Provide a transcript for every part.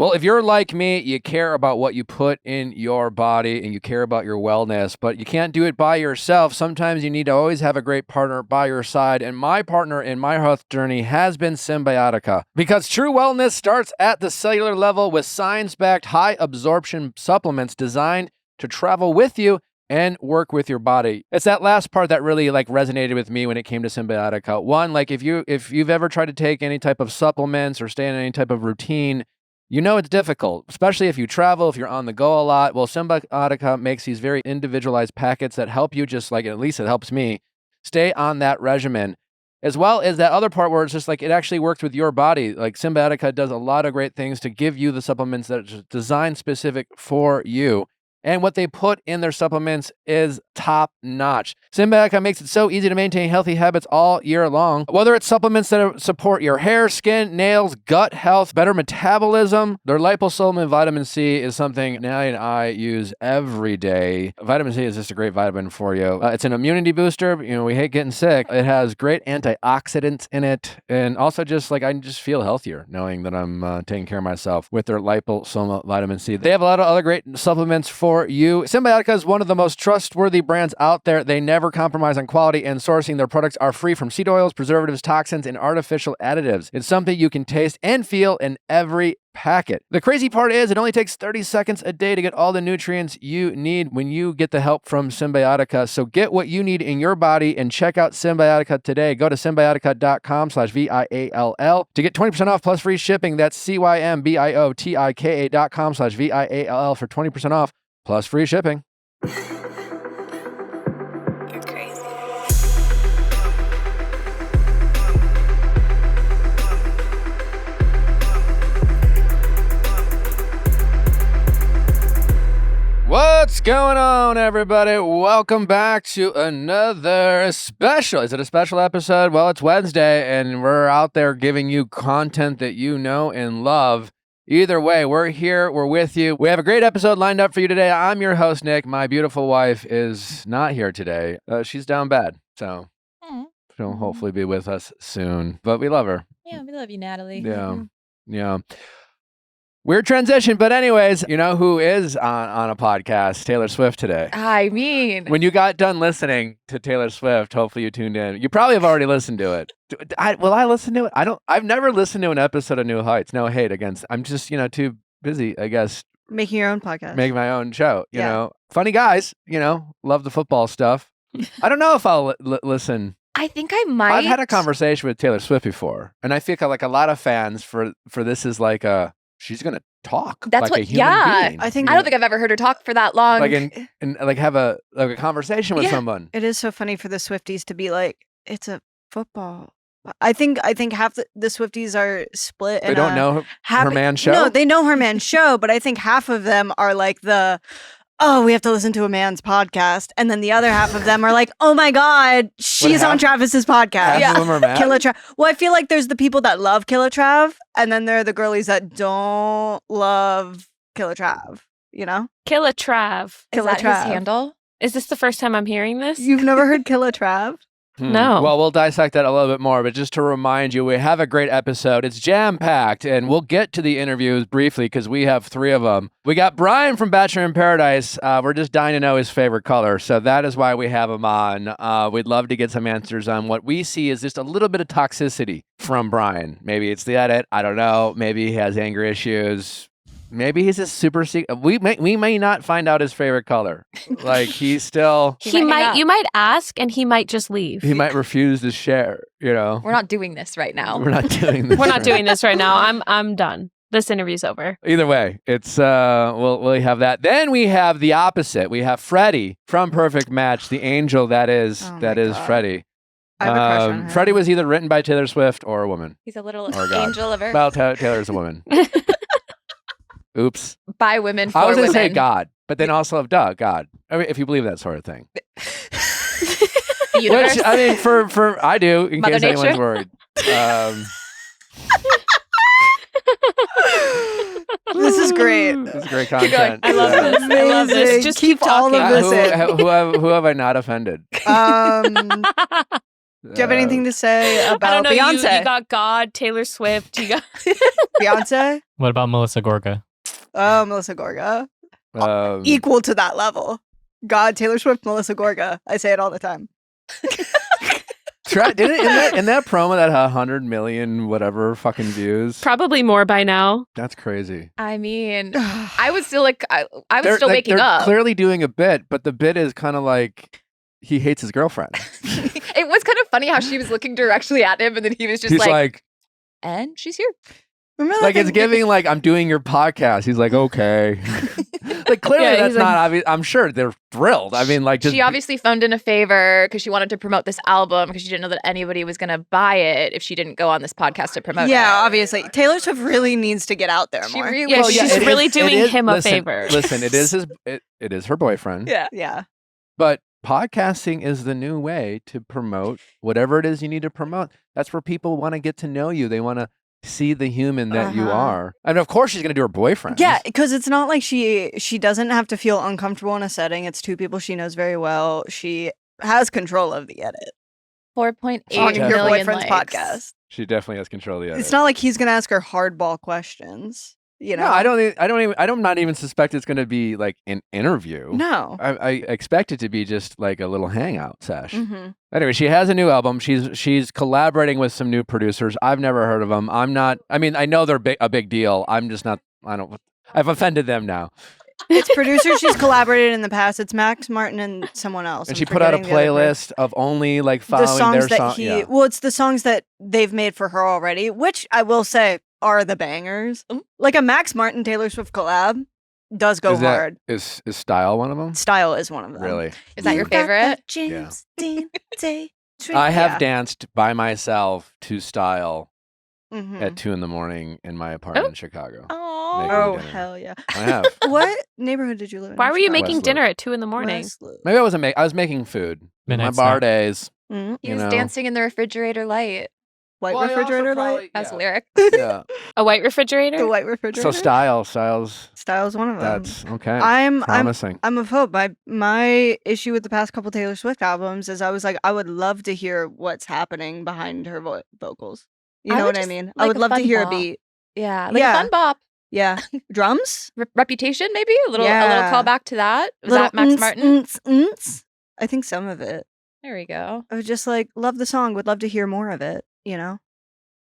Well, if you're like me, you care about what you put in your body and you care about your wellness, but you can't do it by yourself. Sometimes you need to always have a great partner by your side. And my partner in my health journey has been Symbiotica, because true wellness starts at the cellular level with science-backed high absorption supplements designed to travel with you and work with your body. It's that last part that really resonated with me when it came to Symbiotica. One, if you've ever tried to take any type of supplements or stay in any type of routine, you know it's difficult, especially if you travel, if you're on the go a lot. Well, Symbiotica makes these very individualized packets that help you, just at least it helps me, stay on that regimen. As well as that other part where it's just it actually works with your body. Symbiotica does a lot of great things to give you the supplements that are designed specific for you. And what they put in their supplements is top notch. Symbiotica makes it so easy to maintain healthy habits all year long. Whether it's supplements that support your hair, skin, nails, gut health, better metabolism, their liposomal vitamin C is something Natalie and I use every day. Vitamin C is just a great vitamin for you. It's an immunity booster. We hate getting sick. It has great antioxidants in it. And also I just feel healthier knowing that I'm taking care of myself with their liposomal vitamin C. They have a lot of other great supplements for you. Symbiotica is one of the most trustworthy brands out there. They never compromise on quality and sourcing. Their products are free from seed oils, preservatives, toxins, and artificial additives. It's something you can taste and feel in every packet. The crazy part is it only takes 30 seconds a day to get all the nutrients you need when you get the help from Symbiotica. So get what you need in your body and check out Symbiotica today. Go to symbiotica.com/VIALL to get 20% off plus free shipping. That's CYMBIOTIKA.com/VIALL for 20% off plus free shipping. You're crazy. What's going on, everybody? Welcome back to another special. Is it a special episode? Well, it's Wednesday, and we're out there giving you content that you know and love. Either way, we're here. We're with you. We have a great episode lined up for you today. I'm your host, Nick. My beautiful wife is not here today. She's down bad, so she'll hopefully be with us soon. But we love her. Yeah, we love you, Natalie. Yeah. Weird transition, but anyways, you know who is on a podcast? Taylor Swift today. I mean, When you got done listening to Taylor Swift, hopefully you tuned in. You probably have already listened to it. Will I listen to it? I've never listened to an episode of New Heights. No hate against. I'm just, too busy, I guess. Making your own podcast. Making my own show, you know. Funny guys, love the football stuff. I don't know if I'll listen. I think I might. I've had a conversation with Taylor Swift before, and I feel like a lot of fans for this is she's gonna talk. That's like a human being. I don't think I've ever heard her talk for that long. And have a conversation with someone. It is so funny for the Swifties to be like, it's a football. I think half the Swifties are split. They don't know her man show. No, they know her man show, but I think half of them are like we have to listen to a man's podcast. And then the other half of them are like, oh my God, she's on Travis's podcast. Half of them are mad? Killer Trav. Well, I feel like there's the people that love Killer Trav, and then there are the girlies that don't love Killer Trav, Killer Trav. Killer Is that Trav. his handle? Is this the first time I'm hearing this? You've never heard Killer Trav? No. Well, we'll dissect that a little bit more, but just to remind you, we have a great episode. It's jam-packed, and we'll get to the interviews briefly because we have 3 of them. We got Brian from Bachelor In Paradise. We're just dying to know his favorite color, so that is why we have him on. We'd love to get some answers on what we see is just a little bit of toxicity from Brian. Maybe it's the edit. I don't know. Maybe he has anger issues. Maybe he's a super secret. We may not find out his favorite color. He's still. You might ask, and he might just leave. He might refuse to share. We're not doing this right now. We're not doing this. We're not doing this right now. I'm done. This interview's over. Either way, it's we'll have that. Then we have the opposite. We have Freddie from Perfect Match, the angel that is God. Freddie. I have a crush on her. Freddie was either written by Taylor Swift or a woman. He's a little Or God. angel of earth. Well, Taylor's a woman. Oops. By women, for I was going women. to say God, but then also God. I mean, if you believe that sort of thing. The universe. Which, I mean, for I do, in Mother case anyone's Nature? worried. This is great. This is great Keep going. content. I love this. I love this. Amazing. Just keep all talking. of this in. Who have I not offended? Um, Do you have anything to say I about don't know. Beyonce? You got God, Taylor Swift. You got Beyonce? What about Melissa Gorga? Oh, Melissa Gorga. Um, Equal to that level. God, Taylor Swift, Melissa Gorga. I say it all the time. in that promo that had 100 million whatever fucking views. probably more by now. That's crazy. I mean, I was still like, I was still waking they're up. clearly doing a bit, but the bit is kind of like he hates his girlfriend. It was kind of funny how she was looking directly at him, and then he was just He's like, and she's here. Remember like that it's thing- giving like I'm doing your podcast. He's like, okay. Like clearly Yeah, that's he's not obvious. I'm sure they're thrilled. I mean, like just She obviously phoned in a favor because she wanted to promote this album because she didn't know that anybody was going to buy it if she didn't go on this podcast to promote it. Yeah, obviously. Taylor Swift really needs to get out there She more. really Yeah, Well, she's it really is- it doing is- him a listen, favor. Listen, it is her boyfriend. Yeah. Yeah. But podcasting is the new way to promote whatever it is you need to promote. That's where people want to get to know you. They want to see the human that you Uh-huh. are. And of course she's going to do her boyfriend. Yeah, because it's not like she doesn't have to feel uncomfortable in a setting. It's two people she knows very well. She has control of the edit 4.8 on Yeah. your million boyfriend's likes. podcast. She definitely has control of the edit. It's not like he's gonna ask her hardball questions. You know? No, I don't not even suspect it's going to be like an interview. No. I expect it to be just like a little hangout sesh. Mm-hmm. Anyway, she has a new album. She's collaborating with some new producers. I've never heard of them. I mean, I know they're a big deal. I'm just not. I've offended them now. It's producers she's collaborated in the past. It's Max Martin and someone else. And I'm she put out a forgetting the other person. playlist of only like The following songs their that song. he. Yeah. Well, it's the songs that they've made for her already, which I will say are the bangers. Like a Max Martin Taylor Swift collab does go Is that- hard. Is Style one of them? Style is one of them. Really? Is that your You got favorite? that James Dean daydream. I have Yeah. danced by myself to Style Mhm. at 2 a.m. in my apartment in Chicago. Oh. Making Oh dinner. hell yeah! I have. What neighborhood did you live in? Why in were you Chicago? making Westwood. dinner at 2 in the morning? Westwood. Maybe I wasn't I was making food. Midnight My bar snack. days. Mhm. He You was know. dancing in the refrigerator light. White Well, I also refrigerator light. probably- That's yeah. lyric. Yeah. A white refrigerator? The white refrigerator. So Style's Style's one of them. that's okay. I'm Promising. I'm of hope. My issue with the past couple Taylor Swift albums is I was like, I would love to hear what's happening behind her vocals. You I know would what I just mean? I like would a love to fun hear a bop. beat. Yeah. Like Yeah. a fun bop. Yeah, drums. Reputation, maybe? A little Yeah. callback to that. Was Little that Max nts, Martin? nts, nts. I think some of it. There we go. I was just like, love the song. Would love to hear more of it. You know,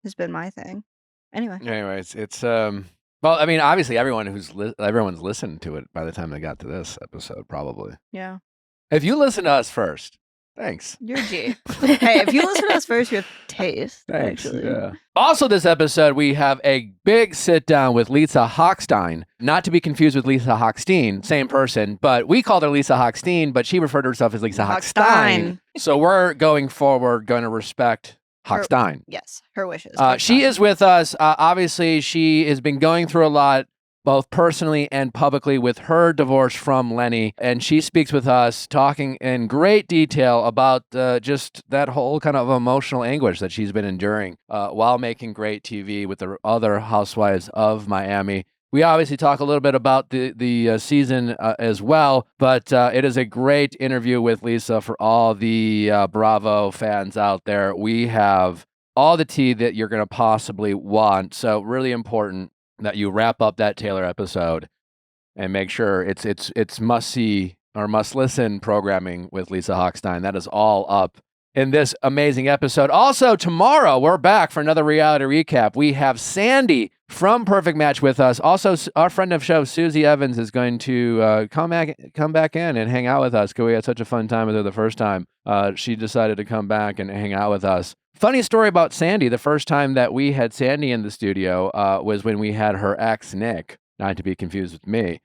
has been my thing. Anyway, Anyways, it's well, I mean, obviously everyone's listened to it by the time they got to this episode, probably. yeah, If you listen to us first, thanks. you're G. Hey, if you listen to us first, you have taste. Thanks. Actually. Yeah. Also, this episode, we have a big sit down with Lisa Hochstein, not to be confused with Lisa Hochstein, same person, but we called her Lisa Hochstein, but she referred to herself as Lisa Hochstein. Hochstein. So we're going forward, going to respect Hochstein. Yes, her wishes. She is with us. Obviously, she has been going through a lot, both personally and publicly, with her divorce from Lenny. And she speaks with us, talking in great detail about just that whole kind of emotional anguish that she's been enduring while making great TV with the other housewives of Miami. We obviously talk a little bit about the season as well, but it is a great interview with Lisa for all the Bravo fans out there. We have all the tea that you're going to possibly want. So really important that you wrap up that Taylor episode and make sure it's must-see or must-listen programming with Lisa Hochstein. That is all up in this amazing episode. Also, tomorrow, we're back for another reality recap. We have Sandy from Perfect Match with us. Also, our friend of show, Susie Evans, is going to come back in and hang out with us because we had such a fun time with her the first time. She decided to come back and hang out with us. Funny story about Sandy. The first time that we had Sandy in the studio was when we had her ex, Nick, not to be confused with me,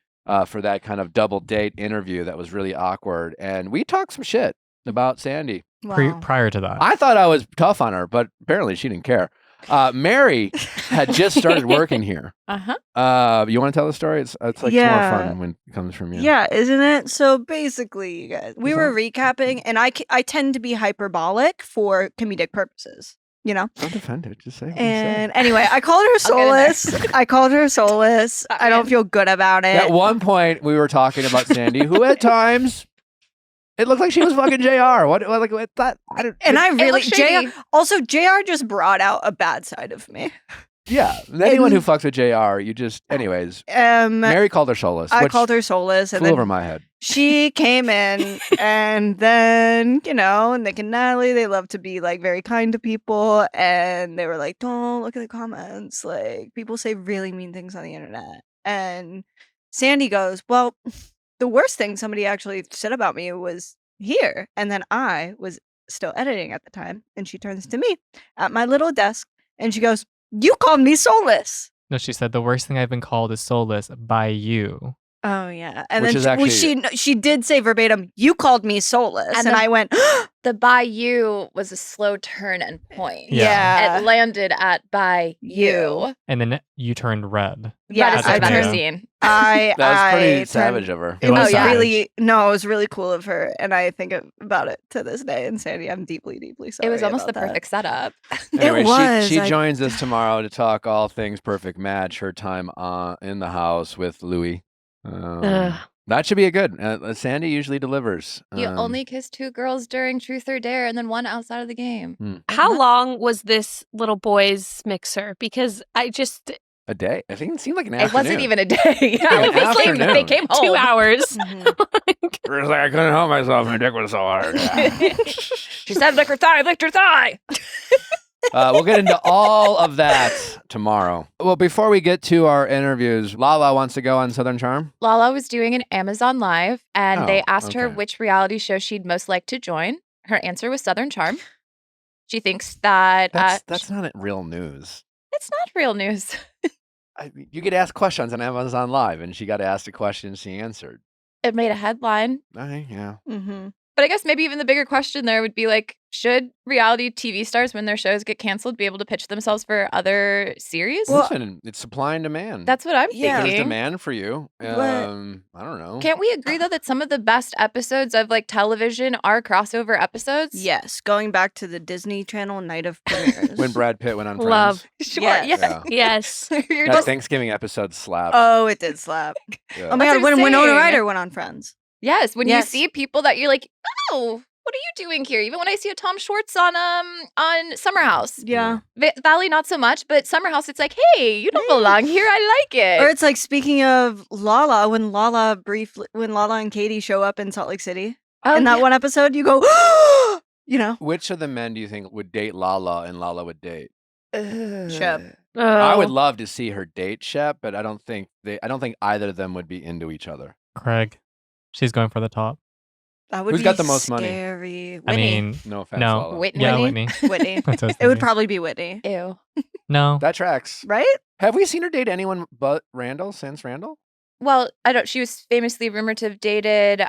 for that kind of double date interview that was really awkward. And we talked some shit about Sandy. Wow. Prior to that. I thought I was tough on her, but apparently she didn't care. Mary had just started working here. Uh-huh. You want to tell the story? It's like Yeah. more fun when it comes from you. Yeah, isn't it? So basically, you guys, we were recapping, and I tend to be hyperbolic for comedic purposes, you know? Don't defend it. Just say what And anyway, I called her I'll get in there. soulless. I called her soulless. I don't feel good about you it. say. At one point, we were talking about Sandy, who at times It looked like she was fucking JR. What that? I don't. And I It really looks shady. JR just brought out a bad side of me. Yeah. Anyone who fucks with JR, you just. Anyways, Mary called her soulless. I which called her soulless, and flew then over my head. she came in, and then Nick and Natalie, they love to be like very kind to people, and they were like, "Don't look at the comments. Like people say really mean things on the internet." And Sandy goes, "Well, the worst thing somebody actually said about me was here," and then I was still editing at the time, and she turns to me at my little desk, and she goes, "You called me soulless." No, she said the worst thing I've been called is soulless by you. Oh yeah, and Which then is she did say verbatim, "You called me soulless," and I went, The by you was a slow turn and point. Yeah. It landed at by you. And then you turned red. Yeah, That is I something I've turned- seen. That was pretty turned- savage of her. It was Oh, yeah. savage. Really, no, it was really cool of her, and I think about it to this day. And Sandy, I'm deeply, deeply sorry. It was almost the about that. perfect setup. Anyway, was. she I- joins us tomorrow to talk all things perfect match. Her time in the house with Louis. Ugh. That should be a good. Sandy usually delivers. You only kissed 2 girls during Truth or Dare and then 1 outside of the game. How long was this little boy's mixer? Because I just a day. I think it seemed like an It afternoon. wasn't even a day. Yeah, An like they afternoon. came home. 2 hours. Mhm. It was like I couldn't help myself. My dick was so hard. She said, "Lick her thigh, licked her thigh." We'll get into all of that tomorrow. Well, before we get to our interviews, Lala wants to go on Southern Charm. Lala was doing an Amazon Live, and they Oh, asked her okay. which reality show she'd most like to join. Her answer was Southern Charm. She thinks that That's not real news. it's not real news. You get asked questions on Amazon Live, and she got asked a question, she answered. It made a headline. Yeah. Mhm. But I guess maybe even the bigger question there would be like, should reality TV stars, when their shows get canceled, be able to pitch themselves for other series? Listen, it's supply and demand. That's what I'm Yeah. There's thinking. demand for you. But- I don't know. Can't we agree though that some of the best episodes of like television are crossover episodes? Yes, going back to the Disney Channel night of premieres. When Brad Pitt went on Friends. Love. Sure. Yes. Yeah. Yes. You're That just Thanksgiving episode slapped. Oh, it did slap. Yeah. Oh my That's god, when Winona insane. Ryder went on Friends. yes. When Yes. you see people that you're like, oh, what are you doing here? Even when I see a Tom Schwartz on Summer House, Yeah. Valley not so much, but Summer House, it's like, hey, you don't belong here. I like it. Or it's like speaking of Lala, when Lala and Katie show up in Salt Lake City. Oh, in that yeah. one episode, you go, you know. Which of the men do you think would date Lala and Lala would date? Shep. I would Oh. love to see her date Shep, but I don't think either of them would be into each other. Craig. She's going for the top. That would Who's be got the most money? scary. I Whitney. mean, No offense, no. Lala. Whitney. Yeah, Whitney? Whitney. Whitney. That's what I was It would thinking. probably be Whitney. Ew. No. That tracks. Right? Have we seen her date anyone but Randall since Randall? Well, I don't. She was famously rumored to have dated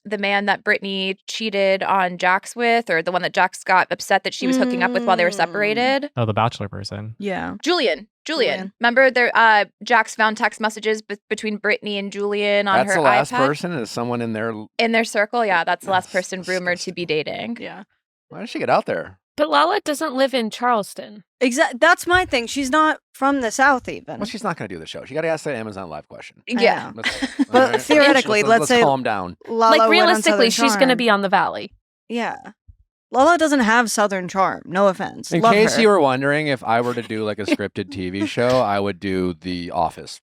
the man that Brittany cheated on Jax with, or the one that Jax got upset that she was hooking up with while they were Mm. separated. Oh, the Bachelor person. Yeah. Julian. Julian. Remember there? Jax found text messages between Brittany and Julian on That's her the last iPad person? Is someone in there? in their circle. Yeah, that's the last That's person rumored to be dating. Yeah. Why did she get out there? But Lala doesn't live in Charleston. That's my thing. She's not from the South even. Well, she's not going to do the show. She got to ask the Amazon Live question. Yeah. know. Let's, But all right. theoretically, let's say- calm down. Lala like went on realistically, Southern she's going to Charm. be on the Valley. Yeah. Lala doesn't have Southern charm. No offense. In Love case her. you were wondering, if I were to do like a scripted TV show, I would do The Office.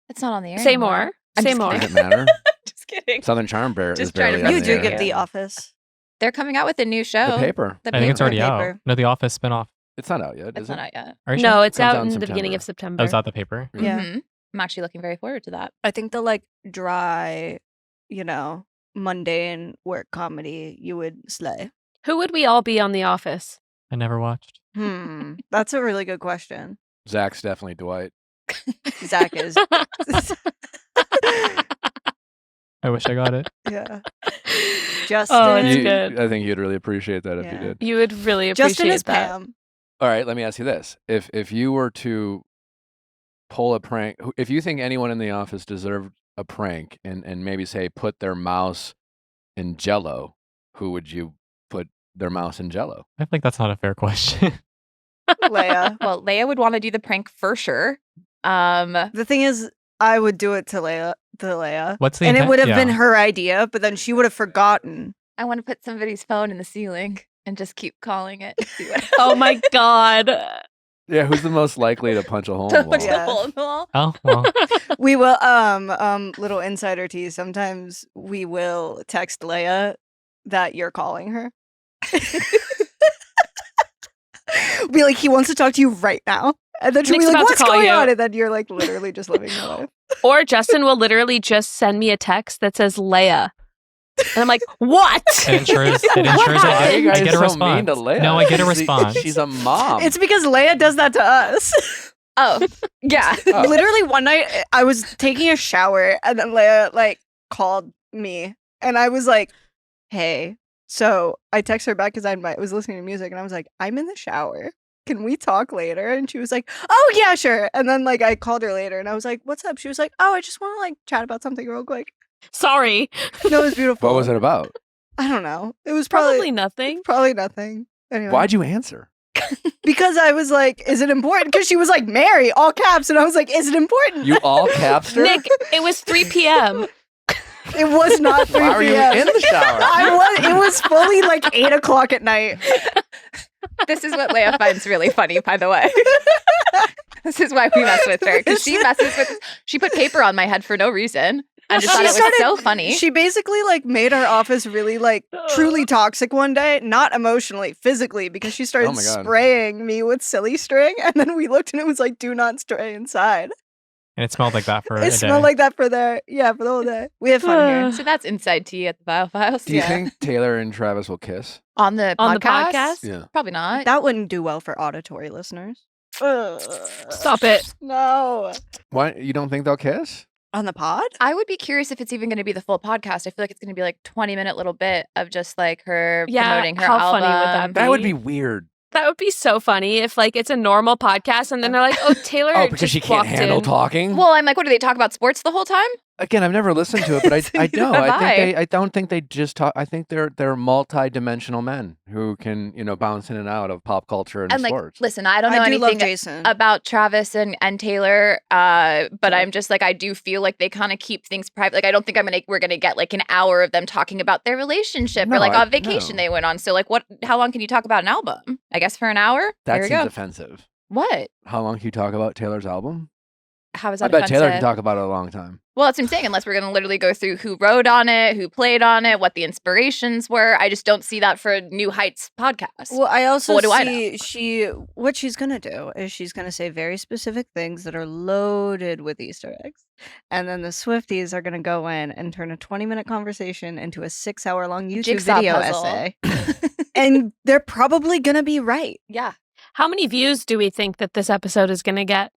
It's not on the air. Say anymore. more. I'm Say just more. Does it matter? Just kidding. Southern Charm Bear Just is trying to barely on You the do air. get The Office. They're coming out with a new show. The paper. The I think it's paper. already out. paper. No, the Office spinoff. It's not out yet, It's is not it? out yet. Are you No, sure? it's Comes out out in in the beginning of September. Oh, September. is that the paper? Yeah. Mhm. I'm actually looking very forward to that. I think the like dry, mundane work comedy you would slay. Who would we all be on The Office? I never watched. That's a really good question. Zach's definitely Dwight. Zach is. I wish I got it. Yeah. Justin. Oh, it's You- good. I think you'd really appreciate that if you Yeah. did. You would really appreciate Justin is that. Pam. All right, let me ask you this: if you were to pull a prank, if you think anyone in the office deserved a prank, and maybe say put their mouse in Jello, who would you put their mouse in Jello? I feel like that's not a fair question. Leia. Well, Leia would want to do the prank for sure. The thing is, I would do it to Leia. What's the And it intent? would have been Yeah. her idea, but then she would have forgotten. I want to put somebody's phone in the ceiling and just keep calling it and see what Oh my God. Yeah, who's the most likely to punch a hole in the Punch wall? the Yeah. hole in the wall. Oh, well. We will little insider tease. Sometimes we will text Leia that you're calling her. Be like, he wants to talk to you right now. And then she'll be Nick's like, about to what's call going you. on? And then you're like literally just living your life. Or Justin will literally just send me a text that says Leia. And I'm like, what? It ensures What I Why are you get, guys I get a so response. mean to Leia? No, I get a She's- response. She's a mom. It's because Leia does that to us. Oh, yeah. Oh. Literally one night I was taking a shower and then Leia like called me and I was like, hey. So I texted her back because I was listening to music and I was like, I'm in the shower. Can we talk later? And she was like, oh yeah, sure. And then like I called her later and I was like, what's up? She was like, oh, I just want to like chat about something real quick. Sorry. No, it was beautiful. What was it about? I don't know. It was Probably probably nothing. nothing. Anyway. Why'd you answer? Because I was like, is it important? Because she was like, Mary, all caps. And I was like, is it important? You all capped her? Nick, it was 3 p.m. It was not 3 Why were you p.m. in the shower? It was fully like 8 o'clock at night. This is what Leia finds really funny, by the way. This is why we mess with her. Because she messes with she put paper on my head for no reason. I just She thought it was started- so funny. She basically like made our office really like truly toxic one day, not emotionally, physically, because she started Oh my God. spraying me with silly string, and then we looked and it was like, "Do not stray inside." And it smelled like that for a It day. smelled like that for the whole day. We have fun here. So that's inside tea at the Viall Files. Do you Yeah. think Taylor and Travis will kiss? On the podcast? Yeah. Probably not. That wouldn't do well for auditory listeners. Stop it. No. Why you don't think they'll kiss? On the pod? I would be curious if it's even going to be the full podcast. I feel like it's going to be like 20-minute little bit of just like her Yeah, promoting her how album. funny would that That would be weird. That would be so funny if like it's a normal podcast and then they're like, oh, Taylor Oh, because just she can't walked handle in. talking. Well, I'm like, what do they talk about sports the whole time? Again, I've never listened to it, but I know. Have I don't think they just talk. I think they're multi-dimensional men who can bounce in and out of pop culture and And like, sports. listen, I don't know I do love anything Jason. about Travis and Taylor, but I'm just like, I do feel like they kind of keep things private. Like, I don't think we're gonna get like an hour of them talking about their relationship No, or like I- on vacation no. they went on. So like, how long can you talk about an album? I guess for an hour. That There we seems go. offensive. What? How long can you talk about Taylor's album? How is I that bet Taylor can offensive? talk about it a long time. Well, that's what I'm saying. Unless we're going to literally go through who wrote on it, who played on it, what the inspirations were. I just don't see that for a New Heights podcast. Well, I also what do I see what she's gonna do is she's gonna say very specific things that are loaded with Easter eggs, and then the Swifties are gonna go in and turn a 20-minute conversation into a 6-hour-long YouTube Jigsaw video puzzle. essay, and they're probably gonna be right. Yeah. How many views do we think that this episode is going to get?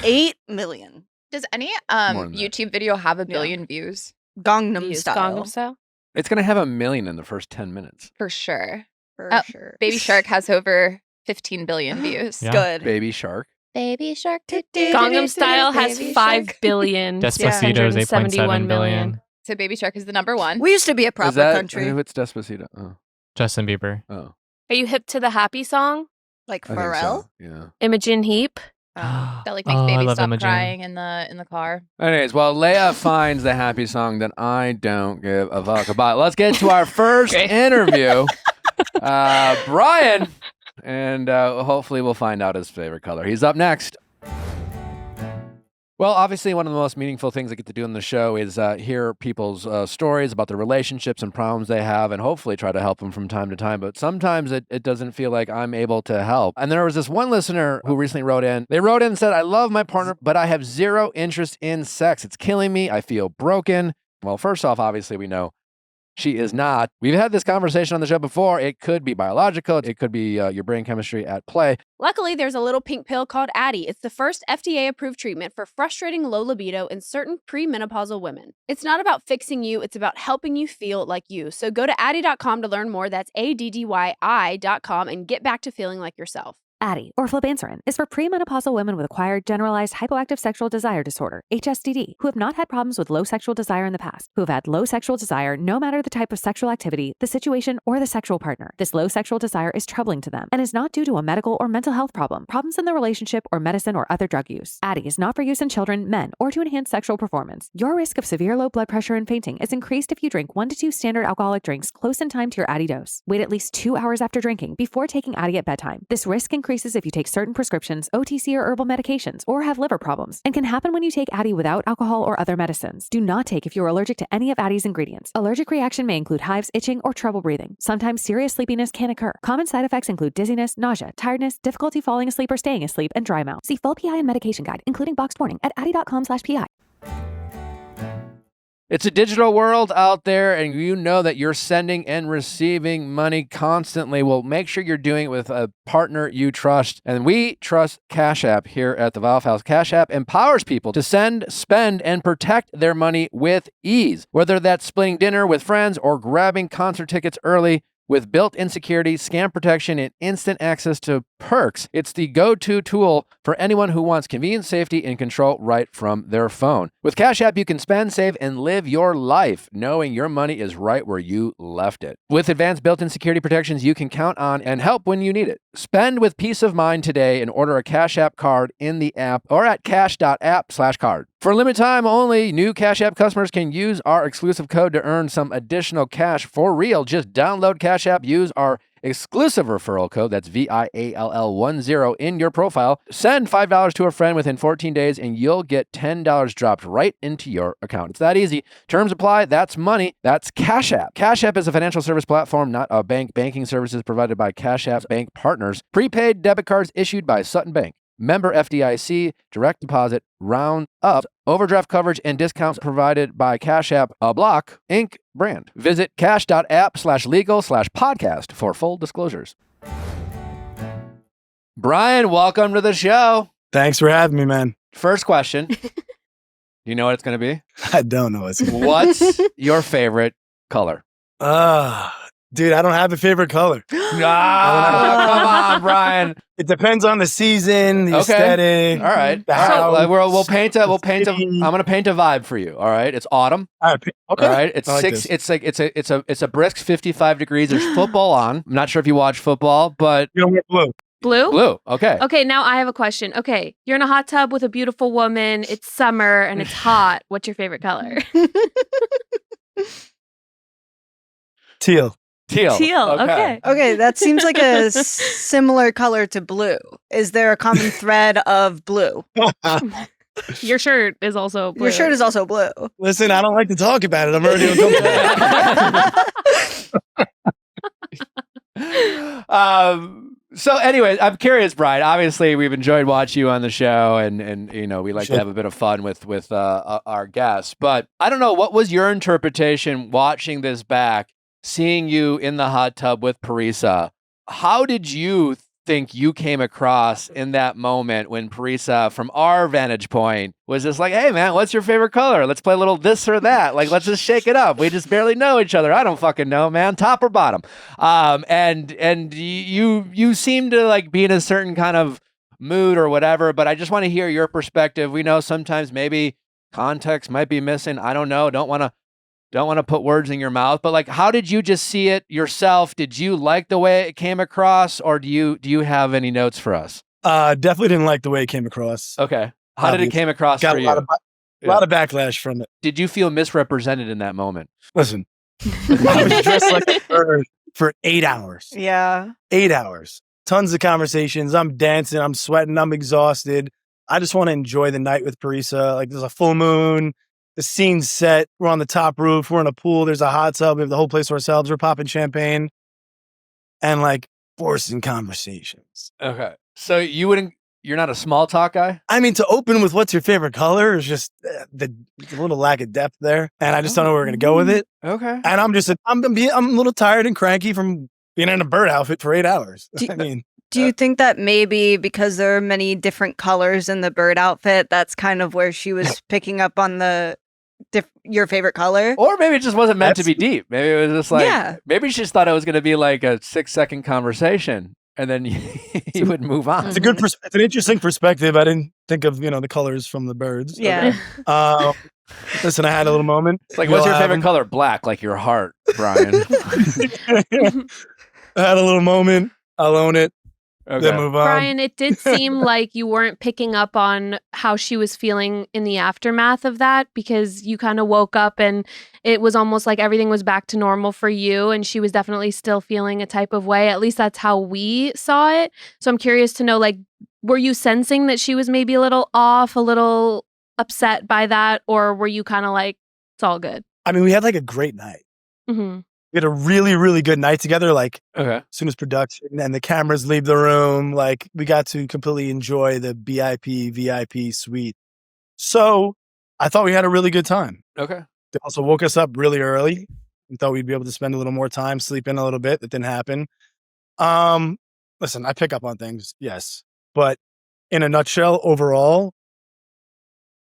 8 million Does any More than that. YouTube video have a Yeah. billion views? Gangnam Views, style Gangnam style? It's gonna have 1 million in the first 10 minutes. For sure. for Oh, sure. Baby Shark has over 15 billion views. Yeah. Good. Baby Shark. Baby Shark. Gangnam Style has Baby 5 Shark. billion. Despacito's 8.7 billion. So Baby Shark is the number one. We used to be a proper Is that country, who it's Despacito? Oh, Justin Bieber. oh. Are you hip to the happy song? like I think Pharrell. so. Yeah. Imogen Heap? That like makes Oh, I baby love stop Imogen. crying in the car. Anyways, well, Leia finds the happy song that I don't give a fuck about. Let's get to our first Great. interview. Brian, and hopefully we'll find out his favorite color. He's up next. Well, obviously, one of the most meaningful things I get to do on the show is hear people's stories about their relationships and problems they have, and hopefully try to help them from time to time. But sometimes it doesn't feel like I'm able to help. And there was this one listener who recently wrote in. They wrote in and said, I love my partner, but I have zero interest in sex. It's killing me. I feel broken. Well, first off, obviously, we know she is not. We've had this conversation on the show before. It could be biological. It could be your brain chemistry at play. Luckily, there's a little pink pill called Addyi. It's the first FDA-approved treatment for frustrating low libido in certain premenopausal women. It's not about fixing you, it's about helping you feel like you. So go to Addyi.com to learn more. That's ADDYI.com and get back to feeling like yourself. Addie, or flibanserin, is for premenopausal women with acquired generalized hypoactive sexual desire disorder, HSDD, who have not had problems with low sexual desire in the past, who have had low sexual desire no matter the type of sexual activity, the situation, or the sexual partner. This low sexual desire is troubling to them and is not due to a medical or mental health problem, problems in the relationship, or medicine or other drug use. Addie is not for use in children, men, or to enhance sexual performance. Your risk of severe low blood pressure and fainting is increased if you drink 1 to 2 standard alcoholic drinks close in time to your Addie dose. Wait at least 2 hours after drinking before taking Addie at bedtime. This risk increases if you take certain prescriptions, OTC or herbal medications, or have liver problems, and can happen when you take Addie without alcohol or other medicines. Do not take if you are allergic to any of Addie's ingredients. Allergic reaction may include hives, itching, or trouble breathing. Sometimes serious sleepiness can occur. Common side effects include dizziness, nausea, tiredness, difficulty falling asleep or staying asleep, and dry mouth. See full PI and medication guide, including boxed warning, at addie.com/PI. It's a digital world out there, and you know that you're sending and receiving money constantly. Well, make sure you're doing it with a partner you trust. And we trust Cash App here at the Viall House. Cash App empowers people to send, spend, and protect their money with ease. Whether that's splitting dinner with friends or grabbing concert tickets early, with built-in security, scam protection, and instant access to perks, it's the go-to tool for anyone who wants convenience, safety, and control right from their phone. With Cash App, you can spend, save, and live your life knowing your money is right where you left it. With advanced built-in security protections you can count on and help when you need it. Spend with peace of mind today and order a Cash App card in the app or at cash.app/card. For a limited time only, new Cash App customers can use our exclusive code to earn some additional cash for real. Just download Cash App, use our exclusive referral code, that's VIALL10 in your profile. Send $5 to a friend within 14 days and you'll get $10 dropped right into your account. It's that easy. Terms apply. That's money. That's Cash App. Cash App is a financial service platform, not a bank. Banking services provided by Cash App's bank partners. Prepaid debit cards issued by Sutton Bank. Member FDIC, direct deposit, round up, overdraft coverage, and discounts provided by Cash App, a Block, Inc. brand. Visit cash.app/legal/podcast for full disclosures. Brian, welcome to the show. Thanks for having me, man. First question. Do you know what it's going to be? I don't know. What's your favorite color? Dude, I don't have a favorite color. Come on, Brian. It depends on the season, the aesthetic. All right. The All right. house, We'll paint I'm going to paint a vibe for you. All right. It's autumn. All right. Okay. All right. It's I like six. this. It's a brisk 55 degrees. There's football on. I'm not sure if you watch football, but You don't wear blue. Blue? Okay. Okay, now I have a question. Okay, you're in a hot tub with a beautiful woman. It's summer and it's hot. What's your favorite color? Teal. Teal. Okay. Okay, that seems like a similar color to blue. Is there a common thread of blue? Your shirt is also blue. Your shirt is also blue. Listen, I don't like to talk about it. I'm already uncomfortable. So anyways, I'm curious, Brian. Obviously, we've enjoyed watching you on the show, and you know we like to have a bit of fun with our guests. But I don't know, what was your interpretation watching this back, seeing you in the hot tub with Parisa? How did you think you came across in that moment when Parisa, from our vantage point, was just like, "Hey, man, what's your favorite color? Let's play a little this or that. Like, let's just shake it up. We just barely know each other. I don't fucking know, man. Top or bottom?" And you seem to like be in a certain kind of mood or whatever. But I just want to hear your perspective. We know sometimes maybe context might be missing. I don't know. Don't want to put words in your mouth, but like, how did you just see it yourself? Did you like the way it came across, or do you have any notes for us? Definitely didn't like the way it came across. Okay. How did it came across Got for a you? lot of backlash from it. Did you feel misrepresented in that moment? Listen, I was dressed like a bird for 8 hours. Yeah. 8 hours. Tons of conversations. I'm dancing. I'm sweating. I'm exhausted. I just want to enjoy the night with Parisa. Like, there's a full moon. The scene's set. We're on the top roof. We're in a pool. There's a hot tub. We have the whole place to ourselves. We're popping champagne and like forcing conversations. Okay. So you're not a small talk guy? I mean, to open with what's your favorite color is just the little lack of depth there. And I just don't know where we're going to go with it. Okay. And I'm a little tired and cranky from being in a bird outfit for 8 hours. Do you think that maybe because there are many different colors in the bird outfit, that's kind of where she was picking up on your favorite color? Or maybe it just wasn't meant to be deep. Maybe it was just like, maybe she just thought it was going to be like a 6-second conversation. and then you would move on. It's a good. It's an interesting perspective. I didn't think of the colors from the birds. Yeah. Listen, I had a little moment. It's like, what's your favorite color? Black, like your heart, Brian. I had a little moment. I'll own it. Okay. Then move on. Brian, it did seem like you weren't picking up on how she was feeling in the aftermath of that, because you kind of woke up and it was almost like everything was back to normal for you, and she was definitely still feeling a type of way. At least that's how we saw it. So I'm curious to know, like, were you sensing that she was maybe a little off, a little upset by that, or were you kind of like, it's all good? I mean, we had like a great night. Mm-hmm. We had a really, really good night together. Like, Okay. as soon as production and the cameras leave the room, like, we got to completely enjoy the VIP suite. So I thought we had a really good time. Okay. They also woke us up really early and thought we'd be able to spend a little more time, sleep in a little bit. That didn't happen. Listen, I pick up on things, yes. But in a nutshell, overall,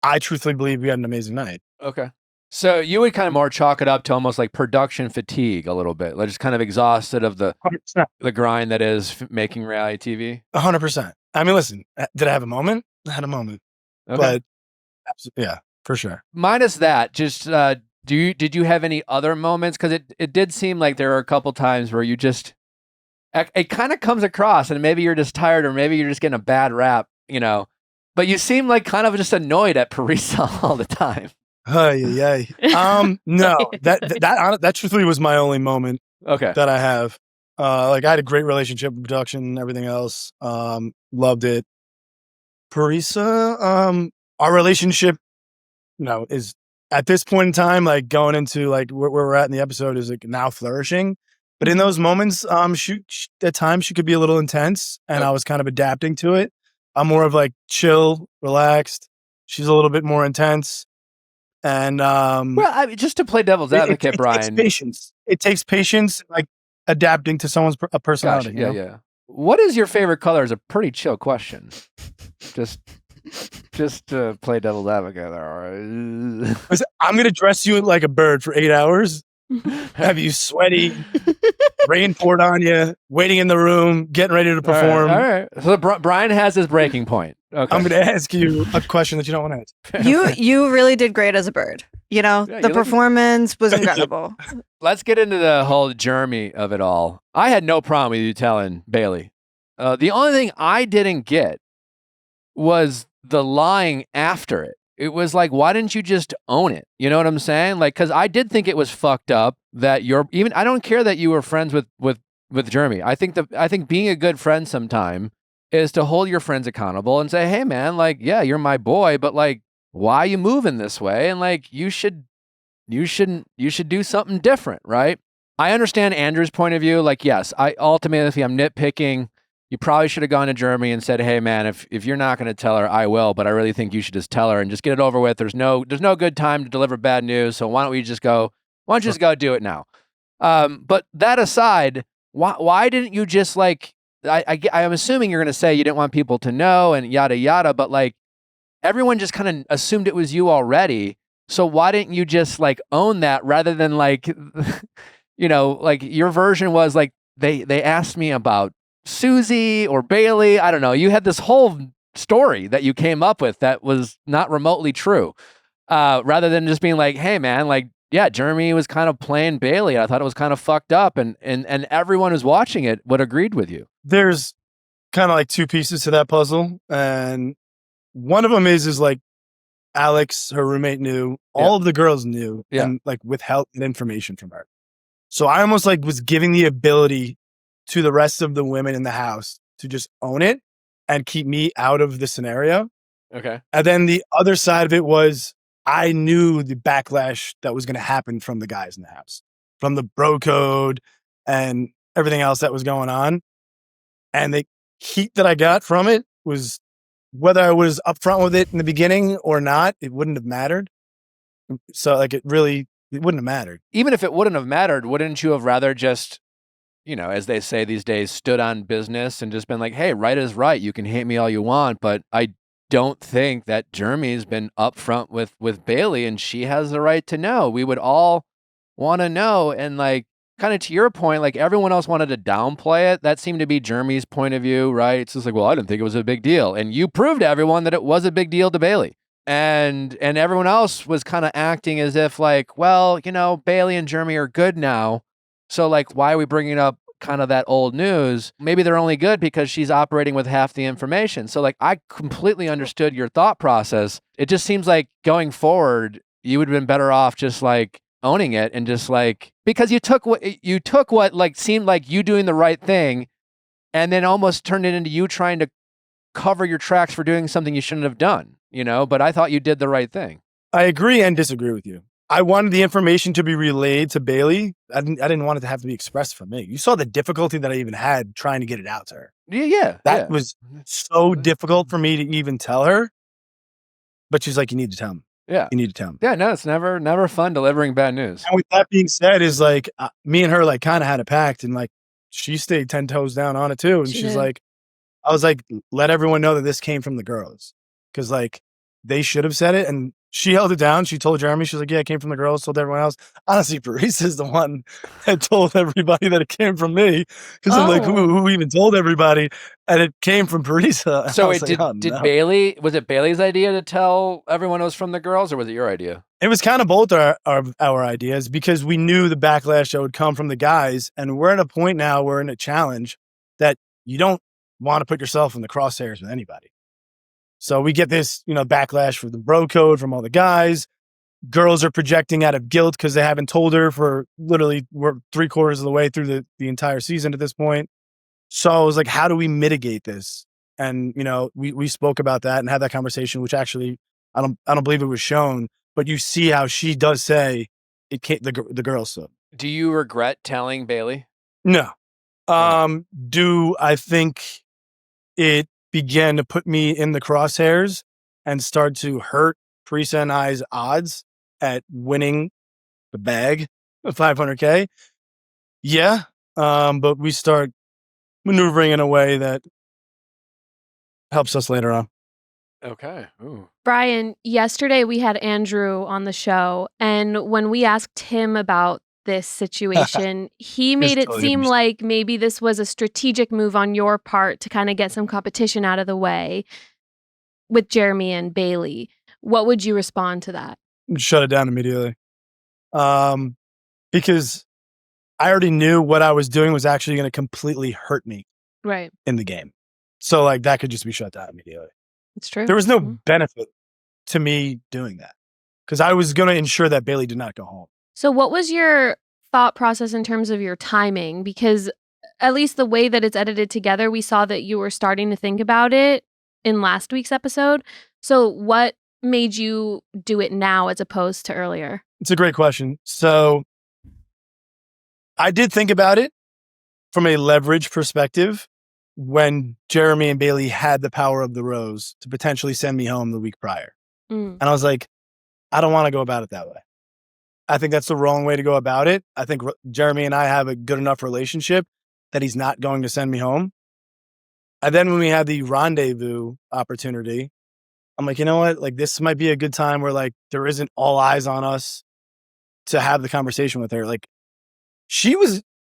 I truthfully believe we had an amazing night. Okay. So you would kind of more chalk it up to almost like production fatigue a little bit, like just kind of exhausted of the 100%. grind that is making reality TV. 100%. I mean, listen, did I have a moment? I had a moment. Okay. But yeah, for sure. Minus that, just did you have any other moments? Because it did seem like there were a couple times where you just it kind of comes across, and maybe you're just tired, or maybe you're just getting a bad rap, But you seem like kind of just annoyed at Parisa all the time. No, that truthfully was my only moment. Okay. That I have. Like, I had a great relationship with production and everything else. Loved it. Parisa, our relationship, is at this point in time, like, going into like where we're at in the episode, is like now flourishing. But in those moments, at times she could be a little intense, and I was kind of adapting to it. I'm more of like chill, relaxed. She's a little bit more intense. And just to play devil's advocate, Brian, it takes patience. It takes patience, like adapting to someone's personality. Gotcha. Yeah. What is your favorite color? Is a pretty chill question. Just to play devil's advocate there. Listen, I'm gonna dress you like a bird for 8 hours. Have you sweaty, rain poured on you, waiting in the room, getting ready to perform. All right. So Brian has his breaking point. Okay. I'm going to ask you a question that you don't want to answer. You really did great as a bird. The performance was incredible. Let's get into the whole Jeremy of it all. I had no problem with you telling Bailey. The only thing I didn't get was the lying after it. It was like, why didn't you just own it? You know what I'm saying? Like, because I did think it was fucked up that I don't care that you were friends with Jeremy. I think being a good friend sometime is to hold your friends accountable and say, hey man, like, yeah, you're my boy, but like, why are you moving this way? And like, you should do something different, right? I understand Andrew's point of view. Like, yes, I'm nitpicking. You probably should have gone to Jeremy and said, hey man, if you're not going to tell her, I will, but I really think you should just tell her and just get it over with. There's no good time to deliver bad news. So why don't you just go do it now? But that aside, why didn't you just like, I'm assuming you're going to say you didn't want people to know and yada, yada, but like everyone just kind of assumed it was you already. So why didn't you just like own that rather than like, like your version was like, they asked me about Susie or Bailey. I don't know. You had this whole story that you came up with that was not remotely true. Rather than just being like, hey man, like, yeah, Jeremy was kind of playing Bailey. I thought it was kind of fucked up, and everyone who's watching it would agreed with you. There's kind of like two pieces to that puzzle, and one of them is like Alex, her roommate, knew. All of the girls knew, and like withheld information from her. So I almost like was giving the ability to the rest of the women in the house to just own it and keep me out of the scenario. Okay. And then the other side of it was I knew the backlash that was going to happen from the guys in the house, from the bro code and everything else that was going on. And the heat that I got from it was, whether I was upfront with it in the beginning or not, it wouldn't have mattered. So like it wouldn't have mattered. Even if it wouldn't have mattered, wouldn't you have rather just, as they say these days, stood on business and just been like, hey, right is right. You can hate me all you want, but I don't think that Jeremy's been upfront with Bailey, and she has the right to know. We would all want to know. And like, kind of to your point, like everyone else wanted to downplay it. That seemed to be Jeremy's point of view, right? It's just like, well, I didn't think it was a big deal. And you proved to everyone that it was a big deal to Bailey. And everyone else was kind of acting as if like, well, Bailey and Jeremy are good now. So like, why are we bringing up kind of that old news? Maybe they're only good because she's operating with half the information. So like, I completely understood your thought process. It just seems like going forward, you would have been better off just like owning it and just like, because you took what like seemed like you doing the right thing and then almost turned it into you trying to cover your tracks for doing something you shouldn't have done, but I thought you did the right thing. I agree and disagree with you. I wanted the information to be relayed to Bailey. I didn't want it to have to be expressed from me. You saw the difficulty that I even had trying to get it out to her. Yeah. That was so difficult for me to even tell her. But she's like, you need to tell me. Yeah. You need to tell me. Yeah, no, it's never fun delivering bad news. And with that being said, is like me and her like kind of had a pact, and like she stayed 10 toes down on it too. And she's like, I was like, let everyone know that this came from the girls. Cause like they should have said it. And she held it down. She told Jeremy, she's like, yeah, it came from the girls, told everyone else. Honestly, Parisa is the one that told everybody that it came from me. Cause I'm like, who even told everybody? And it came from Parisa. So did Bailey, was it Bailey's idea to tell everyone it was from the girls or was it your idea? It was kind of both our ideas because we knew the backlash that would come from the guys. And we're at a point now, we're in a challenge that you don't want to put yourself in the crosshairs with anybody. So we get this, backlash for the bro code from all the guys. Girls are projecting out of guilt because they haven't told her for literally, we're 3/4 of the way through the entire season at this point. So I was like, how do we mitigate this? And, we spoke about that and had that conversation, which actually, I don't believe it was shown, but you see how she does say it can't, the girls. So. Do you regret telling Bailey? No. Do I think it began to put me in the crosshairs and start to hurt Parisa and I's odds at winning the bag of $500K? Yeah. But we start maneuvering in a way that helps us later on. Okay. Ooh. Brian, yesterday we had Andrew on the show, and when we asked him about this situation, he made it seem like maybe this was a strategic move on your part to kind of get some competition out of the way with Jeremy and Bailey. What would you respond to that? Shut it down immediately. Because I already knew what I was doing was actually going to completely hurt me in the game. So like that could just be shut down immediately. It's true. There was no benefit to me doing that because I was going to ensure that Bailey did not go home. So what was your thought process in terms of your timing? Because at least the way that it's edited together, we saw that you were starting to think about it in last week's episode. So what made you do it now as opposed to earlier? It's a great question. So I did think about it from a leverage perspective when Jeremy and Bailey had the power of the rose to potentially send me home the week prior. And I was like, I don't want to go about it that way. I think that's the wrong way to go about it. I think Jeremy and I have a good enough relationship that he's not going to send me home. And then when we had the rendezvous opportunity, I'm like, you know what? Like, this might be a good time where like there isn't all eyes on us to have the conversation with her. Like, I'm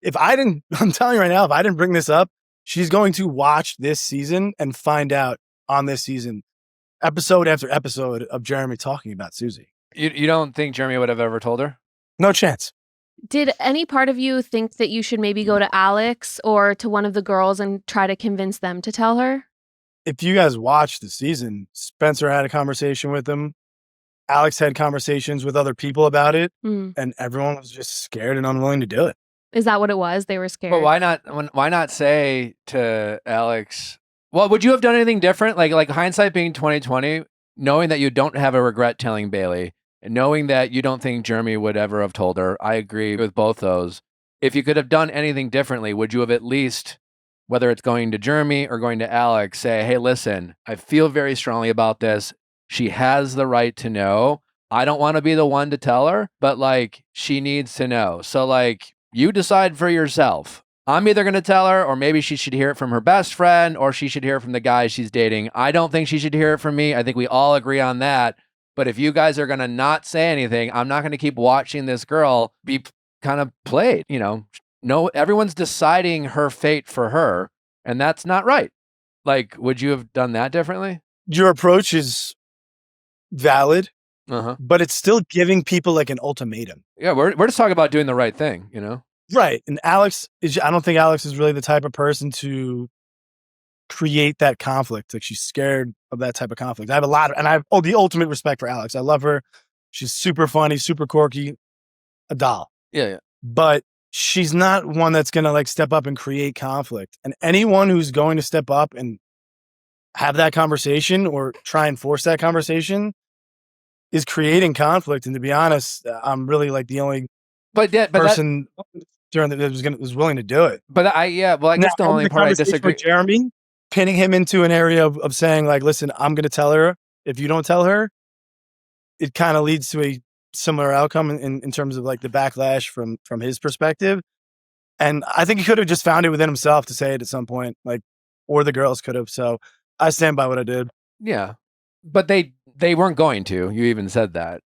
telling you right now, if I didn't bring this up, she's going to watch this season and find out on this season, episode after episode of Jeremy talking about Susie. You don't think Jeremy would have ever told her? No chance. Did any part of you think that you should maybe go to Alex or to one of the girls and try to convince them to tell her? If you guys watched the season, Spencer had a conversation with him. Alex had conversations with other people about it, and everyone was just scared and unwilling to do it. Is that what it was? They were scared. But why not say to Alex, well, would you have done anything different? Like hindsight being 2020, knowing that you don't have a regret telling Bailey, and knowing that you don't think Jeremy would ever have told her. I agree with both those. If you could have done anything differently, would you have at least, whether it's going to Jeremy or going to Alex, say, hey, listen, I feel very strongly about this. She has the right to know. I don't want to be the one to tell her, but like she needs to know. So like you decide for yourself. I'm either going to tell her, or maybe she should hear it from her best friend, or she should hear it from the guy she's dating. I don't think she should hear it from me. I think we all agree on that. But if you guys are going to not say anything, I'm not going to keep watching this girl be kind of played. no, everyone's deciding her fate for her, and that's not right. Like, would you have done that differently? Your approach is valid, Uh-huh. but it's still giving people like an ultimatum. Yeah, we're just talking about doing the right thing, you know? Right. And I don't think Alex is really the type of person to create that conflict. Like, she's scared of that type of conflict. I have the ultimate respect for Alex. I love her. She's super funny, super quirky, a doll. Yeah. But she's not one that's going to like step up and create conflict. And anyone who's going to step up and have that conversation or try and force that conversation is creating conflict. And to be honest, I'm really like the only person during that was willing to do it. But I guess the only part I disagree. With Jeremy, pinning him into an area of saying like, listen, I'm going to tell her. If you don't tell her, it kind of leads to a similar outcome in terms of like the backlash from his perspective. And I think he could have just found it within himself to say it at some point, like, or the girls could have. So I stand by what I did. Yeah. But they weren't going to. You even said that.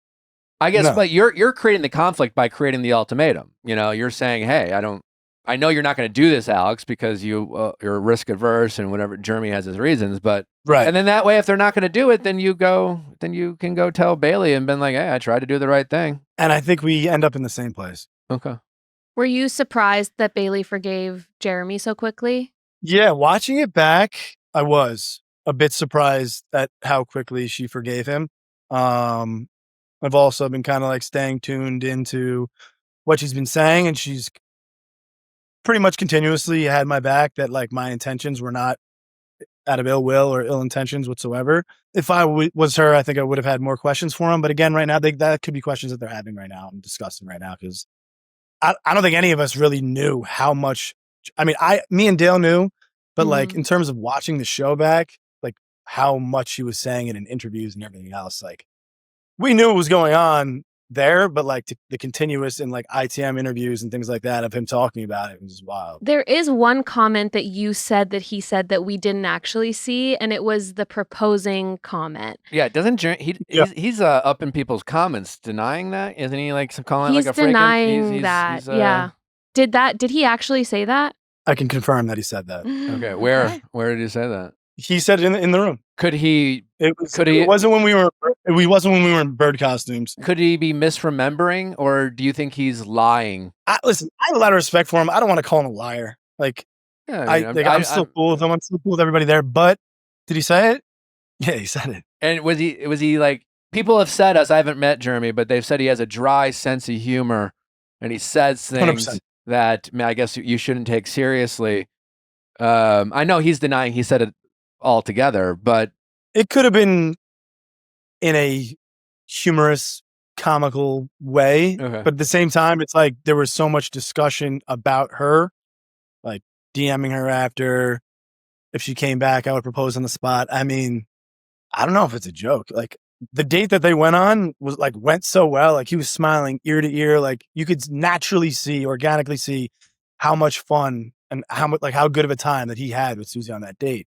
I guess, No. but you're creating the conflict by creating the ultimatum. You know, you're saying, hey, I know you're not going to do this, Alex, because you're risk averse and whatever. Jeremy has his reasons, but right. And then that way, if they're not going to do it, then you can go tell Bailey and been like, hey, I tried to do the right thing. And I think we end up in the same place. Okay. Were you surprised that Bailey forgave Jeremy so quickly? Yeah, watching it back, I was a bit surprised at how quickly she forgave him. I've also been kind of like staying tuned into what she's been saying, and she's pretty much continuously had my back that like my intentions were not out of ill will or ill intentions whatsoever. If I was her, I think I would have had more questions for him. But again, right now, that could be questions that they're having right now and discussing right now, because I don't think any of us really knew how much. I mean, me and Dale knew, but like in terms of watching the show back, like how much she was saying it in interviews and everything else, like we knew what was going on there, but like the continuous and like ITM interviews and things like that of him talking about it was just wild. There is one comment that you said that he said that we didn't actually see, and it was the proposing comment. Yeah, doesn't he's up in people's comments denying that? Isn't he like some calling He's like a denying that. Yeah. Did he actually say that? I can confirm that he said that. Okay, where did he say that? He said it in the room. Could he? It wasn't when we were in bird costumes. Could he be misremembering, or do you think he's lying? Listen, I have a lot of respect for him. I don't want to call him a liar. Like, Yeah, I'm still cool with him. I'm still cool with everybody there. But did he say it? Yeah, he said it. And was he like? People have said I haven't met Jeremy, but they've said he has a dry sense of humor, and he says things 100%. that I guess you shouldn't take seriously. I know he's denying he said it altogether, but it could have been in a humorous, comical way. Okay. But at the same time, it's like there was so much discussion about her, like DMing her after. If she came back, I would propose on the spot. I mean, I don't know if it's a joke. Like the date that they went on went so well. Like he was smiling ear to ear. Like you could organically see how much fun and how good of a time that he had with Susie on that date.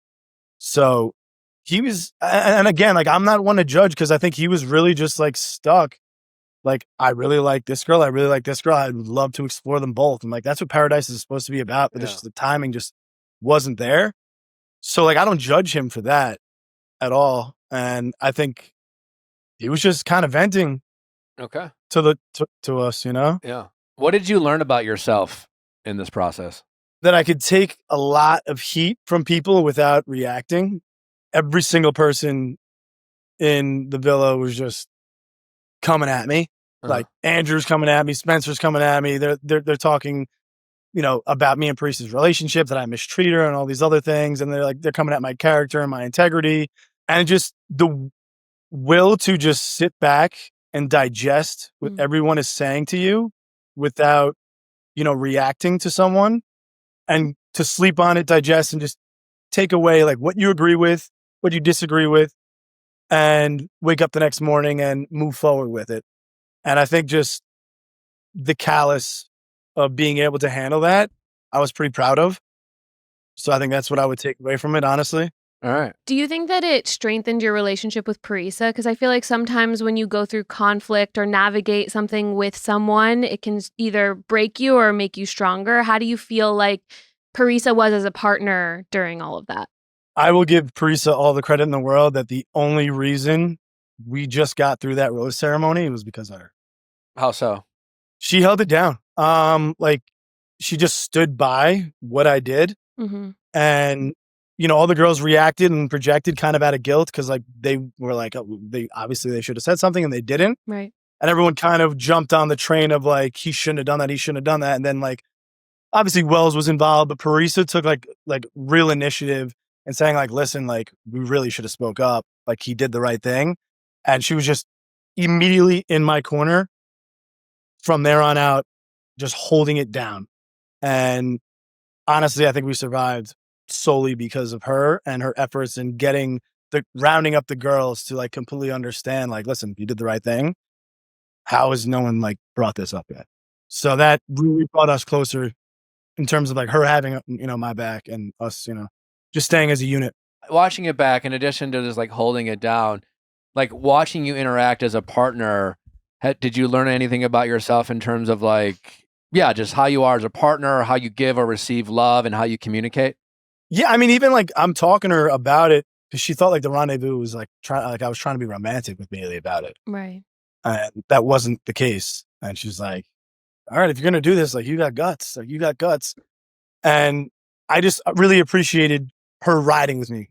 So he was, and again, like I'm not one to judge because I think he was really just like stuck. Like, I really like this girl. I really like this girl. I would love to explore them both. And like, that's what Paradise is supposed to be about. But the timing just wasn't there. So like, I don't judge him for that at all. And I think he was just kind of venting. Okay. To us, you know? Yeah. What did you learn about yourself in this process? That I could take a lot of heat from people without reacting. Every single person in the villa was just coming at me. Like Andrew's coming at me, Spencer's coming at me. They're talking, about me and Paris's relationship, that I mistreat her and all these other things. And they're coming at my character and my integrity, and just the will to just sit back and digest what everyone is saying to you without, reacting to someone, and to sleep on it, digest, and just take away like what you agree with, what you disagree with, and wake up the next morning and move forward with it. And I think just the callous of being able to handle that, I was pretty proud of. So I think that's what I would take away from it, honestly. All right. Do you think that it strengthened your relationship with Parisa? Because I feel like sometimes when you go through conflict or navigate something with someone, it can either break you or make you stronger. How do you feel like Parisa was as a partner during all of that? I will give Parisa all the credit in the world that the only reason we just got through that rose ceremony was because of her. How so? She held it down. Like she just stood by what I did. Mm-hmm. And, you know, all the girls reacted and projected kind of out of guilt because like they were like, oh, they should have said something and they didn't. Right. And everyone kind of jumped on the train of like, he shouldn't have done that. He shouldn't have done that. And then like, obviously Wells was involved, but Parisa took like real initiative and saying like, listen, like we really should have spoke up. Like he did the right thing. And she was just immediately in my corner from there on out, just holding it down. And honestly, I think we survived solely because of her and her efforts in rounding up the girls to like completely understand, like, listen, you did the right thing. How has no one like brought this up yet? So that really brought us closer in terms of like her having, you know, my back and us, you know, just staying as a unit. Watching it back, in addition to just like holding it down, like watching you interact as a partner, did you learn anything about yourself in terms of like, yeah, just how you are as a partner, how you give or receive love and how you communicate? Yeah. I mean, even like I'm talking to her about it because she thought like the rendezvous was like I was trying to be romantic with Bailey about it. Right. And that wasn't the case. And she's like, all right, if you're going to do this, like you got guts, like you got guts. And I just really appreciated her riding with me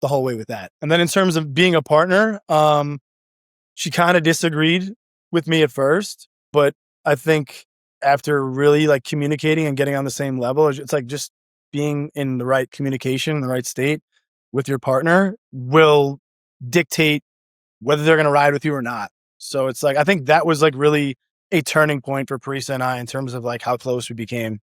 the whole way with that. And then in terms of being a partner, she kind of disagreed with me at first, but I think after really like communicating and getting on the same level, it's like just being in the right communication, the right state with your partner will dictate whether they're going to ride with you or not. So it's like, I think that was like really a turning point for Parisa and I in terms of like how close we became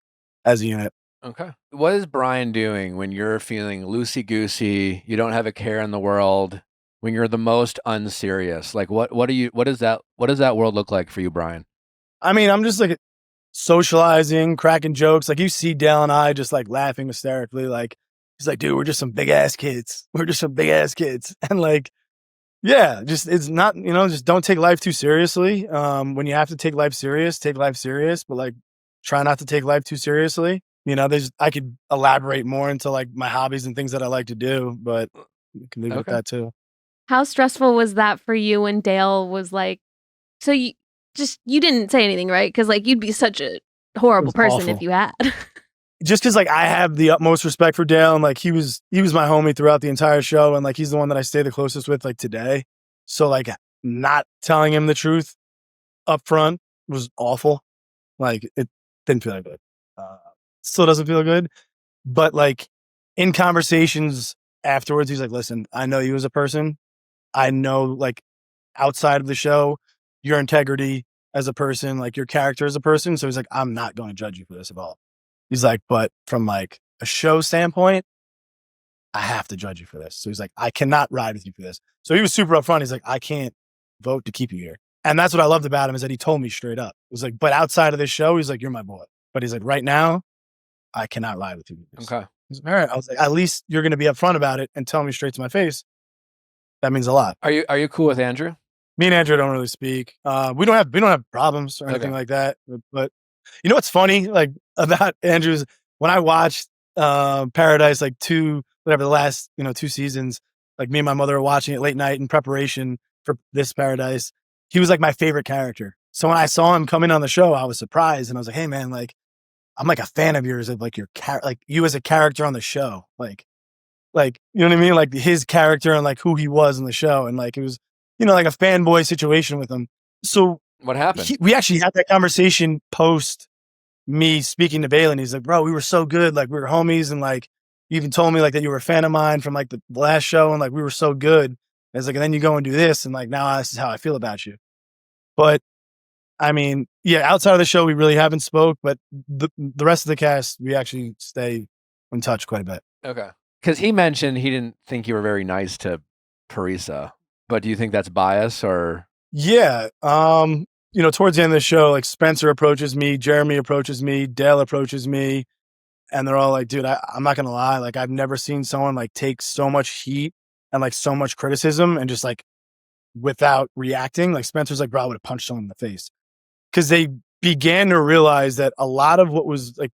as a unit. Okay. What is Brian doing when you're feeling loosey-goosey, you don't have a care in the world, when you're the most unserious? Like what does that world look like for you, Brian? I mean, I'm just like socializing, cracking jokes. Like you see Dale and I just like laughing hysterically. Like he's like, dude, we're just some big ass kids. We're just some big ass kids. And like, yeah, just it's not, you know, just don't take life too seriously. When you have to take life serious, but like try not to take life too seriously. You know, I could elaborate more into like my hobbies and things that I like to do, but you can leave it at that too. How stressful was that for you when Dale was like, so you didn't say anything, right? Because like you'd be such a horrible person awful. if you had. Just because like I have the utmost respect for Dale and like he was my homie throughout the entire show and like he's the one that I stay the closest with like today. So like not telling him the truth up front was awful. Like it didn't feel good. Still doesn't feel good. But like in conversations afterwards, he's like, listen, I know you as a person. I know like outside of the show, your integrity as a person, like your character as a person. So he's like, I'm not going to judge you for this at all. He's like, but from like a show standpoint, I have to judge you for this. So he's like, I cannot ride with you for this. So he was super upfront. He's like, I can't vote to keep you here. And that's what I loved about him is that he told me straight up. It was like, but outside of this show, he's like, you're my boy. But he's like, right now, I cannot ride with you. Okay. He's like, all right. I was like, at least you're going to be upfront about it and tell me straight to my face. That means a lot. Are you cool with Andrew? Me and Andrew don't really speak. We don't have problems or anything like that. But you know what's funny, like about Andrew's when I watched Paradise, like the last 2 seasons, like me and my mother were watching it late night in preparation for this Paradise. He was like my favorite character. So when I saw him come in on the show, I was surprised and I was like, hey man, like I'm like a fan of yours of like your like you as a character on the show, like you know what I mean, like his character and like who he was in the show, and like it was like a fanboy situation with him. So what happened? We actually had that conversation post me speaking to Bailey, and he's like, bro, we were so good, like we were homies, and like you even told me like that you were a fan of mine from like the last show, and like we were so good. And it's like, and then you go and do this, and like now this is how I feel about you. But I mean, yeah, outside of the show, we really haven't spoke, but the rest of the cast, we actually stay in touch quite a bit. Okay. Because he mentioned he didn't think you were very nice to Parisa, but do you think that's bias or? Yeah. Towards the end of the show, like Spencer approaches me, Jeremy approaches me, Dale approaches me. and they're all like, dude, I'm not gonna lie, like I've never seen someone like take so much heat and like so much criticism and just like without reacting. Like Spencer's like, bro, I would have punched someone in the face, because they began to realize that a lot of what was like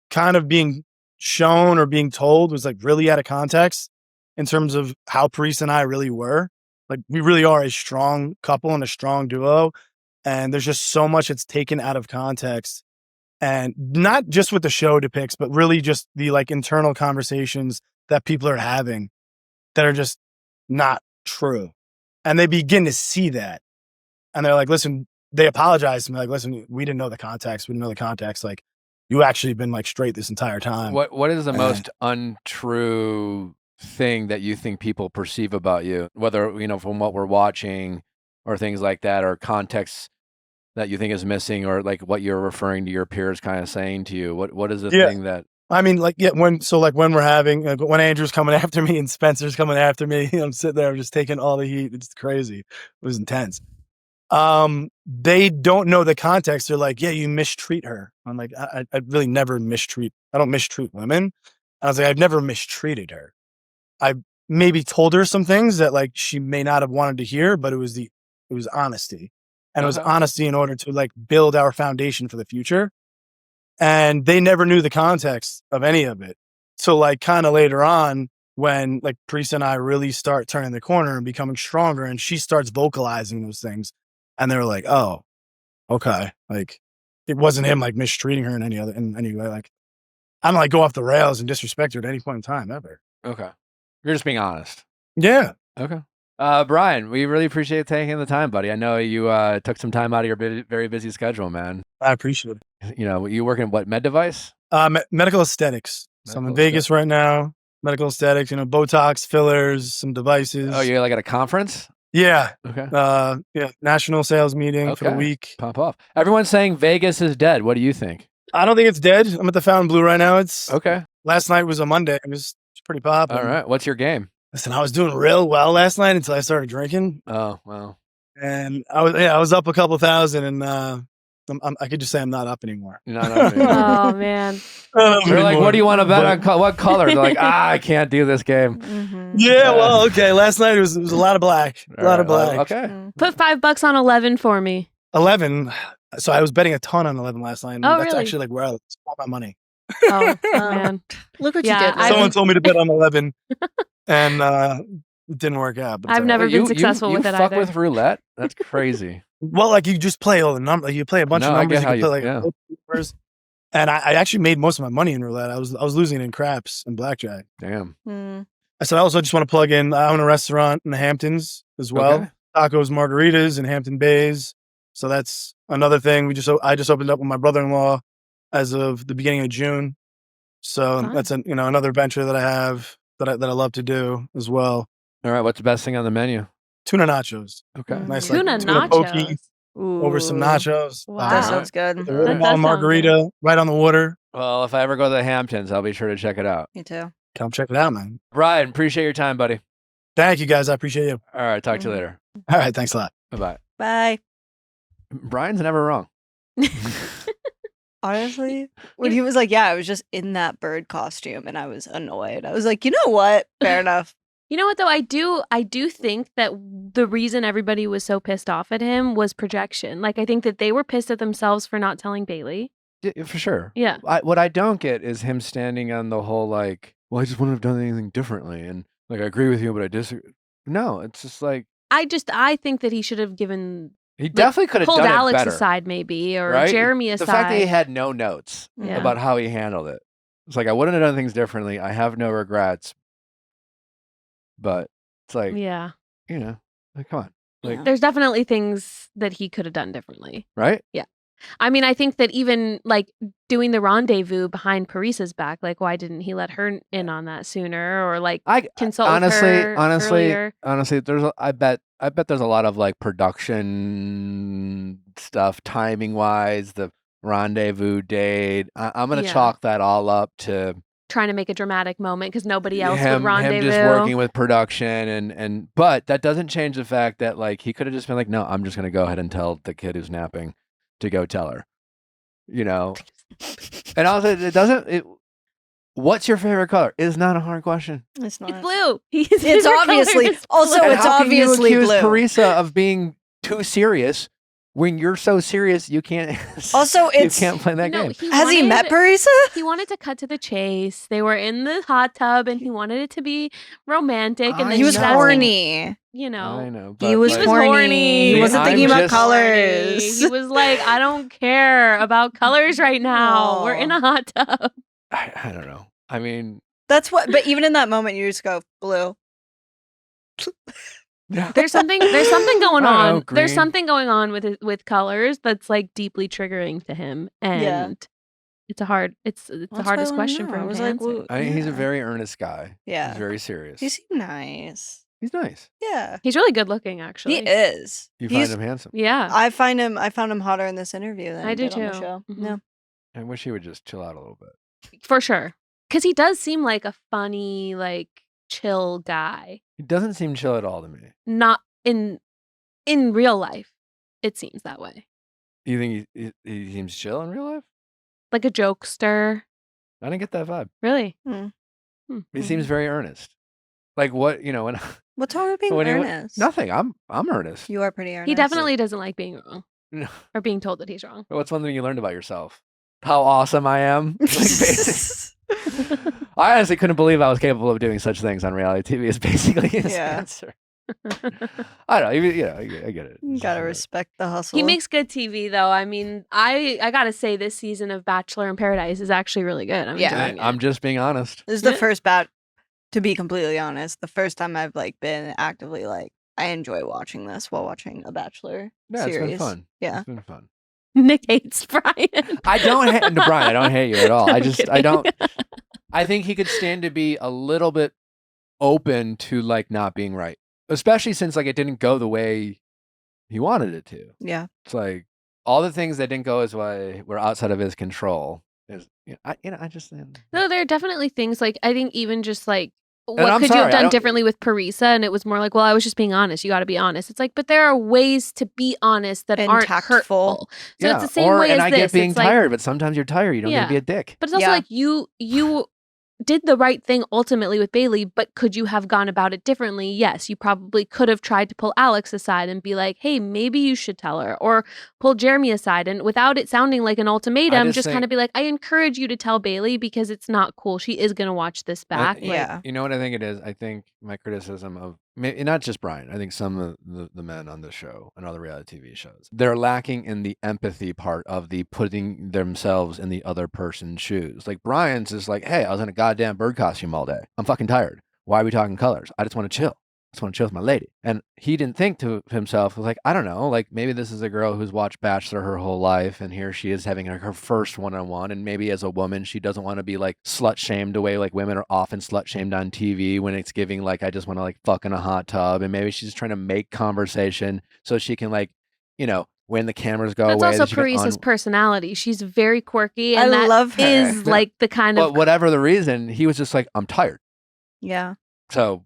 kind of being shown or being told was like really out of context in terms of how Parise and I really were. Like we really are a strong couple and a strong duo. And there's just so much that's taken out of context, and not just what the show depicts, but really just the like internal conversations that people are having that are just not true. And they begin to see that. And they're like, listen, they apologize to me. Like, listen, we didn't know the context. We didn't know the context. Like, you actually been like straight this entire time. What is the most untrue thing that you think people perceive about you, whether, you know, from what we're watching or things like that, or context that you think is missing, or like what you're referring to your peers kind of saying to you? What is the thing that... I mean, like, when we're having, like, when Andrew's coming after me and Spencer's coming after me, I'm sitting there just taking all the heat. It's crazy. It was intense. They don't know the context. They're like, yeah, you mistreat her. I'm like, I really never mistreat. I don't mistreat women. I was like, I've never mistreated her. I maybe told her some things that like she may not have wanted to hear, but it was honesty. And it was honesty in order to like build our foundation for the future. And they never knew the context of any of it. So like kind of later on, when like Parise and I really start turning the corner and becoming stronger, and she starts vocalizing those things, and they were like, oh, okay. Like it wasn't him like mistreating her in any way. Like I don't like go off the rails and disrespect her at any point in time ever. Okay. You're just being honest. Yeah. Okay. Brian, we really appreciate taking the time, buddy. I know you took some time out of your very busy schedule, man. I appreciate it. You know, you work in what, med device? Medical aesthetics. So I'm in Vegas right now. Medical aesthetics, you know, Botox, fillers, some devices. Oh, you're like at a conference? Yeah. Okay. Yeah. National sales meeting for the week. Pop off. Everyone's saying Vegas is dead. What do you think? I don't think it's dead. I'm at the Fontainebleau right now. It's okay. Last night was a Monday. It was pretty popping. All right. What's your game? Listen, I was doing real well last night until I started drinking. Oh, wow. And I was up a couple thousand, and I could just say I'm not up anymore. Not up anymore. Oh man. They're like, what do you want to bet on? What color? They're like, I can't do this game. Mm-hmm. Yeah, well, okay. Last night it was a lot of black. A lot of black. Okay. Put $5 on 11 for me. 11. So I was betting a ton on 11 last night. And Oh, that's really? actually like where I spent my money. Oh man. Look what Yeah, you did. Someone told me to bet on 11, and it didn't work out. But it's I've all never right. been successful with it You fuck either. with roulette? That's crazy. Well, like you just play all the numbers. Like you play a bunch of No, I numbers. get how You can play you- like numbers. And I actually made most of my money in roulette. I was losing it in craps and blackjack. Damn. I said I also just want to plug in. I own a restaurant in the Hamptons as well. Okay. Tacos, margaritas in Hampton Bays. So that's another thing. I just opened up with my brother-in-law as of the beginning of June. So Fun. that's another venture that I have that I love to do as well. All right. What's the best thing on the menu? Tuna nachos. Okay. Nice Tuna tuna poke nachos. over some nachos. Wow. That sounds good. The That Red does Ball sound margarita right on the water. Well, if I ever go to the Hamptons, I'll be sure to check it out. Me too. Come check it out, man. Brian, appreciate your time, buddy. Thank you, guys. I appreciate you. All right. Talk to you later. All right. Thanks a lot. Bye-bye. Bye. Brian's never wrong. Honestly, when he was like, yeah, I was just in that bird costume and I was annoyed. I was like, you know what? Fair enough. You know what though? I do think that the reason everybody was so pissed off at him was projection. Like I think that they were pissed at themselves for not telling Bailey. Yeah, for sure. Yeah. What I don't get is him standing on the whole like, well, I just wouldn't have done anything differently, and like I agree with you, but I disagree. No, it's just like I think that he should have given he definitely could have pulled done Alex it better. aside maybe, or right? Jeremy aside. The fact that he had no notes Yeah. about how he handled it. It's like I wouldn't have done things differently. I have no regrets. But it's like, Yeah. you know, like come on. Like There's definitely things that he could have done differently. right? I mean, I think that even like doing the rendezvous behind Parisa's back, like why didn't he let her in on that sooner, or like I consult with her earlier? honestly, I bet there's a lot of like production stuff, timing wise, the rendezvous date. I'm gonna Yeah. chalk that all up to Trying to make a dramatic moment because nobody else him would rendezvous. just working with production and but that doesn't change the fact that like he could have just been like, no, I'm just gonna go ahead and tell the kid who's napping to go tell her, you know. And also, What's your favorite color? Is not a hard question. It's not. It's blue. His It's favorite color obviously is also blue. And it's how can you obviously accuse blue. Parisa of being too serious when you're so serious you can't Also, you it's can't play that No, game. has he met Parisa? He wanted to cut to the chase. They were in the hot tub, and he wanted it to be romantic. And I then He was he's asking, horny. you know, I know. He but, was he like, was horny. horny. He wasn't I'm thinking about just- colors. He was like, I don't care about colors right now. We're in a hot tub. I don't know. I mean, That's what. But even in that moment, you just go blue. There's something going I don't on. know, There's green. something going on with colors that's like deeply triggering to him, and it's a That's the what I hardest wanna question know. for I him was to like, answer. well, I think he's a yeah. very earnest guy. Yeah. He's very serious. He seemed nice. He's nice. Yeah, He's really good looking, actually. he is. You He's- find him handsome. Yeah, I found him hotter in this interview than I he do did on the too. show. Mhm. No. I wish he would just chill out a little bit. for sure. Because he does seem like a funny, like chill guy. He doesn't seem chill at all to me. Not in real life, it seems that way. You think he seems chill in real life? Like a jokester. I didn't get that vibe. Really? Hmm. He seems very earnest. Like what, you know, when What's wrong with being when he- earnest? nothing. I'm earnest. You are pretty earnest. He definitely doesn't like being wrong No. or being told that he's wrong. What's one thing you learned about yourself? How awesome I am. Like, basically. I honestly couldn't believe I was capable of doing such things on reality TV. Is basically his Yeah. answer. I don't know. You know, I get it. You It's gotta just- respect the hustle. He makes good TV, though. I mean, I gotta say, this season of Bachelor in Paradise is actually really good. I'm Yeah. enjoying it. I'm just being honest. This is the Yeah. first to be completely honest, the first time I've like been actively like I enjoy watching this while watching a Bachelor Yeah, it's series. been fun. Yeah. It's been fun. Nick hates Brian. I don't hate Brian. I don't hate you at all. I'm I kidding. don't. I think he could stand to be a little bit open to like not being right, especially since like it didn't go the way he wanted it to. Yeah. It's like all the things that didn't go his way were outside of his control. Is I just No, there are definitely things like I think even just like what I'm could you sorry, have I done don't- differently with Parisa? And it was more like, well, I was just being honest. You got to be honest. It's like, but there are ways to be honest that And aren't tactful. hurtful. So yeah. it's the same way and as I this. get being It's like, tired, but sometimes you're tired. You don't get Yeah. to be a dick. but it's also Yeah. like you did the right thing ultimately with Bailey, but could you have gone about it differently? Yes, you probably could have tried to pull Alex aside and be like, hey, maybe you should tell her, or pull Jeremy aside, and without it sounding like an ultimatum, just just kind think- of be like, I encourage you to tell Bailey because it's not cool. She is going to watch this back. Like, Yeah. You know what I think it is? I think my criticism of maybe not just Brian, I think some of the men on the show and other reality TV shows, they're lacking in the empathy part of the putting themselves in the other person's shoes. Like Brian's is like, hey, I was in a goddamn bird costume all day. I'm fucking tired. Why are we talking colors? I just want to chill. I just want to chill with my lady. And he didn't think to himself, like, I don't know, like maybe this is a girl who's watched Bachelor her whole life, and here she is having her first one-on-one, and maybe as a woman, she doesn't want to be like slut-shamed away like women are often slut-shamed on TV when it's giving like, I just want to like fuck in a hot tub, and maybe she's just trying to make conversation so she can like, you know, when the cameras go That's away. also that she can Parisa's personality. She's very quirky, and I that love her. is Yeah. like the kind But of whatever the reason, he was just like, I'm tired. Yeah. So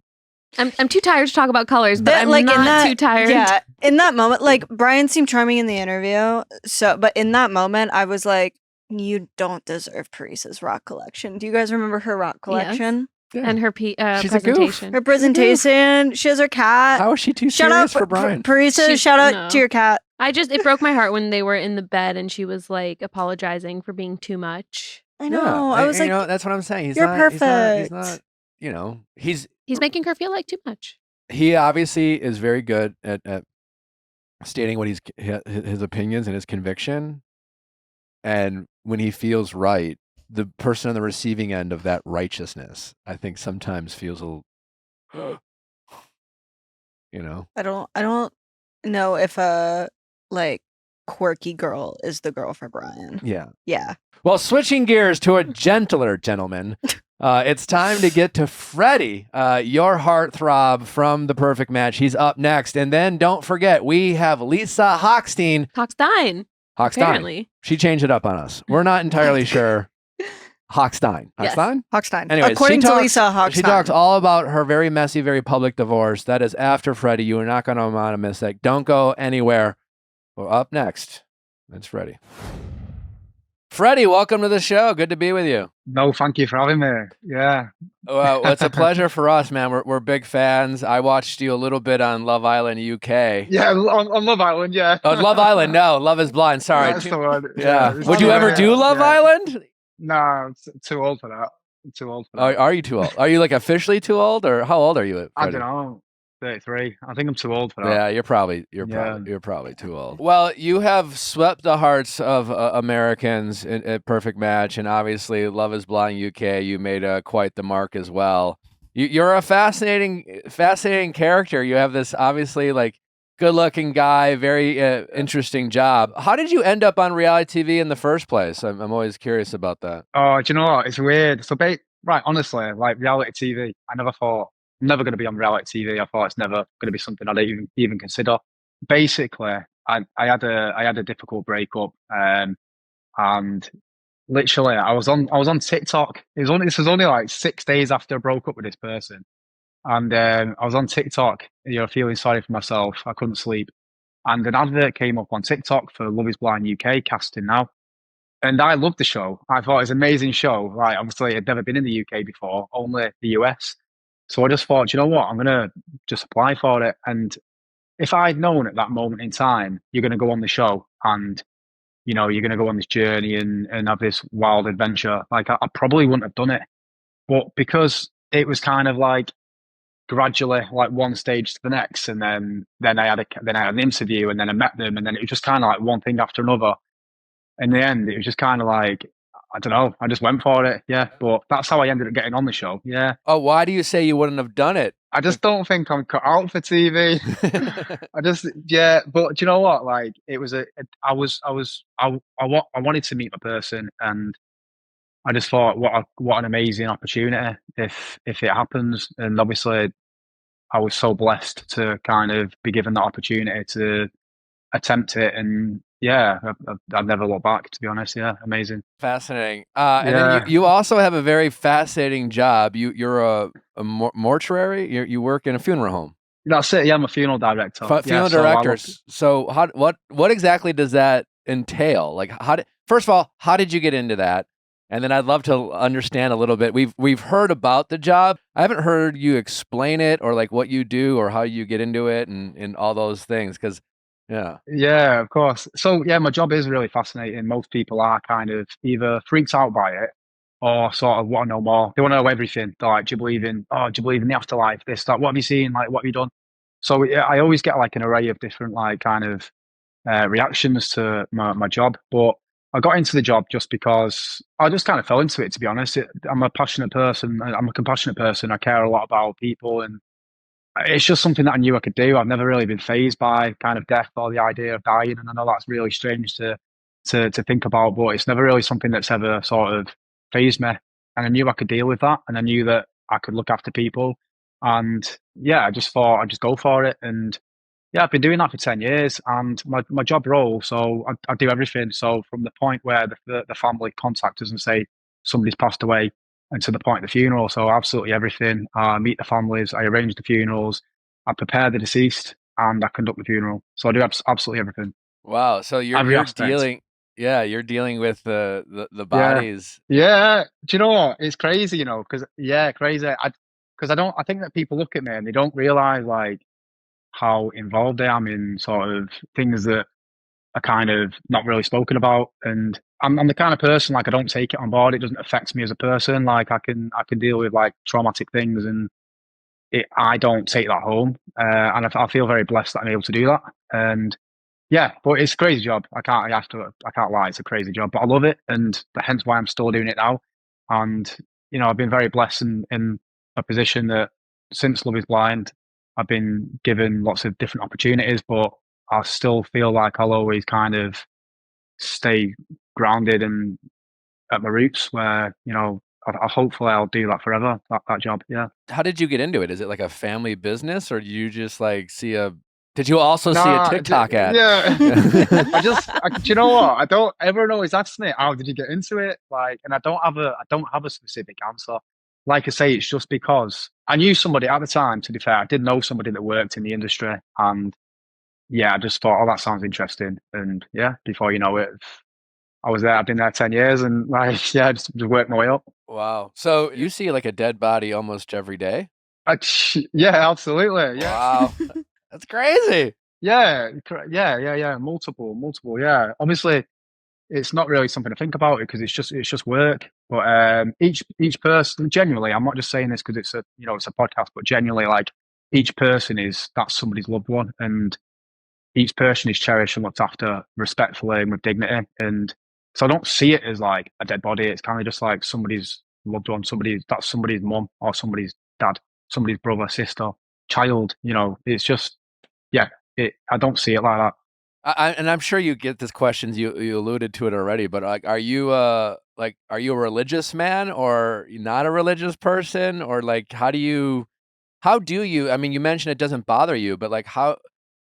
I'm too tired to talk about colors, but That- I'm like, not in that, too tired. Yeah. In that moment, like Brian seemed charming in the interview. But in that moment, I was like, you don't deserve Parisa's rock collection. Do you guys remember her rock collection? yeah. And her She's a goof. presentation. Her presentation. She has her cat. How is she too Shout serious out for Brian? Parisa. She's- Shout out no. to your cat. It broke my heart when they were in the bed and she was like apologizing for being too much. I know. I was like, you know, that's what I'm saying. He's "You're not, He's perfect." not, you know, he's He's making her feel like too much. he obviously is very good at stating what his opinions and his conviction. And when he feels right, the person on the receiving end of that righteousness, I think sometimes feels a little, you know, I don't know if a like quirky girl is the girl for Brian. yeah. Yeah. Well, switching gears to a gentler gentleman, it's time to get to Freddie, your heartthrob from The Perfect Match. He's up next. And then don't forget, we have Lisa Hochstein. Hochstein, apparently. She changed it up on us. We're not entirely sure. Hochstein. Yes. Hochstein? Hochstein. Anyways, According she to talks- Lisa Hochstein. She talks all about her very messy, very public divorce. That is after Freddie. You are not going to want to miss that. Don't go anywhere. Well, up next, it's Freddie. Freddie, welcome to the show. Good to be with you. No, thank you for having me. Yeah. Well, it's a pleasure for us, man. We're big fans. I watched you a little bit on Love Island UK. Yeah, on Love Island, yeah. Oh, Love Island. No, Love is Blind. Sorry. That's the one. Yeah. it's Would you too- ever do Love yeah. Island? No, it's too old for that. I'm too old for Are, that. are you too old? Are you like officially too old, or how old are you? I Freddie? don't know. 33. I think I'm too old for that. Yeah, you're probably too old. Well, you have swept the hearts of Americans at Perfect Match, and obviously Love Is Blind UK. You made quite the mark as well. You're a fascinating character. You have this obviously like good-looking guy, very interesting job. How did you end up on reality TV in the first place? I'm always curious about that. Oh, do you know what? It's weird. So, right, honestly, like reality TV, I never thought I'm never going to be on reality TV. I thought it's never going to be something I'd even consider. Basically, I had a difficult breakup, and literally, I was on TikTok. This was only like 6 days after I broke up with this person, and I was on TikTok, feeling sorry for myself. I couldn't sleep, and an advert came up on TikTok for Love Is Blind UK casting now. And I loved the show. I thought it was an amazing show. Right, obviously, I'd never been in the UK before, only the US. So I just thought, you know what, I'm going to just apply for it. And if I'd known at that moment in time, you're going to go on the show and, you're going to go on this journey and have this wild adventure, like I probably wouldn't have done it. But because it was kind of like gradually, like one stage to the next, and then I had an interview, and then I met them, and then it was just kind of like one thing after another. In the end, it was just kind of like, I don't know, I just went for it. Yeah. But that's how I ended up getting on the show. Yeah. Oh, why do you say you wouldn't have done it? I just don't think I'm cut out for TV. But do you know what? Like, it was I wanted to meet a person, and I just thought, what an amazing opportunity if it happens. And obviously, I was so blessed to kind of be given that opportunity to attempt it, and yeah, I've never looked back, to be honest. Yeah, amazing. Fascinating. And then you also have a very fascinating job. You're a mortuary. You work in a funeral home. That's it. Yeah, I'm a funeral director. Funeral director. So what exactly does that entail? Like, first of all, how did you get into that? And then I'd love to understand a little bit. We've heard about the job. I haven't heard you explain it, or like what you do or how you get into it and all those things. Because yeah, of course. So yeah, my job is really fascinating. Most people are kind of either freaked out by it or sort of want to know more. They want to know everything. They're like, do you believe in the afterlife? This, that. What have you seen? Like, what have you done? So yeah, I always get like an array of different like kind of reactions to my job. But I got into the job just because I just kind of fell into it, to be honest. I'm a passionate person. I'm a compassionate person. I care a lot about people, and it's just something that I knew I could do. I've never really been fazed by kind of death or the idea of dying. And I know that's really strange to think about, but it's never really something that's ever sort of fazed me. And I knew I could deal with that. And I knew that I could look after people. And yeah, I just thought I'd just go for it. And yeah, I've been doing that for 10 years, and my job role. So I do everything. So from the point where the family contact us and say somebody's passed away, and to the point of the funeral. So absolutely everything. I meet the families, I arrange the funerals, I prepare the deceased, and I conduct the funeral. So I do absolutely everything. Wow. So you're dealing with the bodies. Yeah. Do you know what? It's crazy, crazy. I think that people look at me and they don't realize like how involved I am in sort of things that are kind of not really spoken about. And I'm the kind of person, like, I don't take it on board. It doesn't affect me as a person. Like, I can deal with like traumatic things, and I don't take that home. And I feel very blessed that I'm able to do that. And yeah, but it's a crazy job. I can't lie. It's a crazy job, but I love it. And hence why I'm still doing it now. And, I've been very blessed in a position that since Love Is Blind, I've been given lots of different opportunities, but I still feel like I'll always kind of stay grounded and at my roots, where hopefully I'll do that forever, that job. Yeah. How did you get into it? Is it like a family business, or did you just like did you also see a TikTok ad? Yeah. Do you know what? Everyone always asks me, how did you get into it? Like, and I don't have a specific answer. Like I say, it's just because I knew somebody at the time. To be fair, I did know somebody that worked in the industry, and yeah, I just thought, oh, that sounds interesting. And yeah, before you know it, I was there. I've been there 10 years, and like, yeah, just worked my way up. Wow. So you see like a dead body almost every day? Yeah, absolutely. Yeah. Wow. That's crazy. Yeah, multiple, yeah. Obviously, it's not really something to think about because it's just work. But each person, genuinely, I'm not just saying this because it's a podcast, but genuinely, like each person that's somebody's loved one, and each person is cherished and looked after respectfully and with dignity. And so I don't see it as like a dead body. It's kind of just like somebody's loved one, that's somebody's mum or somebody's dad, somebody's brother, sister, child. It's just I don't see it like that. And I'm sure you get this questions. You alluded to it already, but like, are you a religious man or not a religious person, or like how do you? I mean, you mentioned it doesn't bother you, but like how?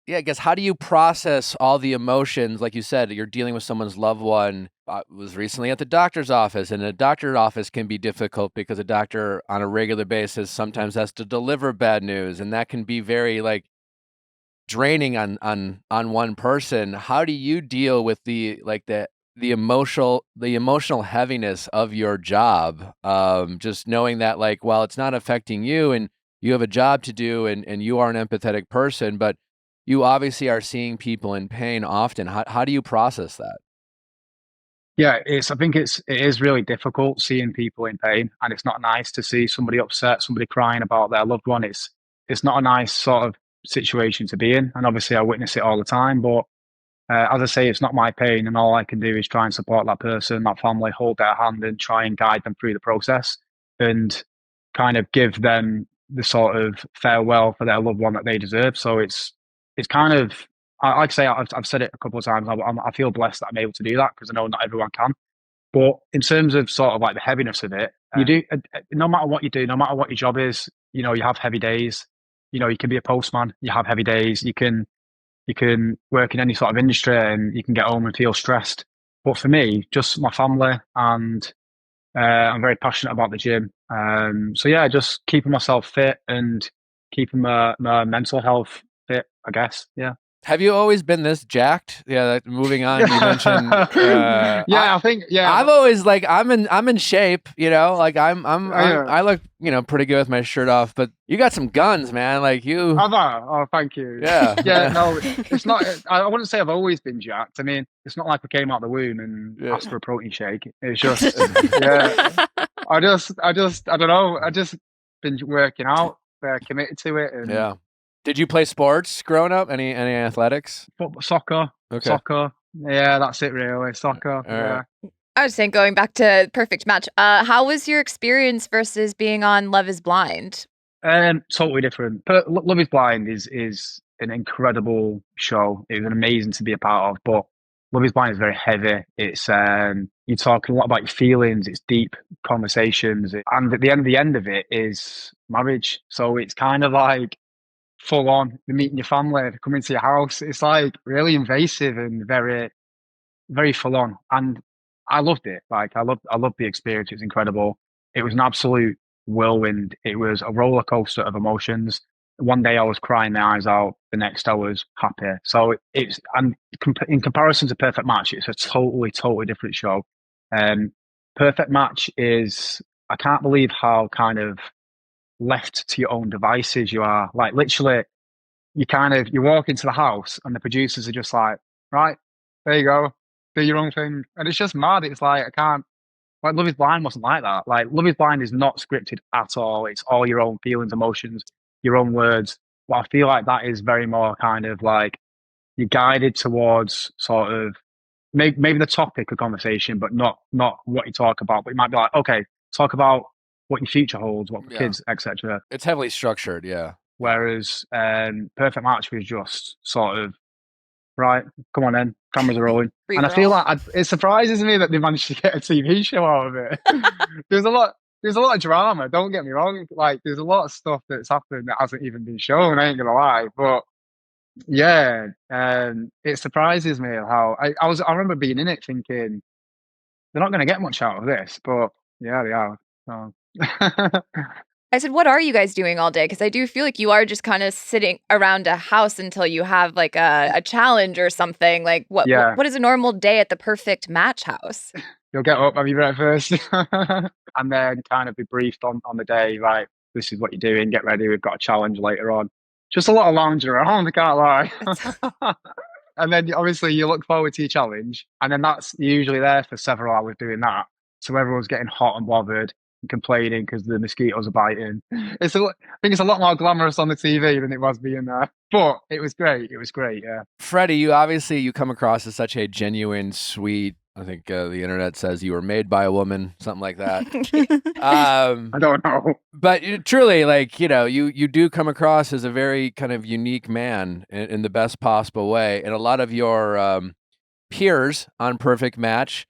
Yeah, I guess how do you process all the emotions? Like you said, you're dealing with someone's loved one. I was recently at the doctor's office, and a doctor's office can be difficult because a doctor on a regular basis sometimes has to deliver bad news, and that can be very like draining on one person. How do you deal with the emotional heaviness of your job? Just knowing that like, while it's not affecting you and you have a job to do and you are an empathetic person, but you obviously are seeing people in pain often. How do you process that? Yeah, I think it is really difficult seeing people in pain, and it's not nice to see somebody upset, somebody crying about their loved one. It's not a nice sort of situation to be in, and obviously I witness it all the time. But as I say, it's not my pain, and all I can do is try and support that person, that family, hold their hand, and try and guide them through the process, and kind of give them the sort of farewell for their loved one that they deserve. So it's kind of, like I say, I've said it a couple of times. I feel blessed that I'm able to do that because I know not everyone can. But in terms of sort of like the heaviness of it, you do, no matter what you do, no matter what your job is, you have heavy days. You can be a postman, you have heavy days. You can work in any sort of industry and you can get home and feel stressed. But for me, just my family, and I'm very passionate about the gym. So yeah, just keeping myself fit and keeping my mental health fit, I guess. Yeah. Have you always been this jacked? Yeah. Moving on, you mentioned. I think. Yeah. I've always like I'm in shape. Like I look pretty good with my shirt off. But you got some guns, man. Like you. Oh, thank you. Yeah. Yeah. No, it's not. I wouldn't say I've always been jacked. I mean, it's not like I came out of the womb and asked for a protein shake. It's just yeah. I don't know. I just been working out, committed to it. And yeah. Did you play sports growing up? Any athletics? Soccer. Okay. Soccer. Yeah, that's it really. Soccer. Yeah. I was saying, going back to Perfect Match, how was your experience versus being on Love is Blind? Totally different. Love is Blind is an incredible show. It was amazing to be a part of, but Love is Blind is very heavy. It's you talk a lot about your feelings. It's deep conversations, and at the end of it is marriage. So it's kind of like full on. You're meeting your family, they come into your house. It's like really invasive and very, very full on. And I loved it. Like I loved the experience. It was incredible. It was an absolute whirlwind. It was a roller coaster of emotions. One day I was crying my eyes out. The next I was happy. So and in comparison to Perfect Match, it's a totally, totally different show. Perfect Match is, I can't believe how kind of left to your own devices you are. Like literally, you walk into the house and the producers are just like, right, there you go, do your own thing. And it's just mad. It's like, I can't, like Love is Blind wasn't like that. Like Love is Blind is not scripted at all. It's all your own feelings, emotions, your own words. But I feel like that is very more kind of like you're guided towards sort of maybe the topic of conversation, but not what you talk about. But it might be like, okay, talk about what your future holds, what for kids, etc. It's heavily structured, yeah. Whereas Perfect Match was just sort of, right, come on in, cameras are rolling. And I feel like it surprises me that they managed to get a TV show out of it. There's a lot of drama, don't get me wrong. Like, there's a lot of stuff that's happened that hasn't even been shown, I ain't gonna lie. But yeah, it surprises me how I remember being in it thinking they're not gonna get much out of this, but yeah, they are. So I said, what are you guys doing all day? Because I do feel like you are just kind of sitting around a house until you have like a challenge or something. Like Yeah. what is a normal day at the perfect match house? You'll get up, have your breakfast, and then kind of be briefed on the day, right, this is what you're doing, get ready, we've got a challenge later on. Just a lot of lounging around, I can't lie. And then obviously you look forward to your challenge, and then that's usually there for several hours doing that. So everyone's getting hot and bothered and complaining because the mosquitoes are biting. I think it's a lot more glamorous on the TV than it was being there. But it was great. It was great, yeah. Freddie, you come across as such a genuine, sweet. I think the internet says you were made by a woman, something like that. I don't know. But truly, like, you do come across as a very kind of unique man in the best possible way. And a lot of your peers on Perfect Match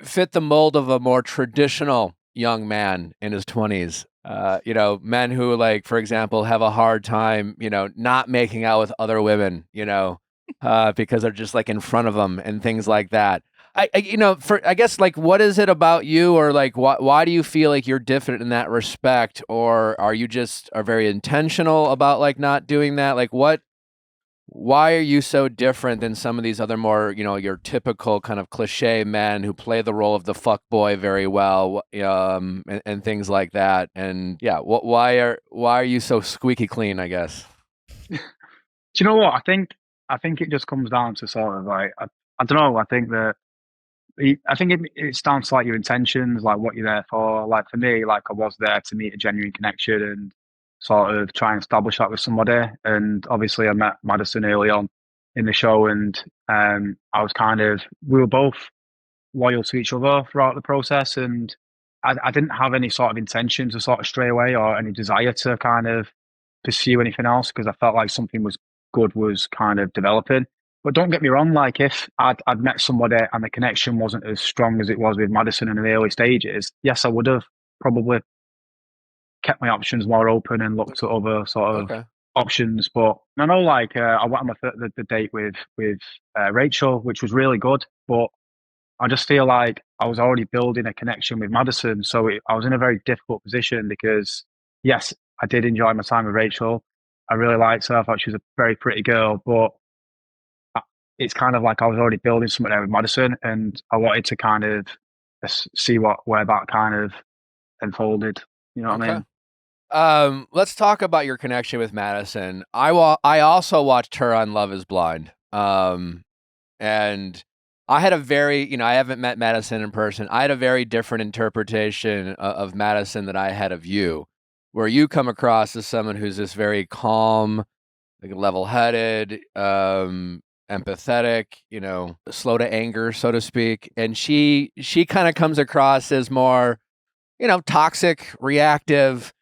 fit the mold of a more traditional young man in his 20s. Men who, like, for example, have a hard time, not making out with other women, because they're just like in front of them and things like that. I guess, like, what is it about you, or like, why do you feel like you're different in that respect, or are you just very intentional about like not doing that? Like, why are you so different than some of these other more, your typical kind of cliche men who play the role of the fuck boy very well, and things like that? And yeah, why are you so squeaky clean, I guess? Do you know what? I think it just comes down to sort of like, I don't know. I think it's down to like your intentions, like what you're there for. Like for me, like I was there to meet a genuine connection and sort of try and establish that with somebody. And obviously I met Madison early on in the show, and we were both loyal to each other throughout the process. And I didn't have any sort of intention to sort of stray away or any desire to kind of pursue anything else, because I felt like something was kind of developing. But don't get me wrong, like if I'd met somebody and the connection wasn't as strong as it was with Madison in the early stages, yes, I would have probably kept my options more open and looked at other sort of options. But I know, like I went on the date with Rachel, which was really good. But I just feel like I was already building a connection with Madison, so I was in a very difficult position because yes, I did enjoy my time with Rachel. I really liked her. I thought she was a very pretty girl, but it's kind of like I was already building something there with Madison, and I wanted to kind of see where that kind of unfolded. You know what I mean? Let's talk about your connection with Madison. I also watched her on Love Is Blind. And I had a very, I haven't met Madison in person. I had a very different interpretation of Madison that I had of you, where you come across as someone who's just very calm, like level-headed, empathetic, slow to anger, so to speak. And she kind of comes across as more, toxic, reactive,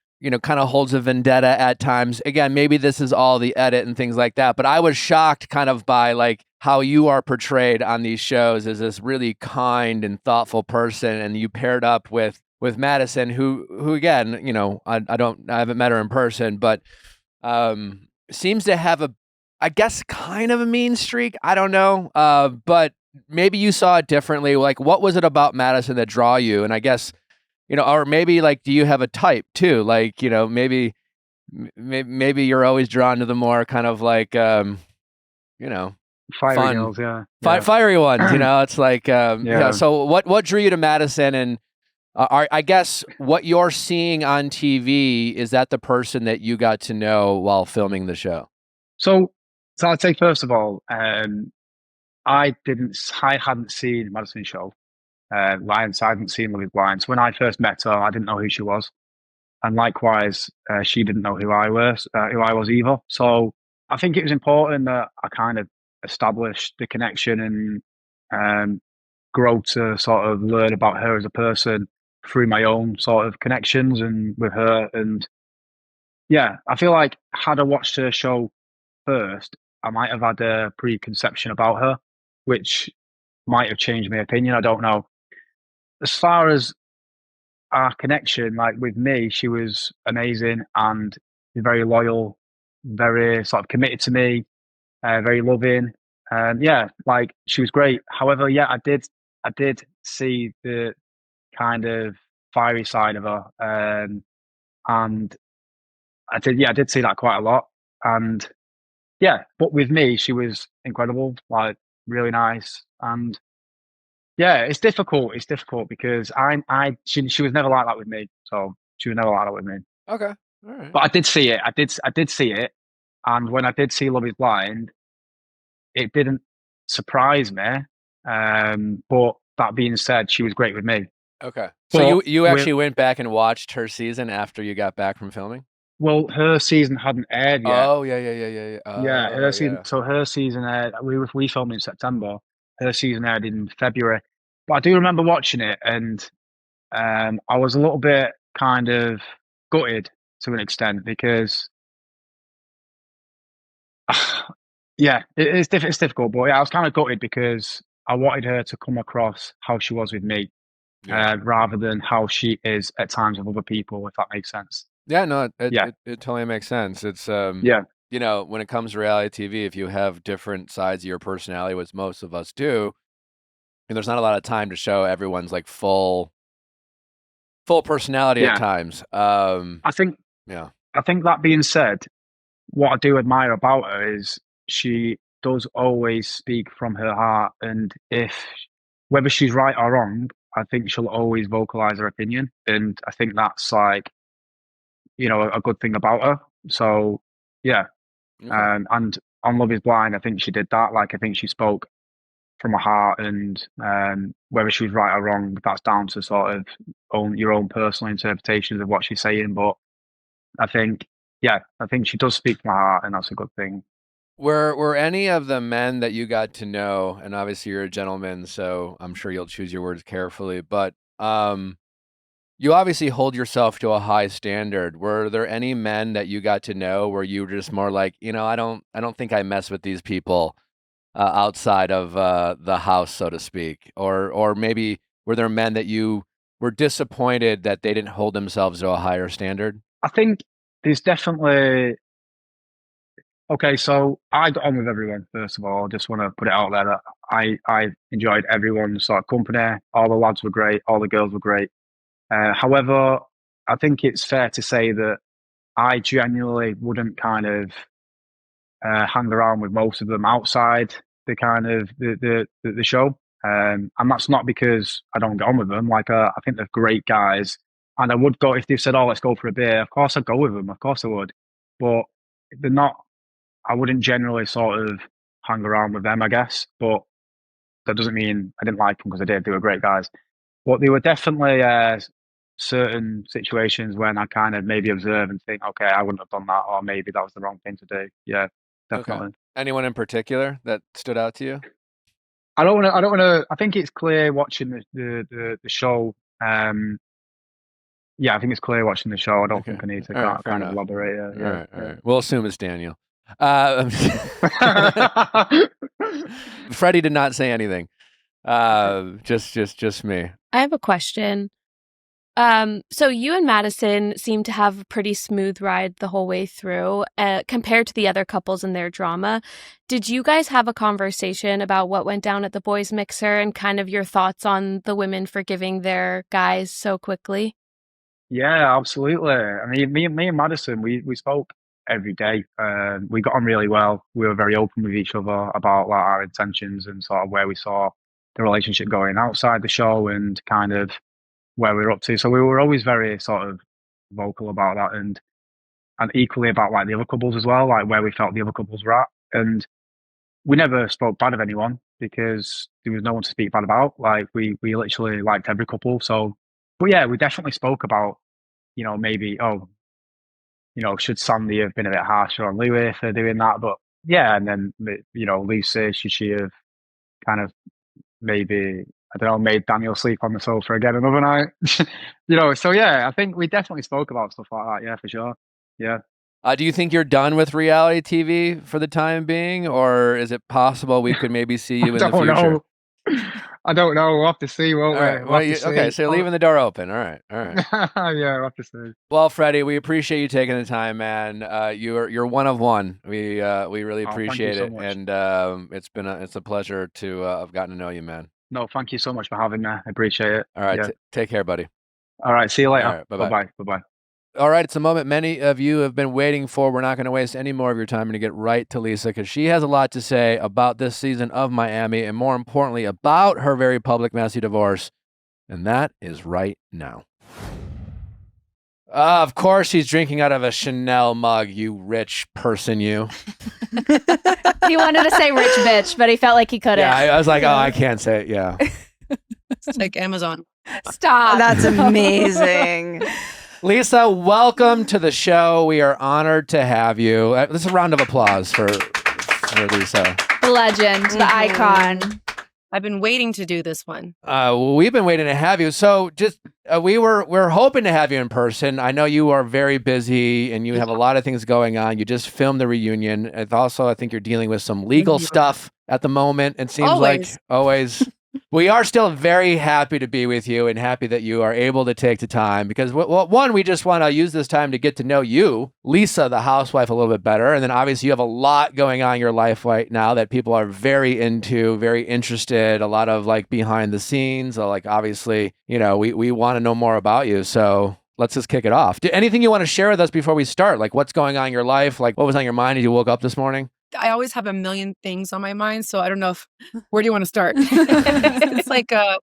kind of holds a vendetta at times. Again, maybe this is all the edit and things like that, but I was shocked kind of by like how you are portrayed on these shows as this really kind and thoughtful person. And you paired up with Madison, who again, I haven't met her in person, but seems to have I guess kind of a mean streak. I don't know. But maybe you saw it differently. Like, what was it about Madison that draw you? And I guess, or maybe like, do you have a type too? Like, maybe you're always drawn to the more kind of like, fiery fun girls, yeah. Fiery ones, it's like, yeah. So what drew you to Madison? And I guess what you're seeing on TV, is that the person that you got to know while filming the show? So I'd say, first of all, I hadn't seen Madison's show. I hadn't seen Love Is Blind. So when I first met her, I didn't know who she was, and likewise, she didn't know who I was either. So I think it was important that I kind of established the connection and grow to sort of learn about her as a person through my own sort of connections and with her. And yeah, I feel like had I watched her show first, I might have had a preconception about her, which might have changed my opinion. I don't know. As far as our connection, like with me, she was amazing and very loyal, very sort of committed to me, very loving. And yeah, like she was great. However, yeah, I did see the kind of fiery side of her. and I did see that quite a lot. And yeah, but with me, she was incredible, like really nice. And yeah, it's difficult. It's difficult because she was never like that with me. So she was never like that with me. Okay. All right. But I did see it. I did see it. And when I did see Love Is Blind, it didn't surprise me. But that being said, she was great with me. Okay. So But you with- actually went back and watched her season after you got back from filming? Well, her season hadn't aired yet. Oh, yeah. Yeah, her Oh, season. yeah. So her season aired. We filmed in September. Her season aired in February. But I do remember watching it, and I was a little bit kind of gutted to an extent because, yeah, it's difficult. But yeah, I was kind of gutted because I wanted her to come across how she was with me, Yeah. rather than how she is at times with other people. If that makes sense. Yeah, no, Yeah. it totally makes sense. It's Yeah. you know, when it comes to reality TV, if you have different sides of your personality, which most of us do, and there's not a lot of time to show everyone's like full personality at Yeah. times. I think Yeah. I think that being said, what I do admire about her is she does always speak from her heart, and whether she's right or wrong, I think she'll always vocalize her opinion, and I think that's like, you know, a good thing about her. So yeah, Okay. and on Love Is Blind, I think she did that. Like, I think she spoke from her heart, and whether she was right or wrong, that's down to sort of your own personal interpretations of what she's saying. But I think she does speak from her heart, and that's a good thing. Were any of the men that you got to know, and obviously you're a gentleman, so I'm sure you'll choose your words carefully, but you obviously hold yourself to a high standard. Were there any men that you got to know where you were just more like, you know, I don't think I mess with these people outside of the house, so to speak, or maybe were there men that you were disappointed that they didn't hold themselves to a higher standard? I think there's definitely. Okay, so I got on with everyone. First of all, I just want to put it out there that I enjoyed everyone's sort of company. All the lads were great. All the girls were great. However, I think it's fair to say that I genuinely wouldn't kind of hang around with most of them outside the kind of the show. And that's not because I don't get on with them. Like, I think they're great guys, and I would go if they said, "Oh, let's go for a beer." Of course, I'd go with them. Of course, I would. But they're not. I wouldn't generally sort of hang around with them, I guess. But that doesn't mean I didn't like them, because I did. They were great guys. But there were definitely certain situations when I kind of maybe observe and think, okay, I wouldn't have done that, or maybe that was the wrong thing to do. Yeah, definitely. Okay. Anyone in particular that stood out to you? I don't want to. I think it's clear watching the show. Yeah, I think it's clear watching the show. I don't think I need to kind of elaborate. Yeah, All right. We'll assume it's Daniel. Freddie did not say anything. Just me. I have a question. So you and Madison seem to have a pretty smooth ride the whole way through, compared to the other couples in their drama. Did you guys have a conversation about what went down at the boys' mixer and kind of your thoughts on the women forgiving their guys so quickly? Yeah, absolutely. I mean, me and Madison, we spoke every day. We got on really well. We were very open with each other about like our intentions and sort of where we saw the relationship going outside the show, and kind of where we were up to. So we were always very sort of vocal about that, and equally about like the other couples as well, like where we felt the other couples were at. And we never spoke bad of anyone because there was no one to speak bad about. Like, we literally liked every couple. So, but yeah, we definitely spoke about, you know, maybe, oh, you know, should Sandy have been a bit harsher on Louis for doing that? But yeah, and then, you know, Lisa, should she have kind of maybe, I don't know, made Daniel sleep on the sofa again another night? You know, so yeah, I think we definitely spoke about stuff like that. Yeah, for sure. Yeah. Do you think you're done with reality TV for the time being, or is it possible we could maybe see you in the future? I don't know. We'll have to see, won't All right. we? Well, okay, so you're leaving the door open. All right. Yeah, we'll have to see. Well, Freddie, we appreciate you taking the time, man. You're one of one. We really appreciate so it, much. and it's a pleasure to have gotten to know you, man. No, thank you so much for having me. I appreciate it. All right, Yeah. take care, buddy. All right, see you later. All right, bye-bye. Bye-bye. All right, it's a moment many of you have been waiting for. We're not going to waste any more of your time and to get right to Lisa because she has a lot to say about this season of Miami and more importantly about her very public messy divorce. And that is right now. Of course she's drinking out of a Chanel mug, you rich person, you. He wanted to say rich bitch, but he felt like he couldn't. Yeah, I was like, oh, I can't say it. Yeah. It's like Amazon. Stop. That's amazing. Lisa, welcome to the show. We are honored to have you. This is a round of applause for Lisa. The legend, the icon. I've been waiting to do this one. We've been waiting to have you. So just we're hoping to have you in person. I know you are very busy and you have a lot of things going on. You just filmed the reunion. And also, I think you're dealing with some legal stuff at the moment. It seems like always. We are still very happy to be with you and happy that you are able to take the time because, one, we just want to use this time to get to know you, Lisa, the housewife, a little bit better. And then obviously you have a lot going on in your life right now that people are very into, very interested, a lot of like behind the scenes. Like obviously, we want to know more about you. So let's just kick it off. Anything you want to share with us before we start? Like what's going on in your life? Like what was on your mind as you woke up this morning? I always have a million things on my mind, so I don't know where do you want to start? It's like a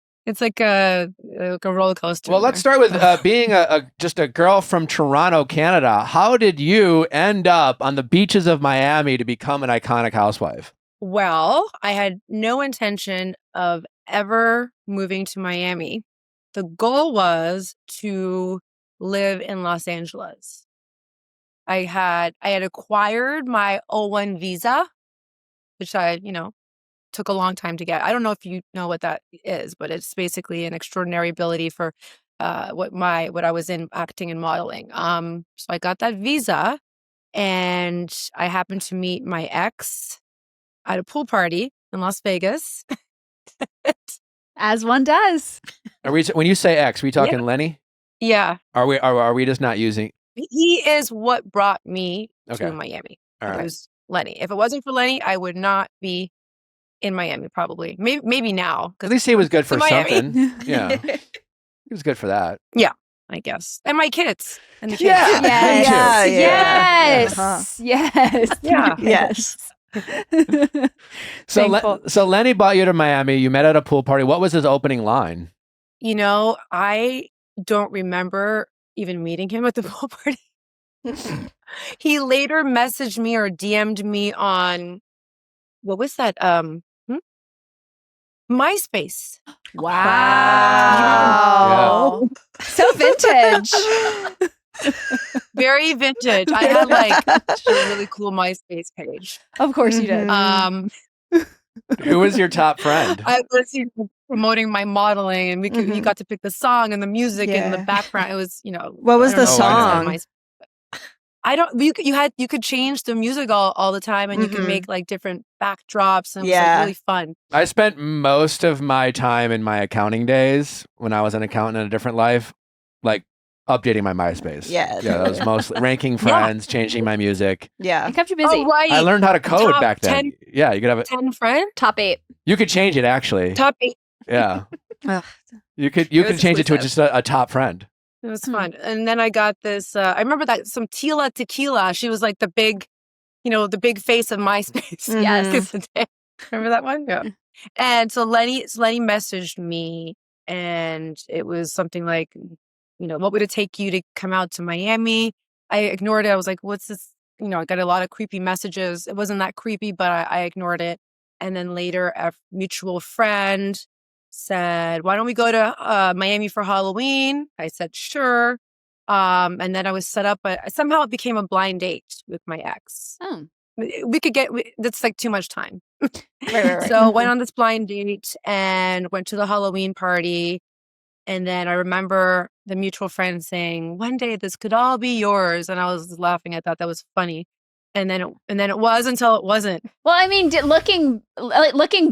roller coaster. Well, let's start with being just a girl from Toronto, Canada. How did you end up on the beaches of Miami to become an iconic housewife? Well, I had no intention of ever moving to Miami. The goal was to live in Los Angeles. I had acquired my O1 visa, which I, took a long time to get. I don't know if you know what that is, but it's basically an extraordinary ability for what I was in acting and modeling. So I got that visa and I happened to meet my ex at a pool party in Las Vegas. As one does. When you say ex, are we talking Lenny? Yeah. Are we just not using? He is what brought me Okay. to Miami. All right. It was Lenny. If it wasn't for Lenny, I would not be in Miami probably. Maybe now. At least he was good for Miami. something. Yeah. He was good for that. I guess. And my kids. And the kids. Yeah. Yes. Yeah. Yes. Yeah. Yes. So Lenny brought you to Miami. You met at a pool party. What was his opening line? I don't remember even meeting him at the pool party. He later messaged me or DM'd me on, what was that? MySpace. Wow. So vintage. Very vintage. I had like a really cool MySpace page. Of course you did. Who was your top friend? I was promoting my modeling, and you got to pick the song and the music and the background. It was, What was I don't the know why song? I don't. You could change the music all the time, and you could make like different backdrops, and it was like really fun. I spent most of my time in my accounting days when I was an accountant in a different life, like updating my MySpace. Yeah. Yeah, that was mostly ranking friends, changing my music. Yeah. It kept you busy. Oh, right. I learned how to code Top back then. 10 Yeah, you could have 10 friends. Top 8. You could change it actually. Top 8. Yeah. Ugh. You could was change it to exclusive. just a top friend. It was fun. And then I got this, I remember that some Tila Tequila. She was like the big face of MySpace. Yes. Remember that one? Yeah. And so Lenny messaged me and it was something like, what would it take you to come out to Miami? I ignored it. I was like, what's this? I got a lot of creepy messages. It wasn't that creepy, but I ignored it. And then later a mutual friend said, why don't we go to Miami for Halloween? I said, sure. And then I was set up, but somehow it became a blind date with my ex. Oh. That's like too much time. Right. So went on this blind date and went to the Halloween party. And then I remember the mutual friend saying, one day this could all be yours. And I was laughing. I thought that was funny. And then it was until it wasn't. Well, I mean, looking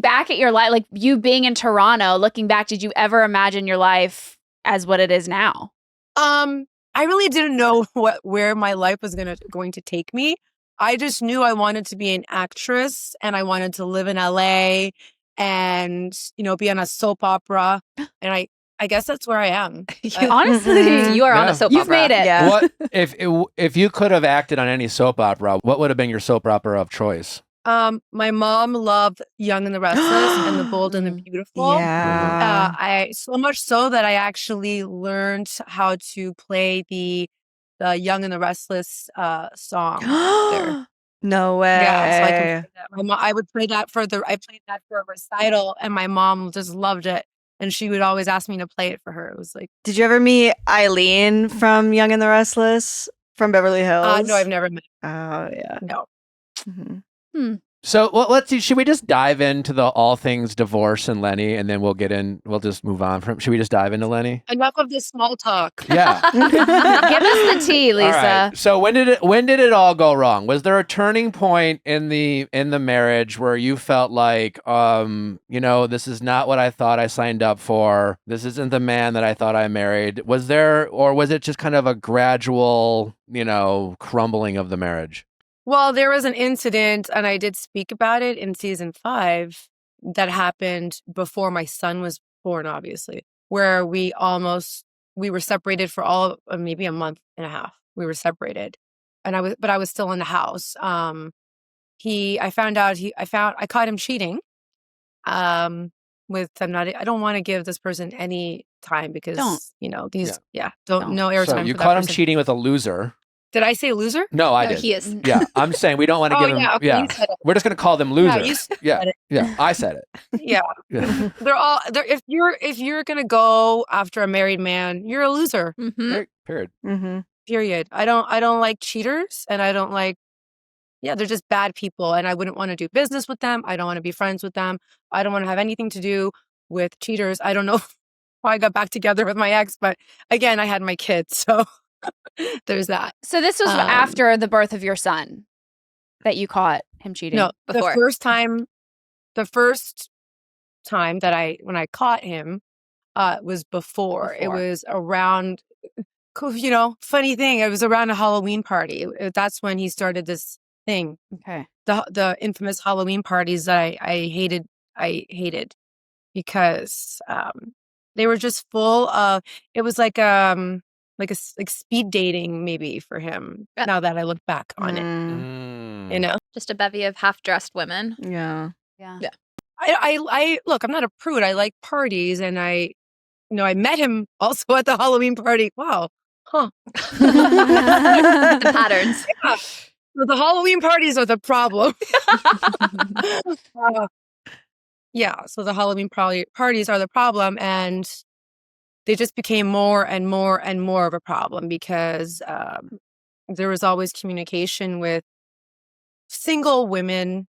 back at your life, like you being in Toronto, looking back, did you ever imagine your life as what it is now? I really didn't know where my life was going to take me. I just knew I wanted to be an actress and I wanted to live in LA and, be on a soap opera. And I I guess that's where I am. Honestly, You are on Yeah. a soap you've opera. made it. Yeah. What if you could have acted on any soap opera? What would have been your soap opera of choice? My mom loved Young and the Restless and The Bold and the Beautiful. Yeah. I so much so that I actually learned how to play the Young and the Restless song there. No way. Yeah, so I can play that. I would play that I played that for a recital, and my mom just loved it, and she would always ask me to play it for her. It was like, Did you ever meet Eileen from Young and the Restless from Beverly Hills? no, I've never met. Oh yeah. No. Mhm. So let's see. Should we just dive into the all things divorce and Lenny, and then we'll just move on from. Should we just dive into Lenny? Enough of this small talk. Yeah. Give us the tea, Lisa. All right. So when did it all go wrong? Was there a turning point in the marriage where you felt like, this is not what I thought I signed up for. This isn't the man that I thought I married. Was there, or was it just kind of a gradual, crumbling of the marriage? Well, there was an incident, and I did speak about it in season 5 that happened before my son was born, obviously, where we were separated for maybe a month and a half. We were separated, and I was still in the house. I caught him cheating. I don't want to give this person any time because no airtime. So you for that caught him person. cheating with a loser. Did I say loser? No, I No, did. he is. Yeah, I'm saying we don't want to give him. Yeah, okay, you said it. We're just going to call them Yeah, losers. you said it. Yeah, I said it. Yeah. Yeah. If you're gonna go after a married man, you're a loser. Mhm. Period. Mm-hmm. Period. I don't like cheaters, and I don't like. Yeah, they're just bad people, and I wouldn't want to do business with them. I don't want to be friends with them. I don't want to have anything to do with cheaters. I don't know why I got back together with my ex, but again, I had my kids, so there's that. So this was after the birth of your son that you caught him cheating. No, before. the first time that when I caught him was before. It was around, funny thing. It was around a Halloween party. That's when he started this thing. Okay. The infamous Halloween parties that I hated. I hated because they were just full of. It was like speed dating maybe for him. Now that I look back on it, Just a bevy of half-dressed women. Yeah. Yeah. I look. I'm not a prude. I like parties, and I met him also at the Halloween party. Wow, huh? The patterns. Yeah. So the Halloween parties are the problem. Yeah. So the Halloween parties are the problem, and they just became more and more and more of a problem because there was always communication with single women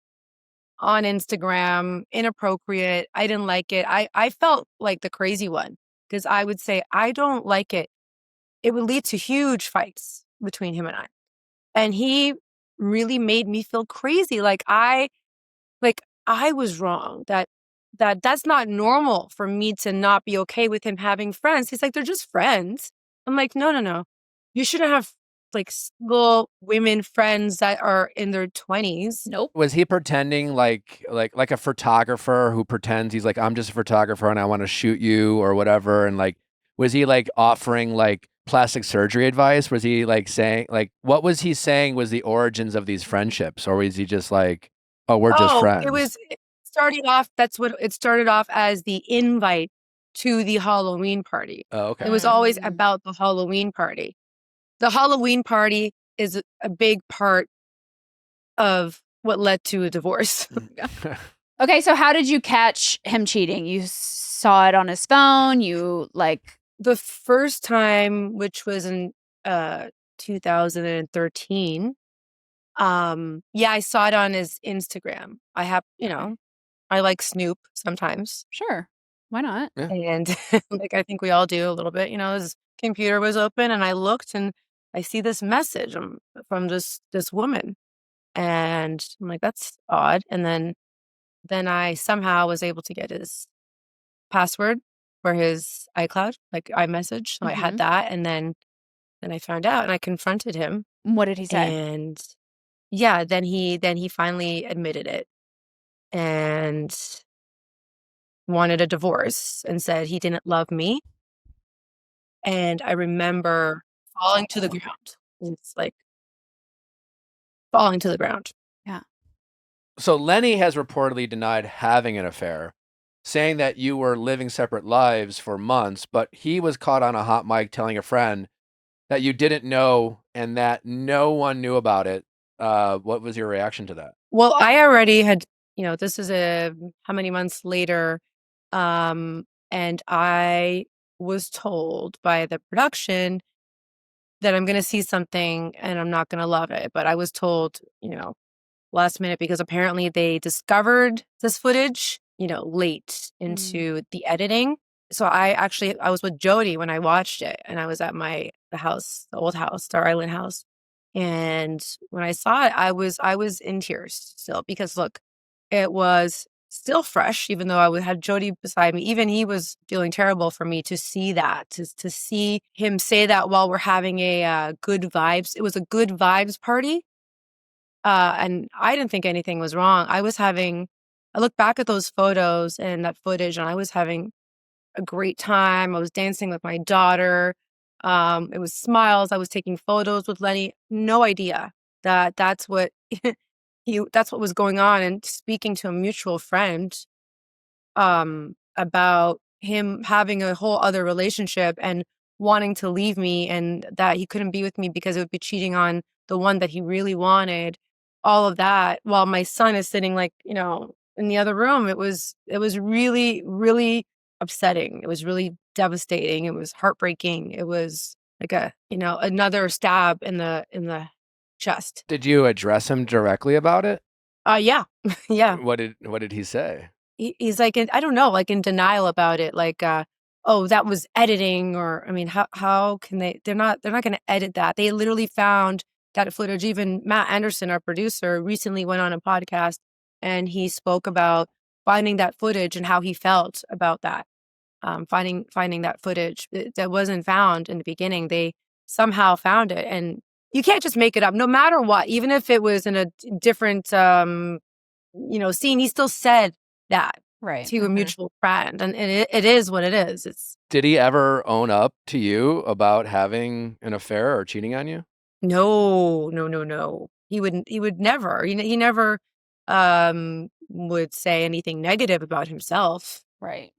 on Instagram, inappropriate. I didn't like it. I felt like the crazy one because I would say, I don't like it. It would lead to huge fights between him and I. And he really made me feel crazy. Like I was wrong, that's not normal for me to not be okay with him having friends. He's like, they're just friends. I'm like, no. You shouldn't have like single women friends that are in their 20s. Nope. Was he pretending like a photographer who pretends he's like, I'm just a photographer and I want to shoot you or whatever? And like, was he like offering like plastic surgery advice? Was he like saying like, what was he saying was the origins of these friendships? Or was he just like, oh, we're just friends? It started off as the invite to the Halloween party. Oh, okay. It was always about the Halloween party. The Halloween party is a big part of what led to a divorce. Okay, so how did you catch him cheating? You saw it on his phone? You like The first time, which was in 2013, I saw it on his Instagram. I like Snoop sometimes. Sure. Why not? Yeah. And like I think we all do a little bit. His computer was open and I looked and I see this message from this woman. And I'm like, that's odd. And then I somehow was able to get his password for his iCloud, like iMessage. So I had that. And then I found out and I confronted him. What did he say? And then he finally admitted it and wanted a divorce and said he didn't love me And I remember falling to the ground. It's like falling to the ground. So Lenny has reportedly denied having an affair, saying that you were living separate lives for months, but he was caught on a hot mic telling a friend that you didn't know and that no one knew about it. What was your reaction to that? Well, I already had, this is how many months later, and I was told by the production that I'm going to see something and I'm not going to love it. But I was told, last minute because apparently they discovered this footage, late into the editing. So I was with Jody when I watched it, and I was at the old house, Star Island house. And when I saw it, I was in tears still because look, it was still fresh, even though I had Jody beside me. Even he was feeling terrible for me to see that, to see him say that while we're having a good vibes. It was a good vibes party. And I didn't think anything was wrong. I look back at those photos and that footage, and I was having a great time. I was dancing with my daughter. It was smiles. I was taking photos with Lenny. No idea that that's what that's what was going on. And speaking to a mutual friend about him having a whole other relationship and wanting to leave me, and that he couldn't be with me because it would be cheating on the one that he really wanted. All of that while my son is sitting in the other room. It was really, really upsetting. It was really devastating. It was heartbreaking. It was like another stab in the chest. Did you address him directly about it? Yeah. Yeah. What did he say? He's like, I don't know, like in denial about it. Like, oh, that was editing, or, I mean, how can they're not going to edit that. They literally found that footage. Even Matt Anderson, our producer, recently went on a podcast and he spoke about finding that footage and how he felt about that. Finding that footage that wasn't found in the beginning. They somehow found it, and you can't just make it up, no matter what. Even if it was in a different, scene, he still said that to a mutual friend, and it is what it is. Did he ever own up to you about having an affair or cheating on you? No. He would never. He never would say anything negative about himself. Right.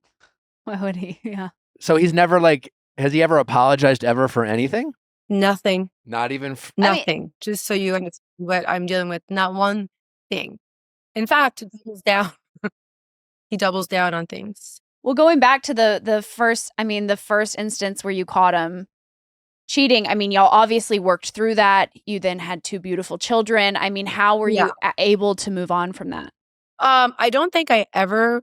Why would he? Yeah. So he's never has he ever apologized ever for anything? Nothing. Not even nothing. Just so you understand what I'm dealing with. Not one thing. In fact, he doubles down. He doubles down on things. Well, going back to the first instance where you caught him cheating, I mean, y'all obviously worked through that. You then had 2 beautiful children. I mean, how were you able to move on from that? I don't think I ever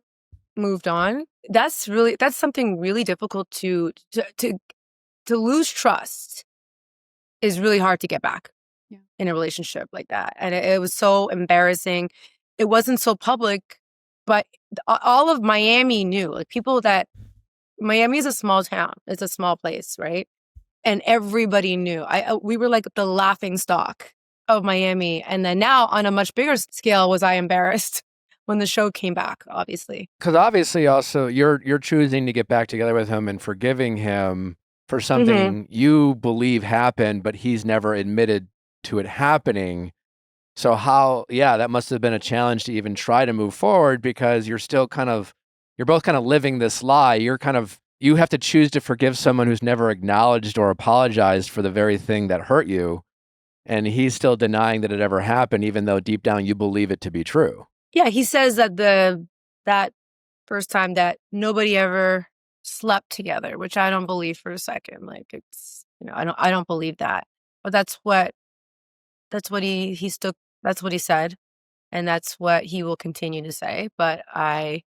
moved on. That's something really difficult to lose trust is really hard to get back in a relationship like that. And it was so embarrassing. It wasn't so public, but all of Miami knew, like people that Miami is a small town. It's a small place, right? And everybody knew. We were like the laughing stock of Miami. And then now on a much bigger scale was I embarrassed when the show came back, obviously. Because obviously also you're choosing to get back together with him and forgiving him for something you believe happened, but he's never admitted to it happening. So that must have been a challenge to even try to move forward, because you're both kind of living this lie. You have to choose to forgive someone who's never acknowledged or apologized for the very thing that hurt you. And he's still denying that it ever happened, even though deep down you believe it to be true. Yeah, he says that that first time that nobody ever slept together, which I don't believe for a second. Like it's, I don't believe that. But that's what he said, and that's what he will continue to say. But I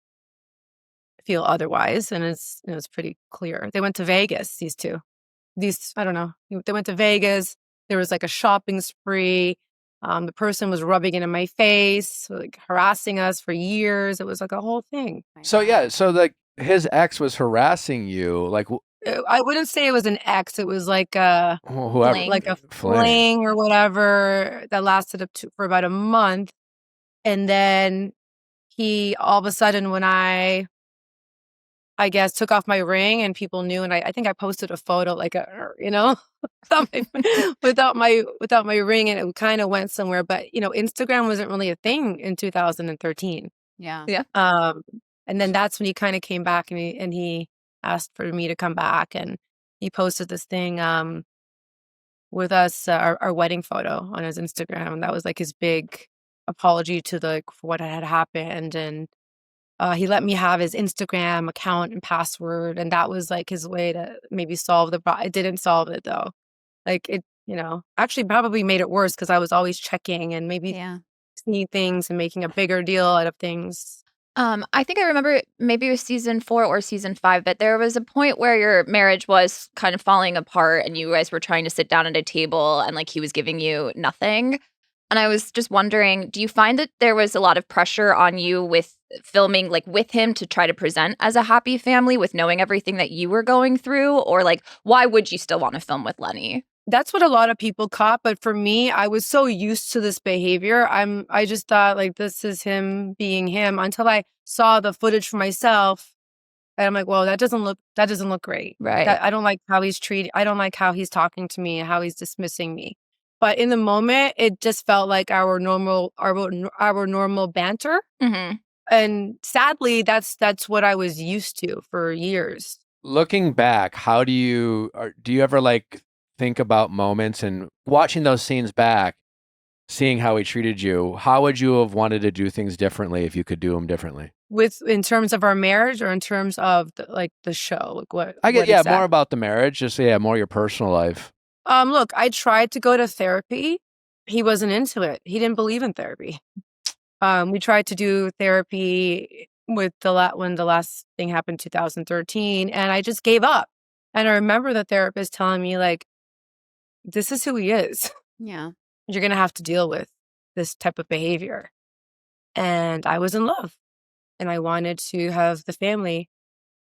feel otherwise, and it's pretty clear. They went to Vegas. I don't know. They went to Vegas. There was like a shopping spree. The person was rubbing it in my face, like harassing us for years. It was like a whole thing. So his ex was harassing you, like I wouldn't say it was an ex. It was like a fling or whatever that lasted for about a month, and then he all of a sudden when I I guess, took off my ring and people knew. And I think I posted a photo like, without my ring, and it kind of went somewhere. But, Instagram wasn't really a thing in 2013. Yeah. Yeah. And then that's when he kind of came back and he asked for me to come back, and he posted this thing with us, our wedding photo on his Instagram. And that was like his big apology to for what had happened. And he let me have his Instagram account and password, and that was like his way to maybe solve the problem. It didn't solve it though. Like it, actually probably made it worse because I was always checking and maybe seeing things and making a bigger deal out of things. I think I remember maybe it was season 4 or season 5, but there was a point where your marriage was kind of falling apart and you guys were trying to sit down at a table and like he was giving you nothing. And I was just wondering, do you find that there was a lot of pressure on you with filming like with him to try to present as a happy family with knowing everything that you were going through? Or like, why would you still want to film with Lenny? That's what a lot of people caught. But for me, I was so used to this behavior. I just thought like this is him being him until I saw the footage for myself. And I'm like, whoa, that doesn't look great. Right. I don't like how he's treating. I don't like how he's talking to me and how he's dismissing me. But in the moment, it just felt like our normal banter. Mm-hmm. And sadly, that's what I was used to for years. Looking back, how do you ever like think about moments and watching those scenes back, seeing how he treated you? How would you have wanted to do things differently if you could do them differently? In terms of our marriage or in terms of the show? Like what? I get what exactly? more about the marriage, just more your personal life. Look, I tried to go to therapy. He wasn't into it. He didn't believe in therapy. We tried to do therapy with when the last thing happened, 2013, and I just gave up. And I remember the therapist telling me, like, this is who he is. Yeah. You're going to have to deal with this type of behavior. And I was in love. And I wanted to have the family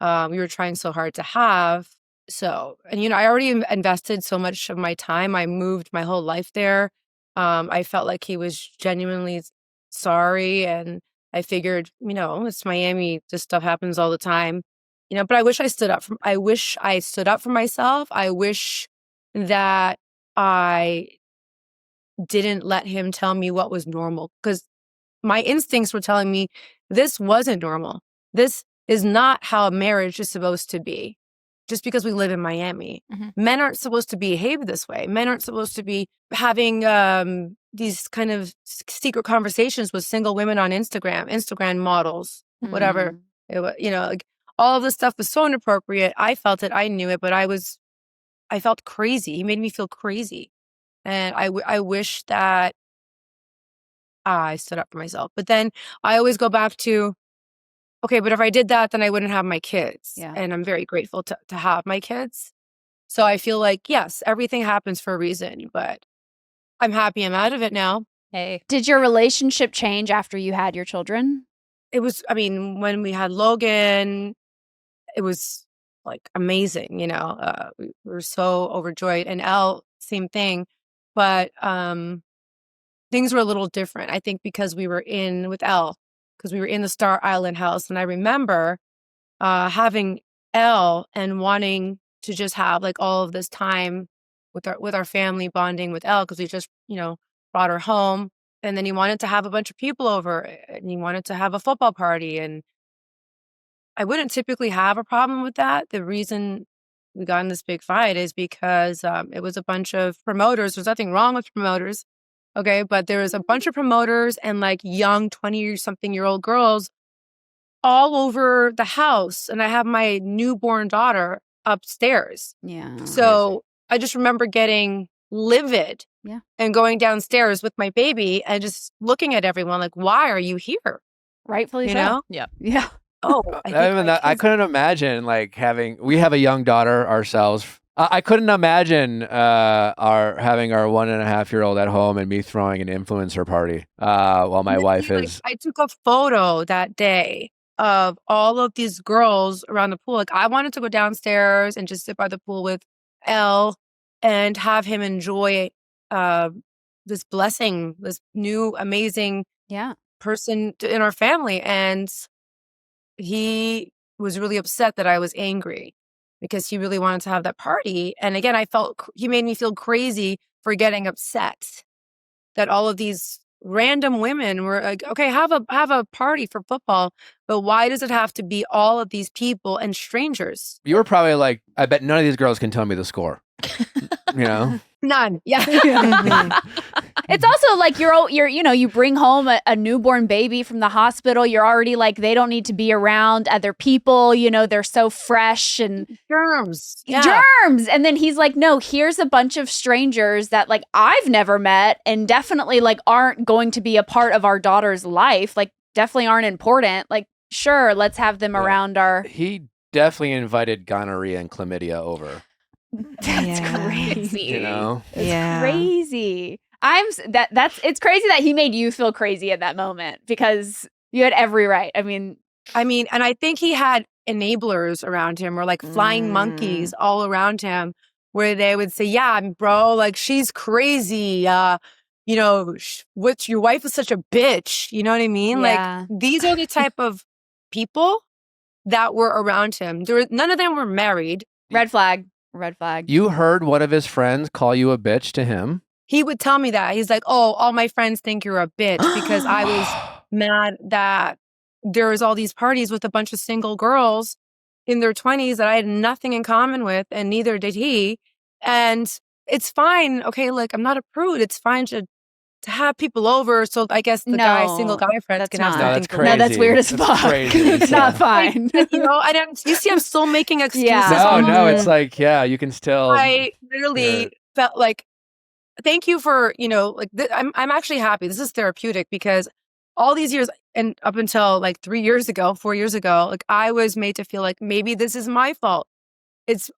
we were trying so hard to have. So, and I already invested so much of my time. I moved my whole life there. I felt like he was genuinely sorry. And I figured, it's Miami. This stuff happens all the time. But I wish I stood up for myself. I wish that I didn't let him tell me what was normal, because my instincts were telling me this wasn't normal. This is not how a marriage is supposed to be. Just because we live in Miami, men aren't supposed to behave this way. Men aren't supposed to be having these kind of secret conversations with single women on Instagram models, whatever. Like all of this stuff was so inappropriate. I felt it. I knew it, but I felt crazy. He made me feel crazy. And I wish that I stood up for myself. But then I always go back to, okay, but if I did that, then I wouldn't have my kids. Yeah. And I'm very grateful to have my kids. So I feel like, yes, everything happens for a reason, but I'm happy I'm out of it now. Hey. Did your relationship change after you had your children? It was, when we had Logan, it was like amazing, we were so overjoyed. And Elle, same thing. But things were a little different, I think, because we were in with Elle. Because we were in the Star Island house. And I remember having Elle and wanting to just have like all of this time with our family, bonding with Elle, because we just, brought her home. And then he wanted to have a bunch of people over, and he wanted to have a football party. And I wouldn't typically have a problem with that. The reason we got in this big fight is because it was a bunch of promoters. There's nothing wrong with promoters. Okay, but there was a bunch of promoters and like young 20-something-year-old girls all over the house. And I have my newborn daughter upstairs. Yeah. So I just remember getting livid and going downstairs with my baby and just looking at everyone like, why are you here? Rightfully You so. know? Yeah. Oh, I couldn't imagine like we have a young daughter ourselves. I couldn't imagine having our 1.5-year-old at home and me throwing an influencer party while my wife is. I took a photo that day of all of these girls around the pool. Like I wanted to go downstairs and just sit by the pool with Elle and have him enjoy this blessing, this new amazing person in our family. And he was really upset that I was angry because he really wanted to have that party. And again, he made me feel crazy for getting upset that all of these random women were like, okay, have a party for football, but why does it have to be all of these people and strangers? You were probably like, I bet none of these girls can tell me the score. You know? None. Yeah. It's also like you bring home a newborn baby from the hospital. You're already like, they don't need to be around other people. They're so fresh and germs. Germs. And then he's like, no, here's a bunch of strangers that like I've never met and definitely like aren't going to be a part of our daughter's life. Like definitely aren't important. Like, sure, let's have them around our. He definitely invited gonorrhea and chlamydia over. That's crazy. You know? It's crazy. It's crazy that he made you feel crazy at that moment because you had every right. I mean, and I think he had enablers around him or like flying monkeys all around him where they would say, yeah, bro, like she's crazy. Your wife is such a bitch. You know what I mean? Yeah. Like these are the type of people that were around him. None of them were married. Red flag. Red flag. You heard one of his friends call you a bitch to him? He would tell me that. He's like, oh, all my friends think you're a bitch because I was mad that there was all these parties with a bunch of single girls in their 20s that I had nothing in common with, and neither did he. And it's fine. Okay, like I'm not a prude. It's fine to have people over. So I guess the single guy friends can have something. That's crazy. No, that's weird as fuck. It's not fine. You see, I'm still making excuses. Yeah. No, it's like, you can still. I literally felt like, thank you for, I'm actually happy. This is therapeutic because all these years and up until like 4 years ago, like I was made to feel like maybe this is my fault.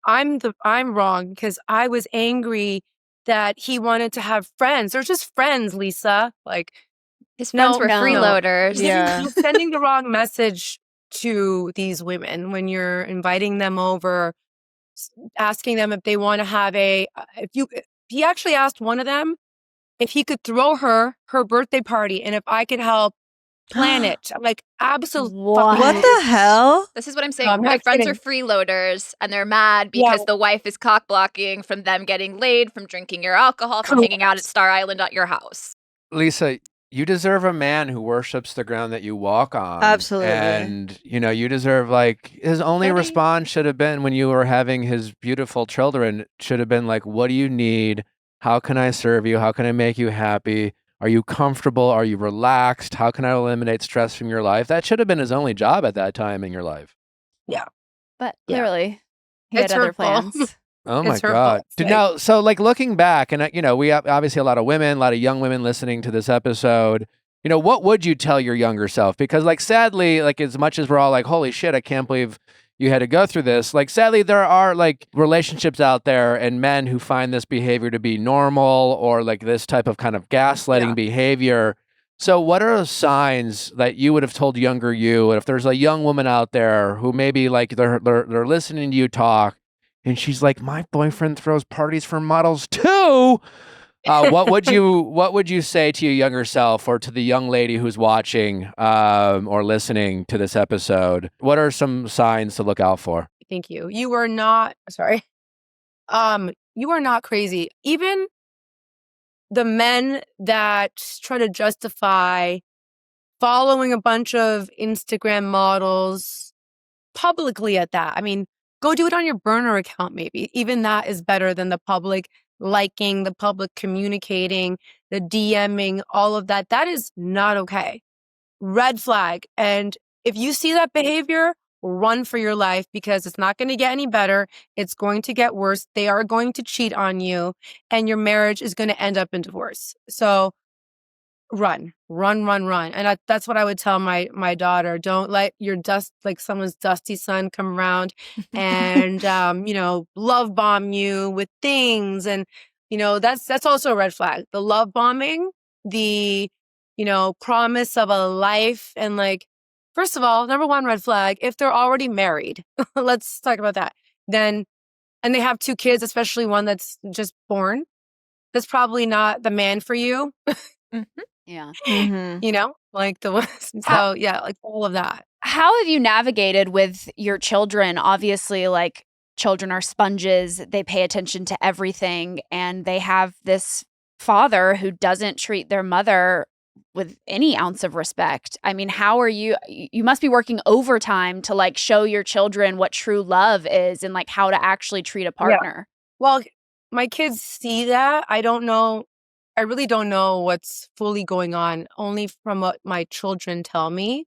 I'm wrong because I was angry that he wanted to have friends. They're just friends, Lisa. Like his friends were freeloaders. Yeah. You're sending the wrong message to these women when you're inviting them over, asking them if they want to have he actually asked one of them if he could throw her birthday party and if I could help plan it. I'm like, absolutely. What the hell? This is what I'm saying. No, I'm My not friends kidding. are freeloaders and they're mad because the wife is cock blocking from them getting laid, from drinking your alcohol, from hanging out at Star Island at your house. Lisa, you deserve a man who worships the ground that you walk on. Absolutely. And, you deserve, like, his only response should have been when you were having his beautiful children, should have been like, what do you need? How can I serve you? How can I make you happy? Are you comfortable? Are you relaxed? How can I eliminate stress from your life? That should have been his only job at that time in your life. Yeah. But clearly, he had other plans. Oh my God. Now, so like looking back, and we have obviously a lot of young women listening to this episode. What would you tell your younger self? Because like sadly, like as much as we're all like, holy shit, I can't believe you had to go through this. Like sadly, there are like relationships out there and men who find this behavior to be normal or like this type of kind of gaslighting behavior. So what are those signs that you would have told younger you? And if there's a young woman out there who maybe like they're listening to you talk and she's like, my boyfriend throws parties for models too. What would you say to your younger self or to the young lady who's watching or listening to this episode? What are some signs to look out for? Thank you. You are not you are not crazy. Even the men that try to justify following a bunch of Instagram models publicly at that. I mean, go do it on your burner account, maybe. Even that is better than the public liking, the public communicating, the DMing, all of that. That is not okay. Red flag. And if you see that behavior, run for your life because it's not going to get any better. It's going to get worse. They are going to cheat on you and your marriage is going to end up in divorce. So run. And that's what I would tell my daughter. Don't let your someone's dusty son come around and, love bomb you with things. And, that's also a red flag. The love bombing, the, promise of a life. And like, first of all, number one red flag, if they're already married, let's talk about that. Then, and they have 2 kids, especially one that's just born, that's probably not the man for you. Yeah. Like the ones. So yeah, like all of that. How have you navigated with your children? Obviously, like, children are sponges. They pay attention to everything, and they have this father who doesn't treat their mother with any ounce of respect. I mean, how are you must be working overtime to like show your children what true love is and like how to actually treat a partner. Well, my kids see that. I don't know. I really don't know what's fully going on, only from what my children tell me.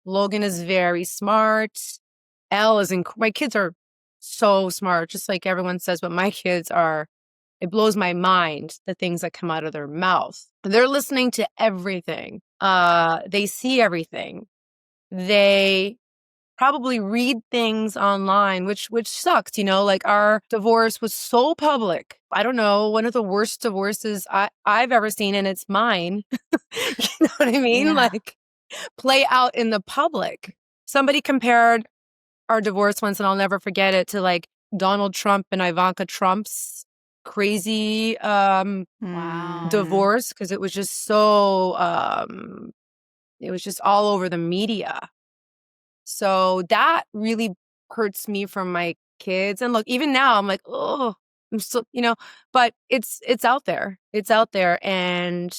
Logan is very smart. My kids are so smart, just like everyone says, but my kids are, it blows my mind, the things that come out of their mouth. They're listening to everything. They see everything. They probably read things online, which sucks, like our divorce was so public. I don't know, one of the worst divorces I've ever seen, and it's mine. You know what I mean? Yeah. Like, play out in the public. Somebody compared our divorce once, and I'll never forget it, to like Donald Trump and Ivanka Trump's crazy Wow. divorce, because it was just so it was just all over the media. So that really hurts me from my kids. And look, even now I'm like, oh, I'm still, but it's out there. It's out there. And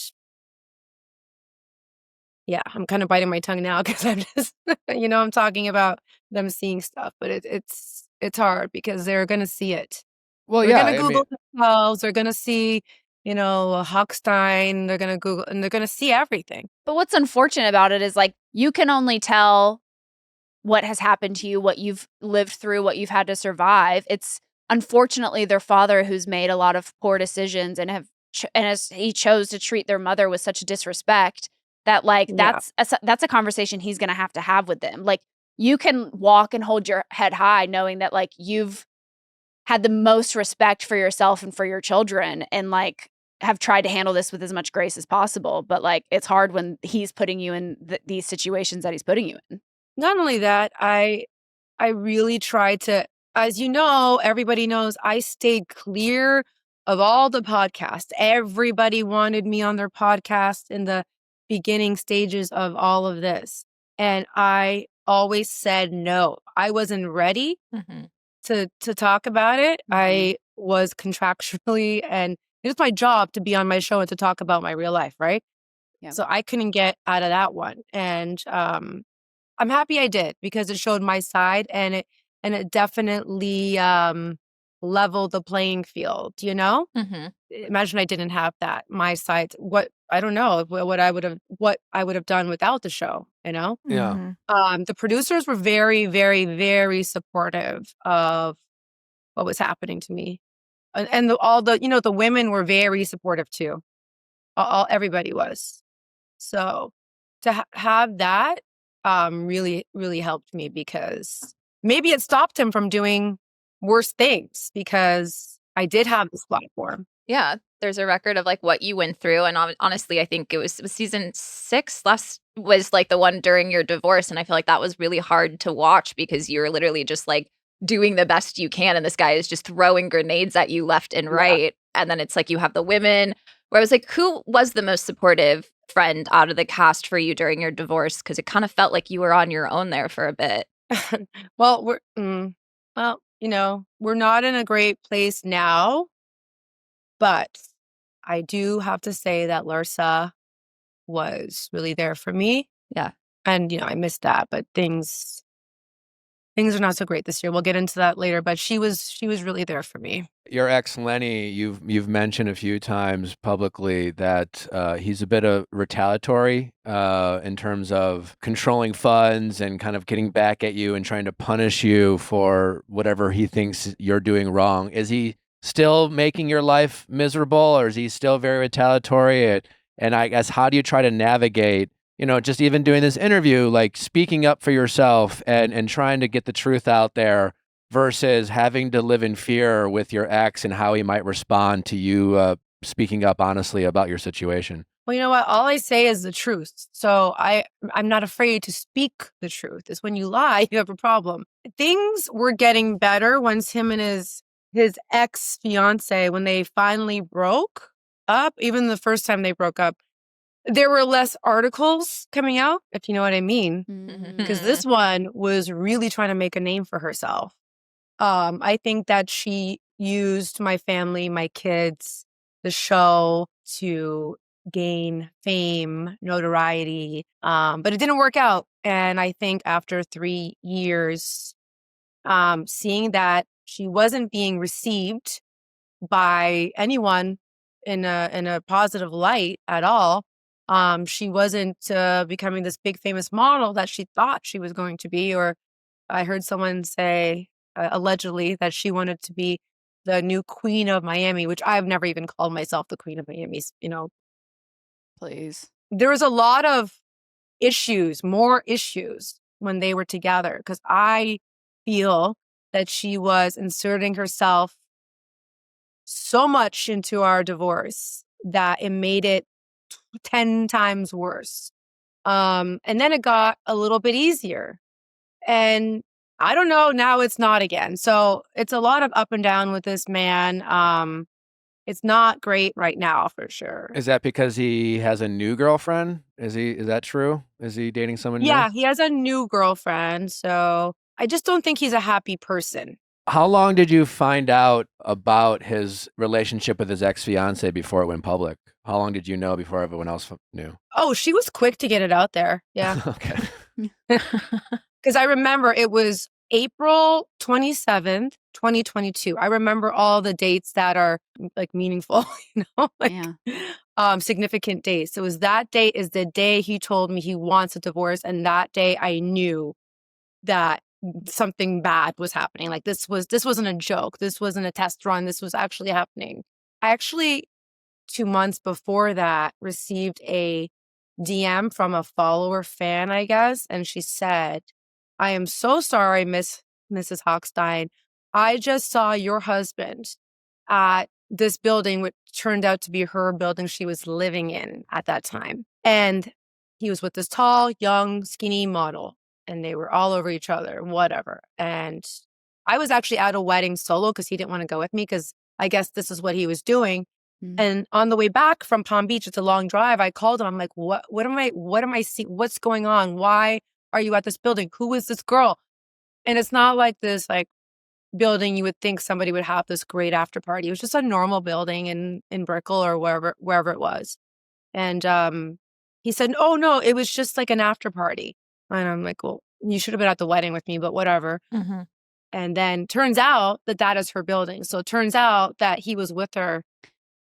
yeah, I'm kind of biting my tongue now because I'm just, I'm talking about them seeing stuff, but it's hard because they're going to see it. Well, They're yeah, going to Google themselves. They're going to see, Hochstein. They're going to Google, and they're going to see everything. But what's unfortunate about it is like you can only tell what has happened to you, what you've lived through, what you've had to survive. It's unfortunately their father who's made a lot of poor decisions and as he chose to treat their mother with such disrespect that like that's a conversation he's going to have with them. Like, you can walk and hold your head high knowing that like you've had the most respect for yourself and for your children and like have tried to handle this with as much grace as possible. But like, it's hard when he's putting you in these situations that he's putting you in. Not only that, I really tried to, as you know, everybody knows, I stayed clear of all the podcasts. Everybody wanted me on their podcast in the beginning stages of all of this. And I always said no. I wasn't ready to talk about it. I was contractually, and it's my job to be on my show and to talk about my real life, right? Yeah. So I couldn't get out of that one. And I'm happy I did, because it showed my side, and it definitely leveled the playing field, Imagine I didn't have that, my side. I don't know what I would have done without the show, Yeah. The producers were very, very, very supportive of what was happening to me. And the women were very supportive too. Everybody was. So to have that really, really helped me, because maybe it stopped him from doing worse things, because I did have this platform. Yeah, there's a record of like what you went through, and honestly, I think it was season 6 was like the one during your divorce, and I feel like that was really hard to watch because you're literally just like doing the best you can, and this guy is just throwing grenades at you left and right, and then it's like you have the women. Where I was like, who was the most supportive friend out of the cast for you during your divorce? Because it kind of felt like you were on your own there for a bit. Well, we're not in a great place now, but I do have to say that Larsa was really there for me. Yeah. And, I missed that, but things are not so great this year. We'll get into that later, but she was really there for me. Your ex Lenny, you've mentioned a few times publicly that he's a bit of retaliatory in terms of controlling funds and kind of getting back at you and trying to punish you for whatever he thinks you're doing wrong. Is he still making your life miserable, or is he still very retaliatory? And I guess, how do you try to navigate, just even doing this interview, like speaking up for yourself and trying to get the truth out there, versus having to live in fear with your ex and how he might respond to you speaking up honestly about your situation? Well, you know what? All I say is the truth. So I'm not afraid to speak the truth. It's when you lie, you have a problem. Things were getting better once him and his ex-fiance, when they finally broke up. Even the first time they broke up, there were less articles coming out, if you know what I mean. Mm. Because this one was really trying to make a name for herself. I think that she used my family, my kids, the show to gain fame, notoriety. But it didn't work out. And I think after 3 years, seeing that she wasn't being received by anyone in a positive light at all, she wasn't becoming this big famous model that she thought she was going to be. Or I heard someone say allegedly that she wanted to be the new queen of Miami, which I've never even called myself the queen of Miami. You know, Please. there was a lot of more issues when they were together, because I feel that she was inserting herself so much into our divorce that it made it 10 times worse. And then it got a little bit easier. And I don't know, now it's not again. So it's a lot of up and down with this man. It's not great right now, for sure. Is that because he has a new girlfriend? Is that true? Is he dating someone new? Yeah, he has a new girlfriend. So I just don't think he's a happy person. How long did you find out about his relationship with his ex-fiance before it went public? How long did you know before everyone else knew? Oh, she was quick to get it out there. Yeah. Okay. Because I remember it was April 27th, 2022. I remember all the dates that are like meaningful, significant dates. It was that date is the day he told me he wants a divorce. And that day I knew that something bad was happening. Like this wasn't a joke. This wasn't a test run. This was actually happening. I actually, 2 months before that, received a DM from a follower fan, I guess. And she said, "I am so sorry, Mrs. Hochstein. I just saw your husband at this building, which turned out to be her building she was living in at that time. And he was with this tall, young, skinny model. And they were all over each other, whatever. And I was actually at a wedding solo because he didn't want to go with me, because I guess this is what he was doing. And on the way back from Palm Beach, it's a long drive. I called him. I'm like, what am I seeing? What's going on? Why are you at this building? Who is this girl? And it's not like this like building you would think somebody would have this great after party. It was just a normal building in Brickell or wherever it was. And he said, "Oh no, it was just like an after party." And I'm like, "Well, you should have been at the wedding with me, but whatever." Mm-hmm. And then turns out that is her building. So it turns out that he was with her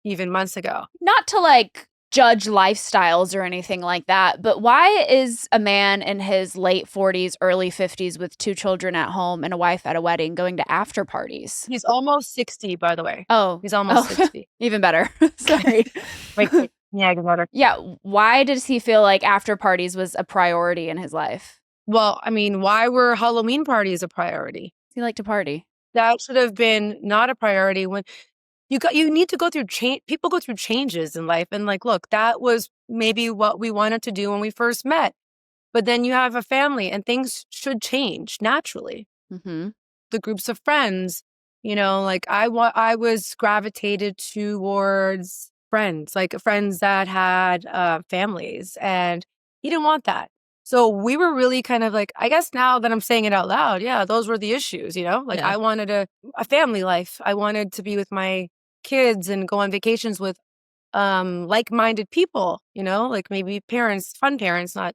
even months ago. Not to like judge lifestyles or anything like that, but why is a man in his late 40s, early 50s with 2 children at home and a wife at a wedding going to after parties? He's almost 60, by the way. Oh. He's almost 60. Even better. Sorry. Wait. Yeah, good better. Yeah. Why does he feel like after parties was a priority in his life? Well, I mean, why were Halloween parties a priority? He liked to party. That should have been not a priority. When you need to go through change. People go through changes in life. And like, look, that was maybe what we wanted to do when we first met. But then you have a family and things should change naturally. Mm-hmm. The groups of friends, like I was gravitated towards friends, like friends that had families, and he didn't want that. So we were really kind of like, I guess now that I'm saying it out loud, yeah, those were the issues, Like I wanted a family life. I wanted to be with my kids and go on vacations with like-minded people, like maybe fun parents, not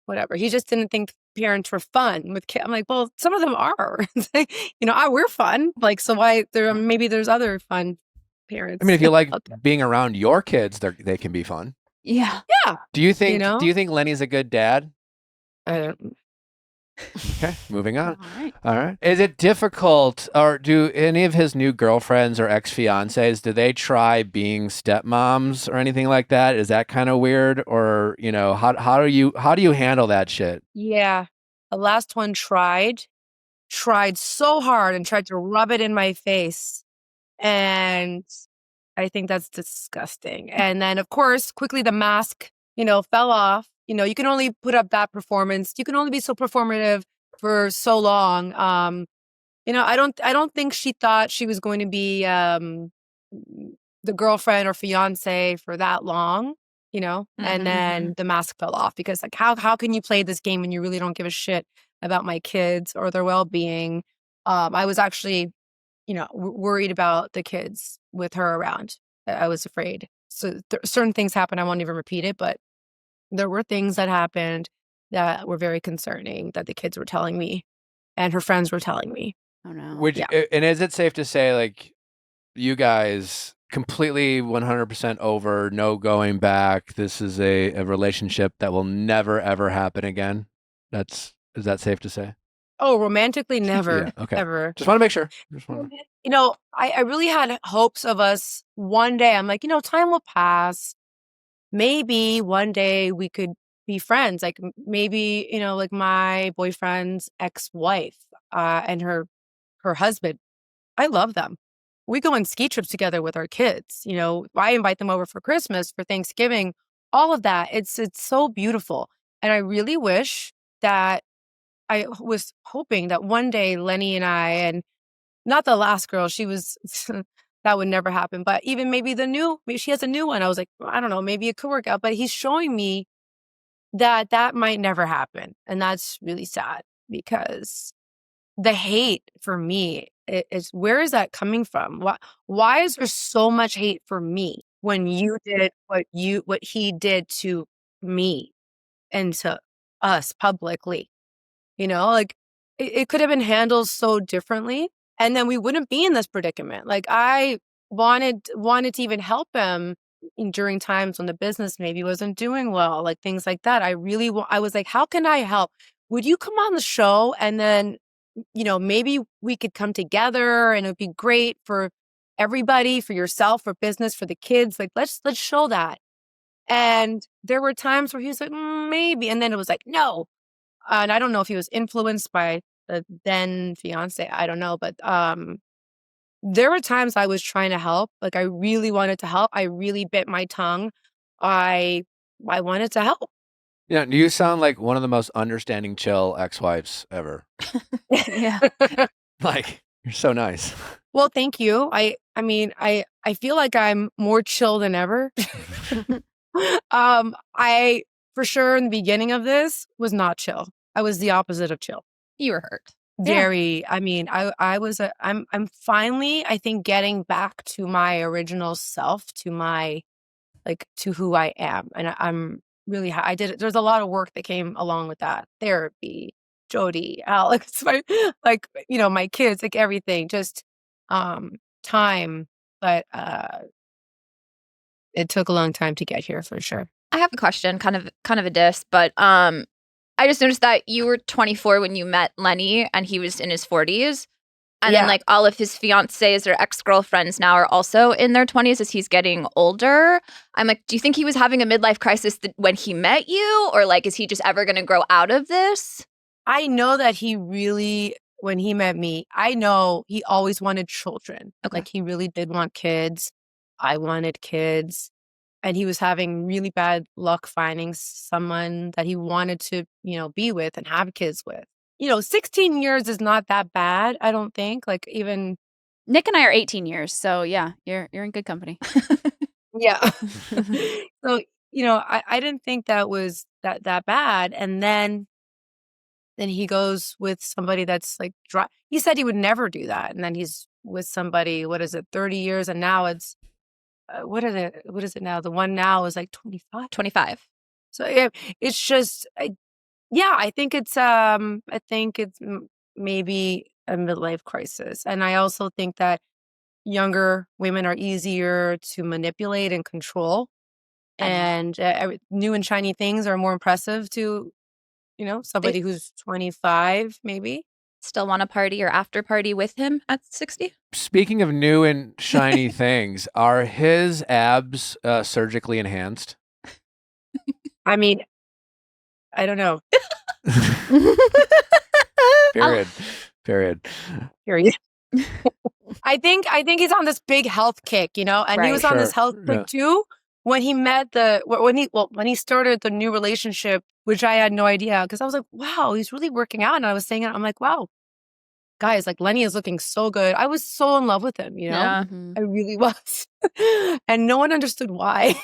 whatever. He just didn't think parents were fun with kids. I'm like, well, some of them are. We're fun. Like, so why maybe there's other fun parents. I mean, if you like being around your kids, they can be fun. Yeah. Yeah. Do you think Lenny's a good dad? I don't. Okay, moving on. All right. Is it difficult, or do any of his new girlfriends or ex-fiancés, do they try being stepmoms or anything like that? Is that kind of weird? Or, how do you handle that shit? Yeah. The last one tried so hard and tried to rub it in my face. And I think that's disgusting. And then, of course, quickly the mask, fell off. You can only put up that performance. You can only be so performative for so long. I don't think she thought she was going to be the girlfriend or fiance for that long. you know? Mhm, And then the mask fell off because like, how can you play this game when you really don't give a shit about my kids or their well-being? I was actually, worried about the kids with her around. I was afraid. So certain things happened. I won't even repeat it, but there were things that happened that were very concerning that the kids were telling me and her friends were telling me. Oh no. Would Yeah. and is it safe to say like you guys completely 100% over, no going back? This is a relationship that will never ever happen again. Is that safe to say? Oh, romantically, never, Yeah. Okay. ever. Just want to make sure. I really had hopes of us one day. I'm like, time will pass. Maybe one day we could be friends. Like maybe, like my boyfriend's ex-wife and her husband. I love them. We go on ski trips together with our kids. I invite them over for Christmas, for Thanksgiving, all of that. It's so beautiful. And I really wish that I was hoping that one day Lenny and I, and not the last girl, she was, that would never happen. But even maybe maybe she has a new one. I was like, I don't know, maybe it could work out. But he's showing me that might never happen. And that's really sad because the hate for me is where is that coming from? Why is there so much hate for me when you did what he did to me and to us publicly? Like it could have been handled so differently, and then we wouldn't be in this predicament. Like I wanted to even help him during times when the business maybe wasn't doing well, like things like that. I was like, how can I help? Would you come on the show and then maybe we could come together and it would be great for everybody, for yourself, for business, for the kids. Like let's show that. And there were times where he was like, maybe, and then it was like, no. And I don't know if he was influenced by the then fiance. I don't know. But there were times I was trying to help. Like I really wanted to help. I really bit my tongue. I wanted to help. Yeah, you sound like one of the most understanding, chill ex-wives ever. Yeah. Like you're so nice. Well, thank you. I mean, I feel like I'm more chill than ever. I for sure in the beginning of this was not chill. I was the opposite of chill. You were hurt. Very. I mean, I'm finally, I think, getting back to my original self, to who I am. And I'm really, I did it. There's a lot of work that came along with that. Therapy, Jody, Alex, my kids, like everything, just time. But it took a long time to get here for sure. I have a question, kind of a diss, but I just noticed that you were 24 when you met Lenny and he was in his 40s. And then like all of his fiancés or ex-girlfriends now are also in their 20s as he's getting older. I'm like, do you think he was having a midlife crisis when he met you? Or like, is he just ever going to grow out of this? I know that he really, when he met me, I know he always wanted children. Okay. Like he really did want kids. I wanted kids. And he was having really bad luck finding someone that he wanted to, be with and have kids with. 16 years is not that bad, I don't think. Like even Nick and I are 18 years, so yeah, you're in good company. yeah. So, I didn't think that was that bad. And then he goes with somebody that's like he said he would never do that. And then he's with somebody, 30 years, and now it's what is it now? The one now is like 25. 25. So yeah, it's just I think it's maybe a midlife crisis. And I also think that younger women are easier to manipulate and control. And new and shiny things are more impressive to, somebody who's 25 maybe. Still want to party or after party with him at 60? Speaking of new and shiny things, are his abs surgically enhanced? I mean, I don't know. Period. I think he's on this big health kick, and he was on this health kick too when he met when he started the new relationship, which I had no idea because I was like, wow, he's really working out. And I was saying it, I'm like, wow, guys, like Lenny is looking so good. I was so in love with him, you know? Yeah. I really was. And no one understood why.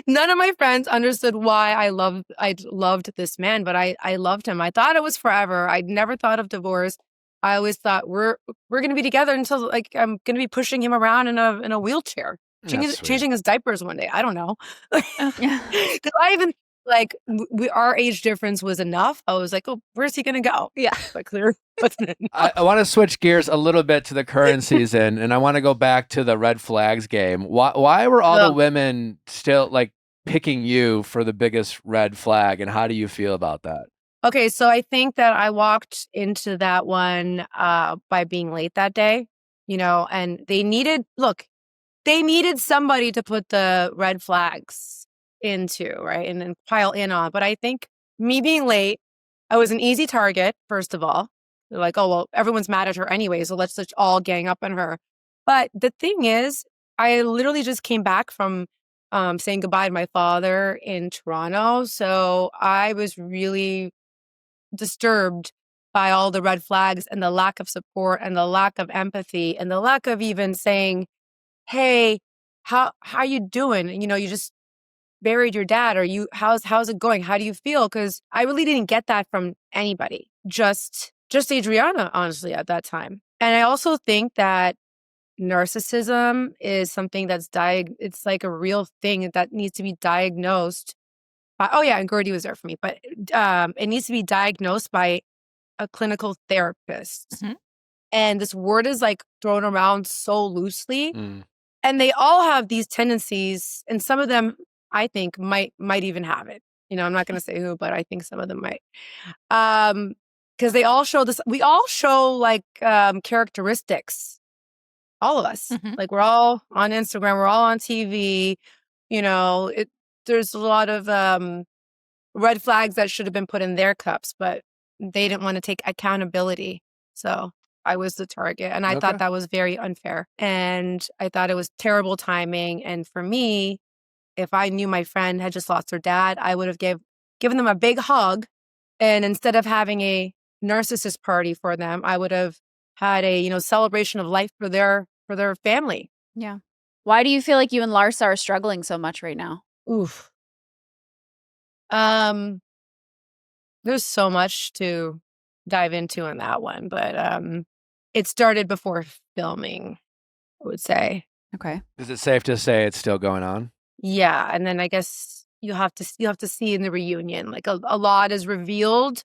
None of my friends understood why I loved this man, but I loved him. I thought it was forever. I never thought of divorce. I always thought we're gonna be together until like I'm gonna be pushing him around in a wheelchair, changing his diapers one day. I don't know. Yeah. Because I even like our age difference was enough. I was like, oh, where's he gonna go? Yeah. But clearly wasn't enough. I want to switch gears a little bit to the current season, and I want to go back to the red flags game. Why were all the women still like picking you for the biggest red flag, and how do you feel about that? Okay, so I think that I walked into that one by being late that day, you know, and they needed somebody to put the red flags into, right? And then pile in on. But I think me being late, I was an easy target, first of all. They're like, oh, well, everyone's mad at her anyway, so let's just all gang up on her. But the thing is, I literally just came back from saying goodbye to my father in Toronto. So I was really disturbed by all the red flags and the lack of support and the lack of empathy and the lack of even saying, hey, how you doing? You know, you just buried your dad, or how's it going? How do you feel? Because I really didn't get that from anybody. Just Adriana, honestly, at that time. And I also think that narcissism is something that's it's like a real thing that needs to be diagnosed. Oh yeah, and Gordy was there for me, but it needs to be diagnosed by a clinical therapist. Mhm. And this word is like thrown around so loosely, and they all have these tendencies, and some of them I think might even have it. You know, I'm not going to say who, but I think some of them might, because they all show this. We all show like characteristics. All of us, like we're all on Instagram, we're all on TV. You know, there's a lot of red flags that should have been put in their cups, but they didn't want to take accountability. So I was the target, and I thought that was very unfair. And I thought it was terrible timing. And for me, if I knew my friend had just lost her dad, I would have given them a big hug. And instead of having a narcissist party for them, I would have had a, celebration of life for their family. Yeah. Why do you feel like you and Larsa are struggling so much right now? Oof. There's so much to dive into on that one, but it started before filming, I would say. Okay. Is it safe to say it's still going on? Yeah, and then I guess you have to see in the reunion, like a lot is revealed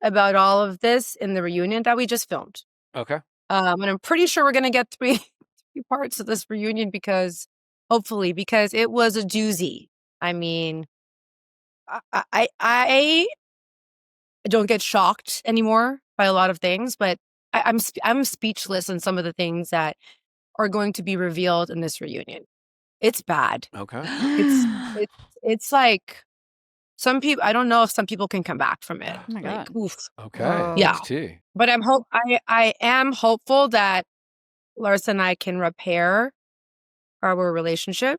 about all of this in the reunion that we just filmed. Okay. And I'm pretty sure we're gonna get three parts of this reunion because it was a doozy. I mean, I don't get shocked anymore by a lot of things, but I'm speechless on some of the things that are going to be revealed in this reunion. It's bad. Okay. It's like some people. I don't know if some people can come back from it. Oh my God. Like, oof. Okay. Yeah. Tea. But I am hopeful that Larsa and I can repair our relationship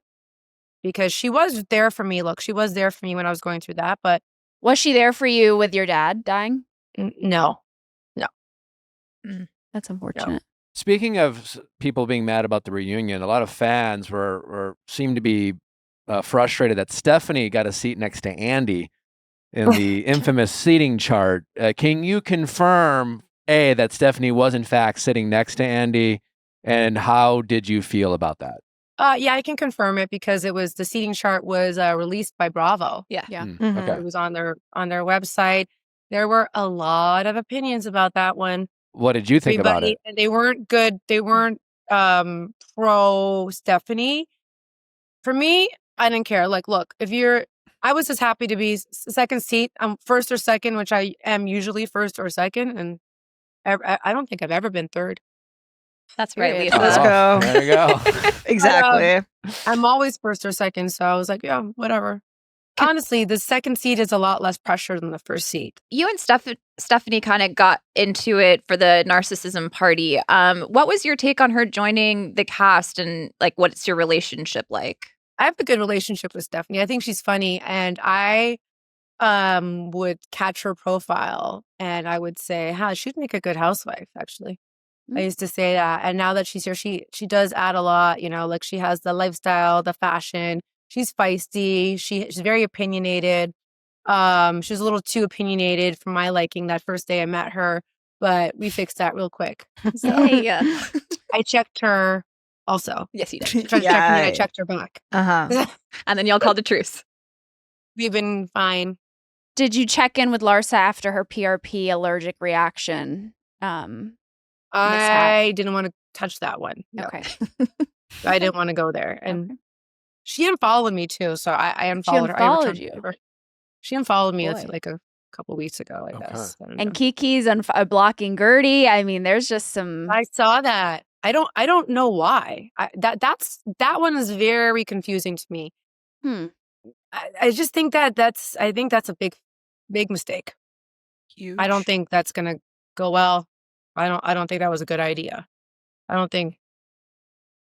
because she was there for me. Look, she was there for me when I was going through that. But Was she there for you with your dad dying? no. That's unfortunate. Speaking of people being mad about the reunion, a lot of fans seemed to be frustrated that Stephanie got a seat next to Andy in the infamous seating chart. Can you confirm, A, that Stephanie was in fact sitting next to Andy, and how did you feel about that? Yeah, I can confirm it because the seating chart was released by Bravo. Yeah. Okay. It was on their website. There were a lot of opinions about that one. What did you think about it? They weren't good. They weren't pro Stephanie. For me, I didn't care. Like, look, I was just happy to be second seat. I'm first or second, which I am usually first or second, and I don't think I've ever been third. That's right, Period. Lisa. Let's go. There you go. Exactly. I'm always first or second, so I was like, yeah, whatever. Honestly, the second seat is a lot less pressure than the first seat. You and Stephanie kind of got into it for the narcissism party. What was your take on her joining the cast, and like, what's your relationship like? I have a good relationship with Stephanie. I think she's funny, and I would catch her profile, and I would say, she'd make a good housewife, actually. I used to say that. And now that she's here, she does add a lot, like she has the lifestyle, the fashion. She's feisty. She's very opinionated. She's a little too opinionated for my liking that first day I met her, but we fixed that real quick. So I checked her also. Yes, you did. She tried to check me and I checked her back. And then y'all called a truce. We've been fine. Did you check in with Larsa after her PRP allergic reaction? I didn't want to touch that one. No. Okay. I didn't want to go there. And she unfollowed me too. So I unfollowed her. Unfollowed you. She unfollowed me like a couple weeks ago, I guess. I And Kiki's blocking Gertie. I mean, there's just some. I saw that. I don't know why. That one is very confusing to me. I just think that's a big mistake. Huge. I don't think that's gonna go well. I don't think that was a good idea. I don't think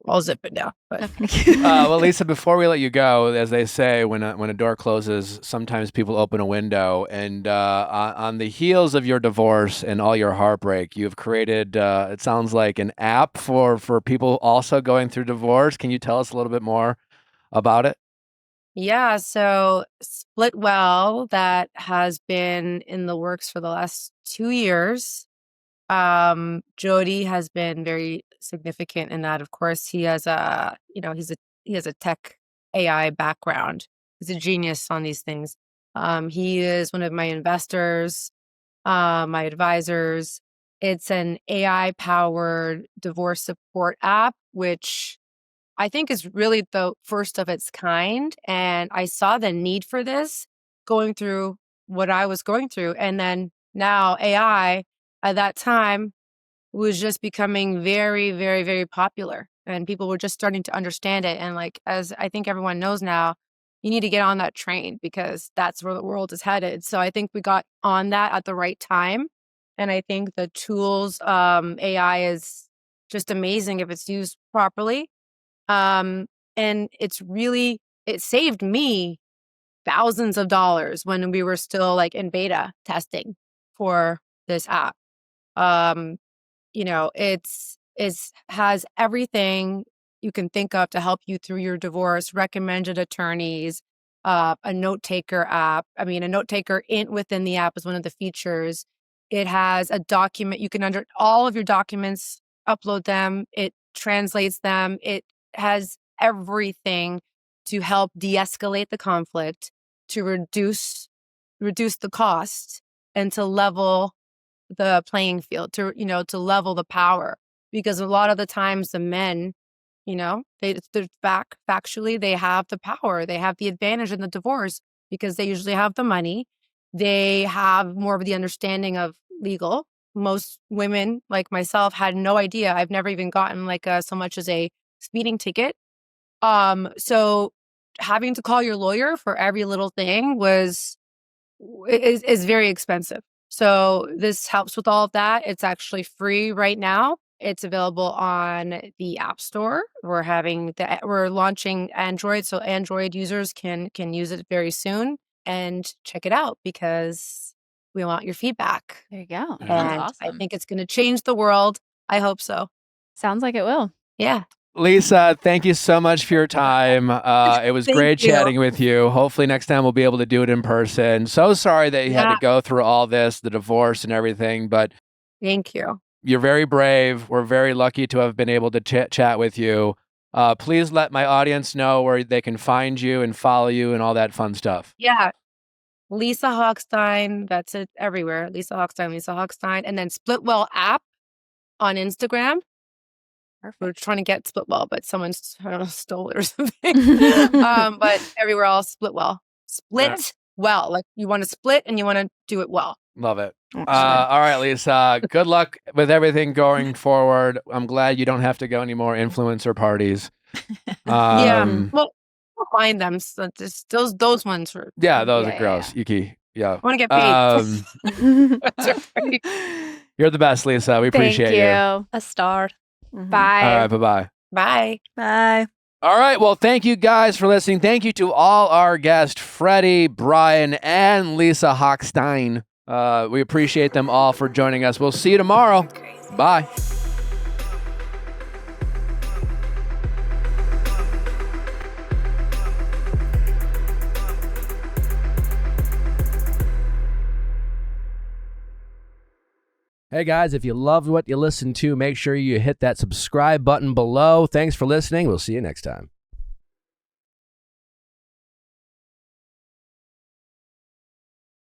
I'll zip it now. But well, Lisa, before we let you go, as they say, when a door closes, sometimes people open a window. And on the heels of your divorce and all your heartbreak, you've created, it sounds like, an app for people also going through divorce. Can you tell us a little bit more about it? Yeah, so Split Well, that has been in the works for the last 2 years. Jody has been very significant in that. Of course, he has he has a tech AI background. He's a genius on these things. He is one of my investors, my advisors. It's an AI powered divorce support app, which I think is really the first of its kind. And I saw the need for this going through what I was going through. And then now AI at that time was just becoming very, very, very popular. And people were just starting to understand it. And as I think everyone knows now, you need to get on that train because that's where the world is headed. So I think we got on that at the right time. And I think the tools, AI is just amazing if it's used properly. And it saved me thousands of dollars when we were still in beta testing for this app. It has everything you can think of to help you through your divorce, recommended attorneys, a note taker app. I mean, a note taker within the app is one of the features. It has a document. You can enter all of your documents, upload them. It translates them. It has everything to help de-escalate the conflict, to reduce the cost, and to level the playing field, to level the power. Because a lot of the times the men, they're back factually, they have the power, they have the advantage in the divorce because they usually have the money. They have more of the understanding of legal. Most women like myself had no idea. I've never even gotten so much as a speeding ticket. So having to call your lawyer for every little thing is very expensive. So this helps with all of that. It's actually free right now. It's available on the App Store. We're launching Android, so Android users can use it very soon and check it out because we want your feedback. There you go. And That's I awesome. think it's going to change the world. I hope so. Sounds like it will. Yeah. Lisa, thank you so much for your time. It was Thank great you. chatting with you. Hopefully next time we'll be able to do it in person. So sorry that you had to go through all this, the divorce and everything, but Thank you. you're very brave. We're very lucky to have been able to chat with you. Please let my audience know where they can find you and follow you and all that fun stuff. Yeah. Lisa Hochstein. That's it everywhere. Lisa Hochstein. And then Splitwell app on Instagram. Perfect. We're trying to get Splitwell, but someone stole it or something. But everywhere else, Splitwell. Well. You want to split and you want to do it well. Love it. All right, Lisa. Good luck with everything going forward. I'm glad you don't have to go any more influencer parties. Yeah. Well, we'll find them. So those ones are. Yeah, those are gross. Yuki. Yeah. I want to get paid. You're the best, Lisa. We appreciate Thank you. A star. Bye. All right. Bye-bye. Bye. Bye. All right. Well, thank you guys for listening. Thank you to all our guests, Freddie, Brian, and Lisa Hochstein. We appreciate them all for joining us. We'll see you tomorrow. Bye. Hey guys, if you loved what you listened to, make sure you hit that subscribe button below. Thanks for listening. We'll see you next time.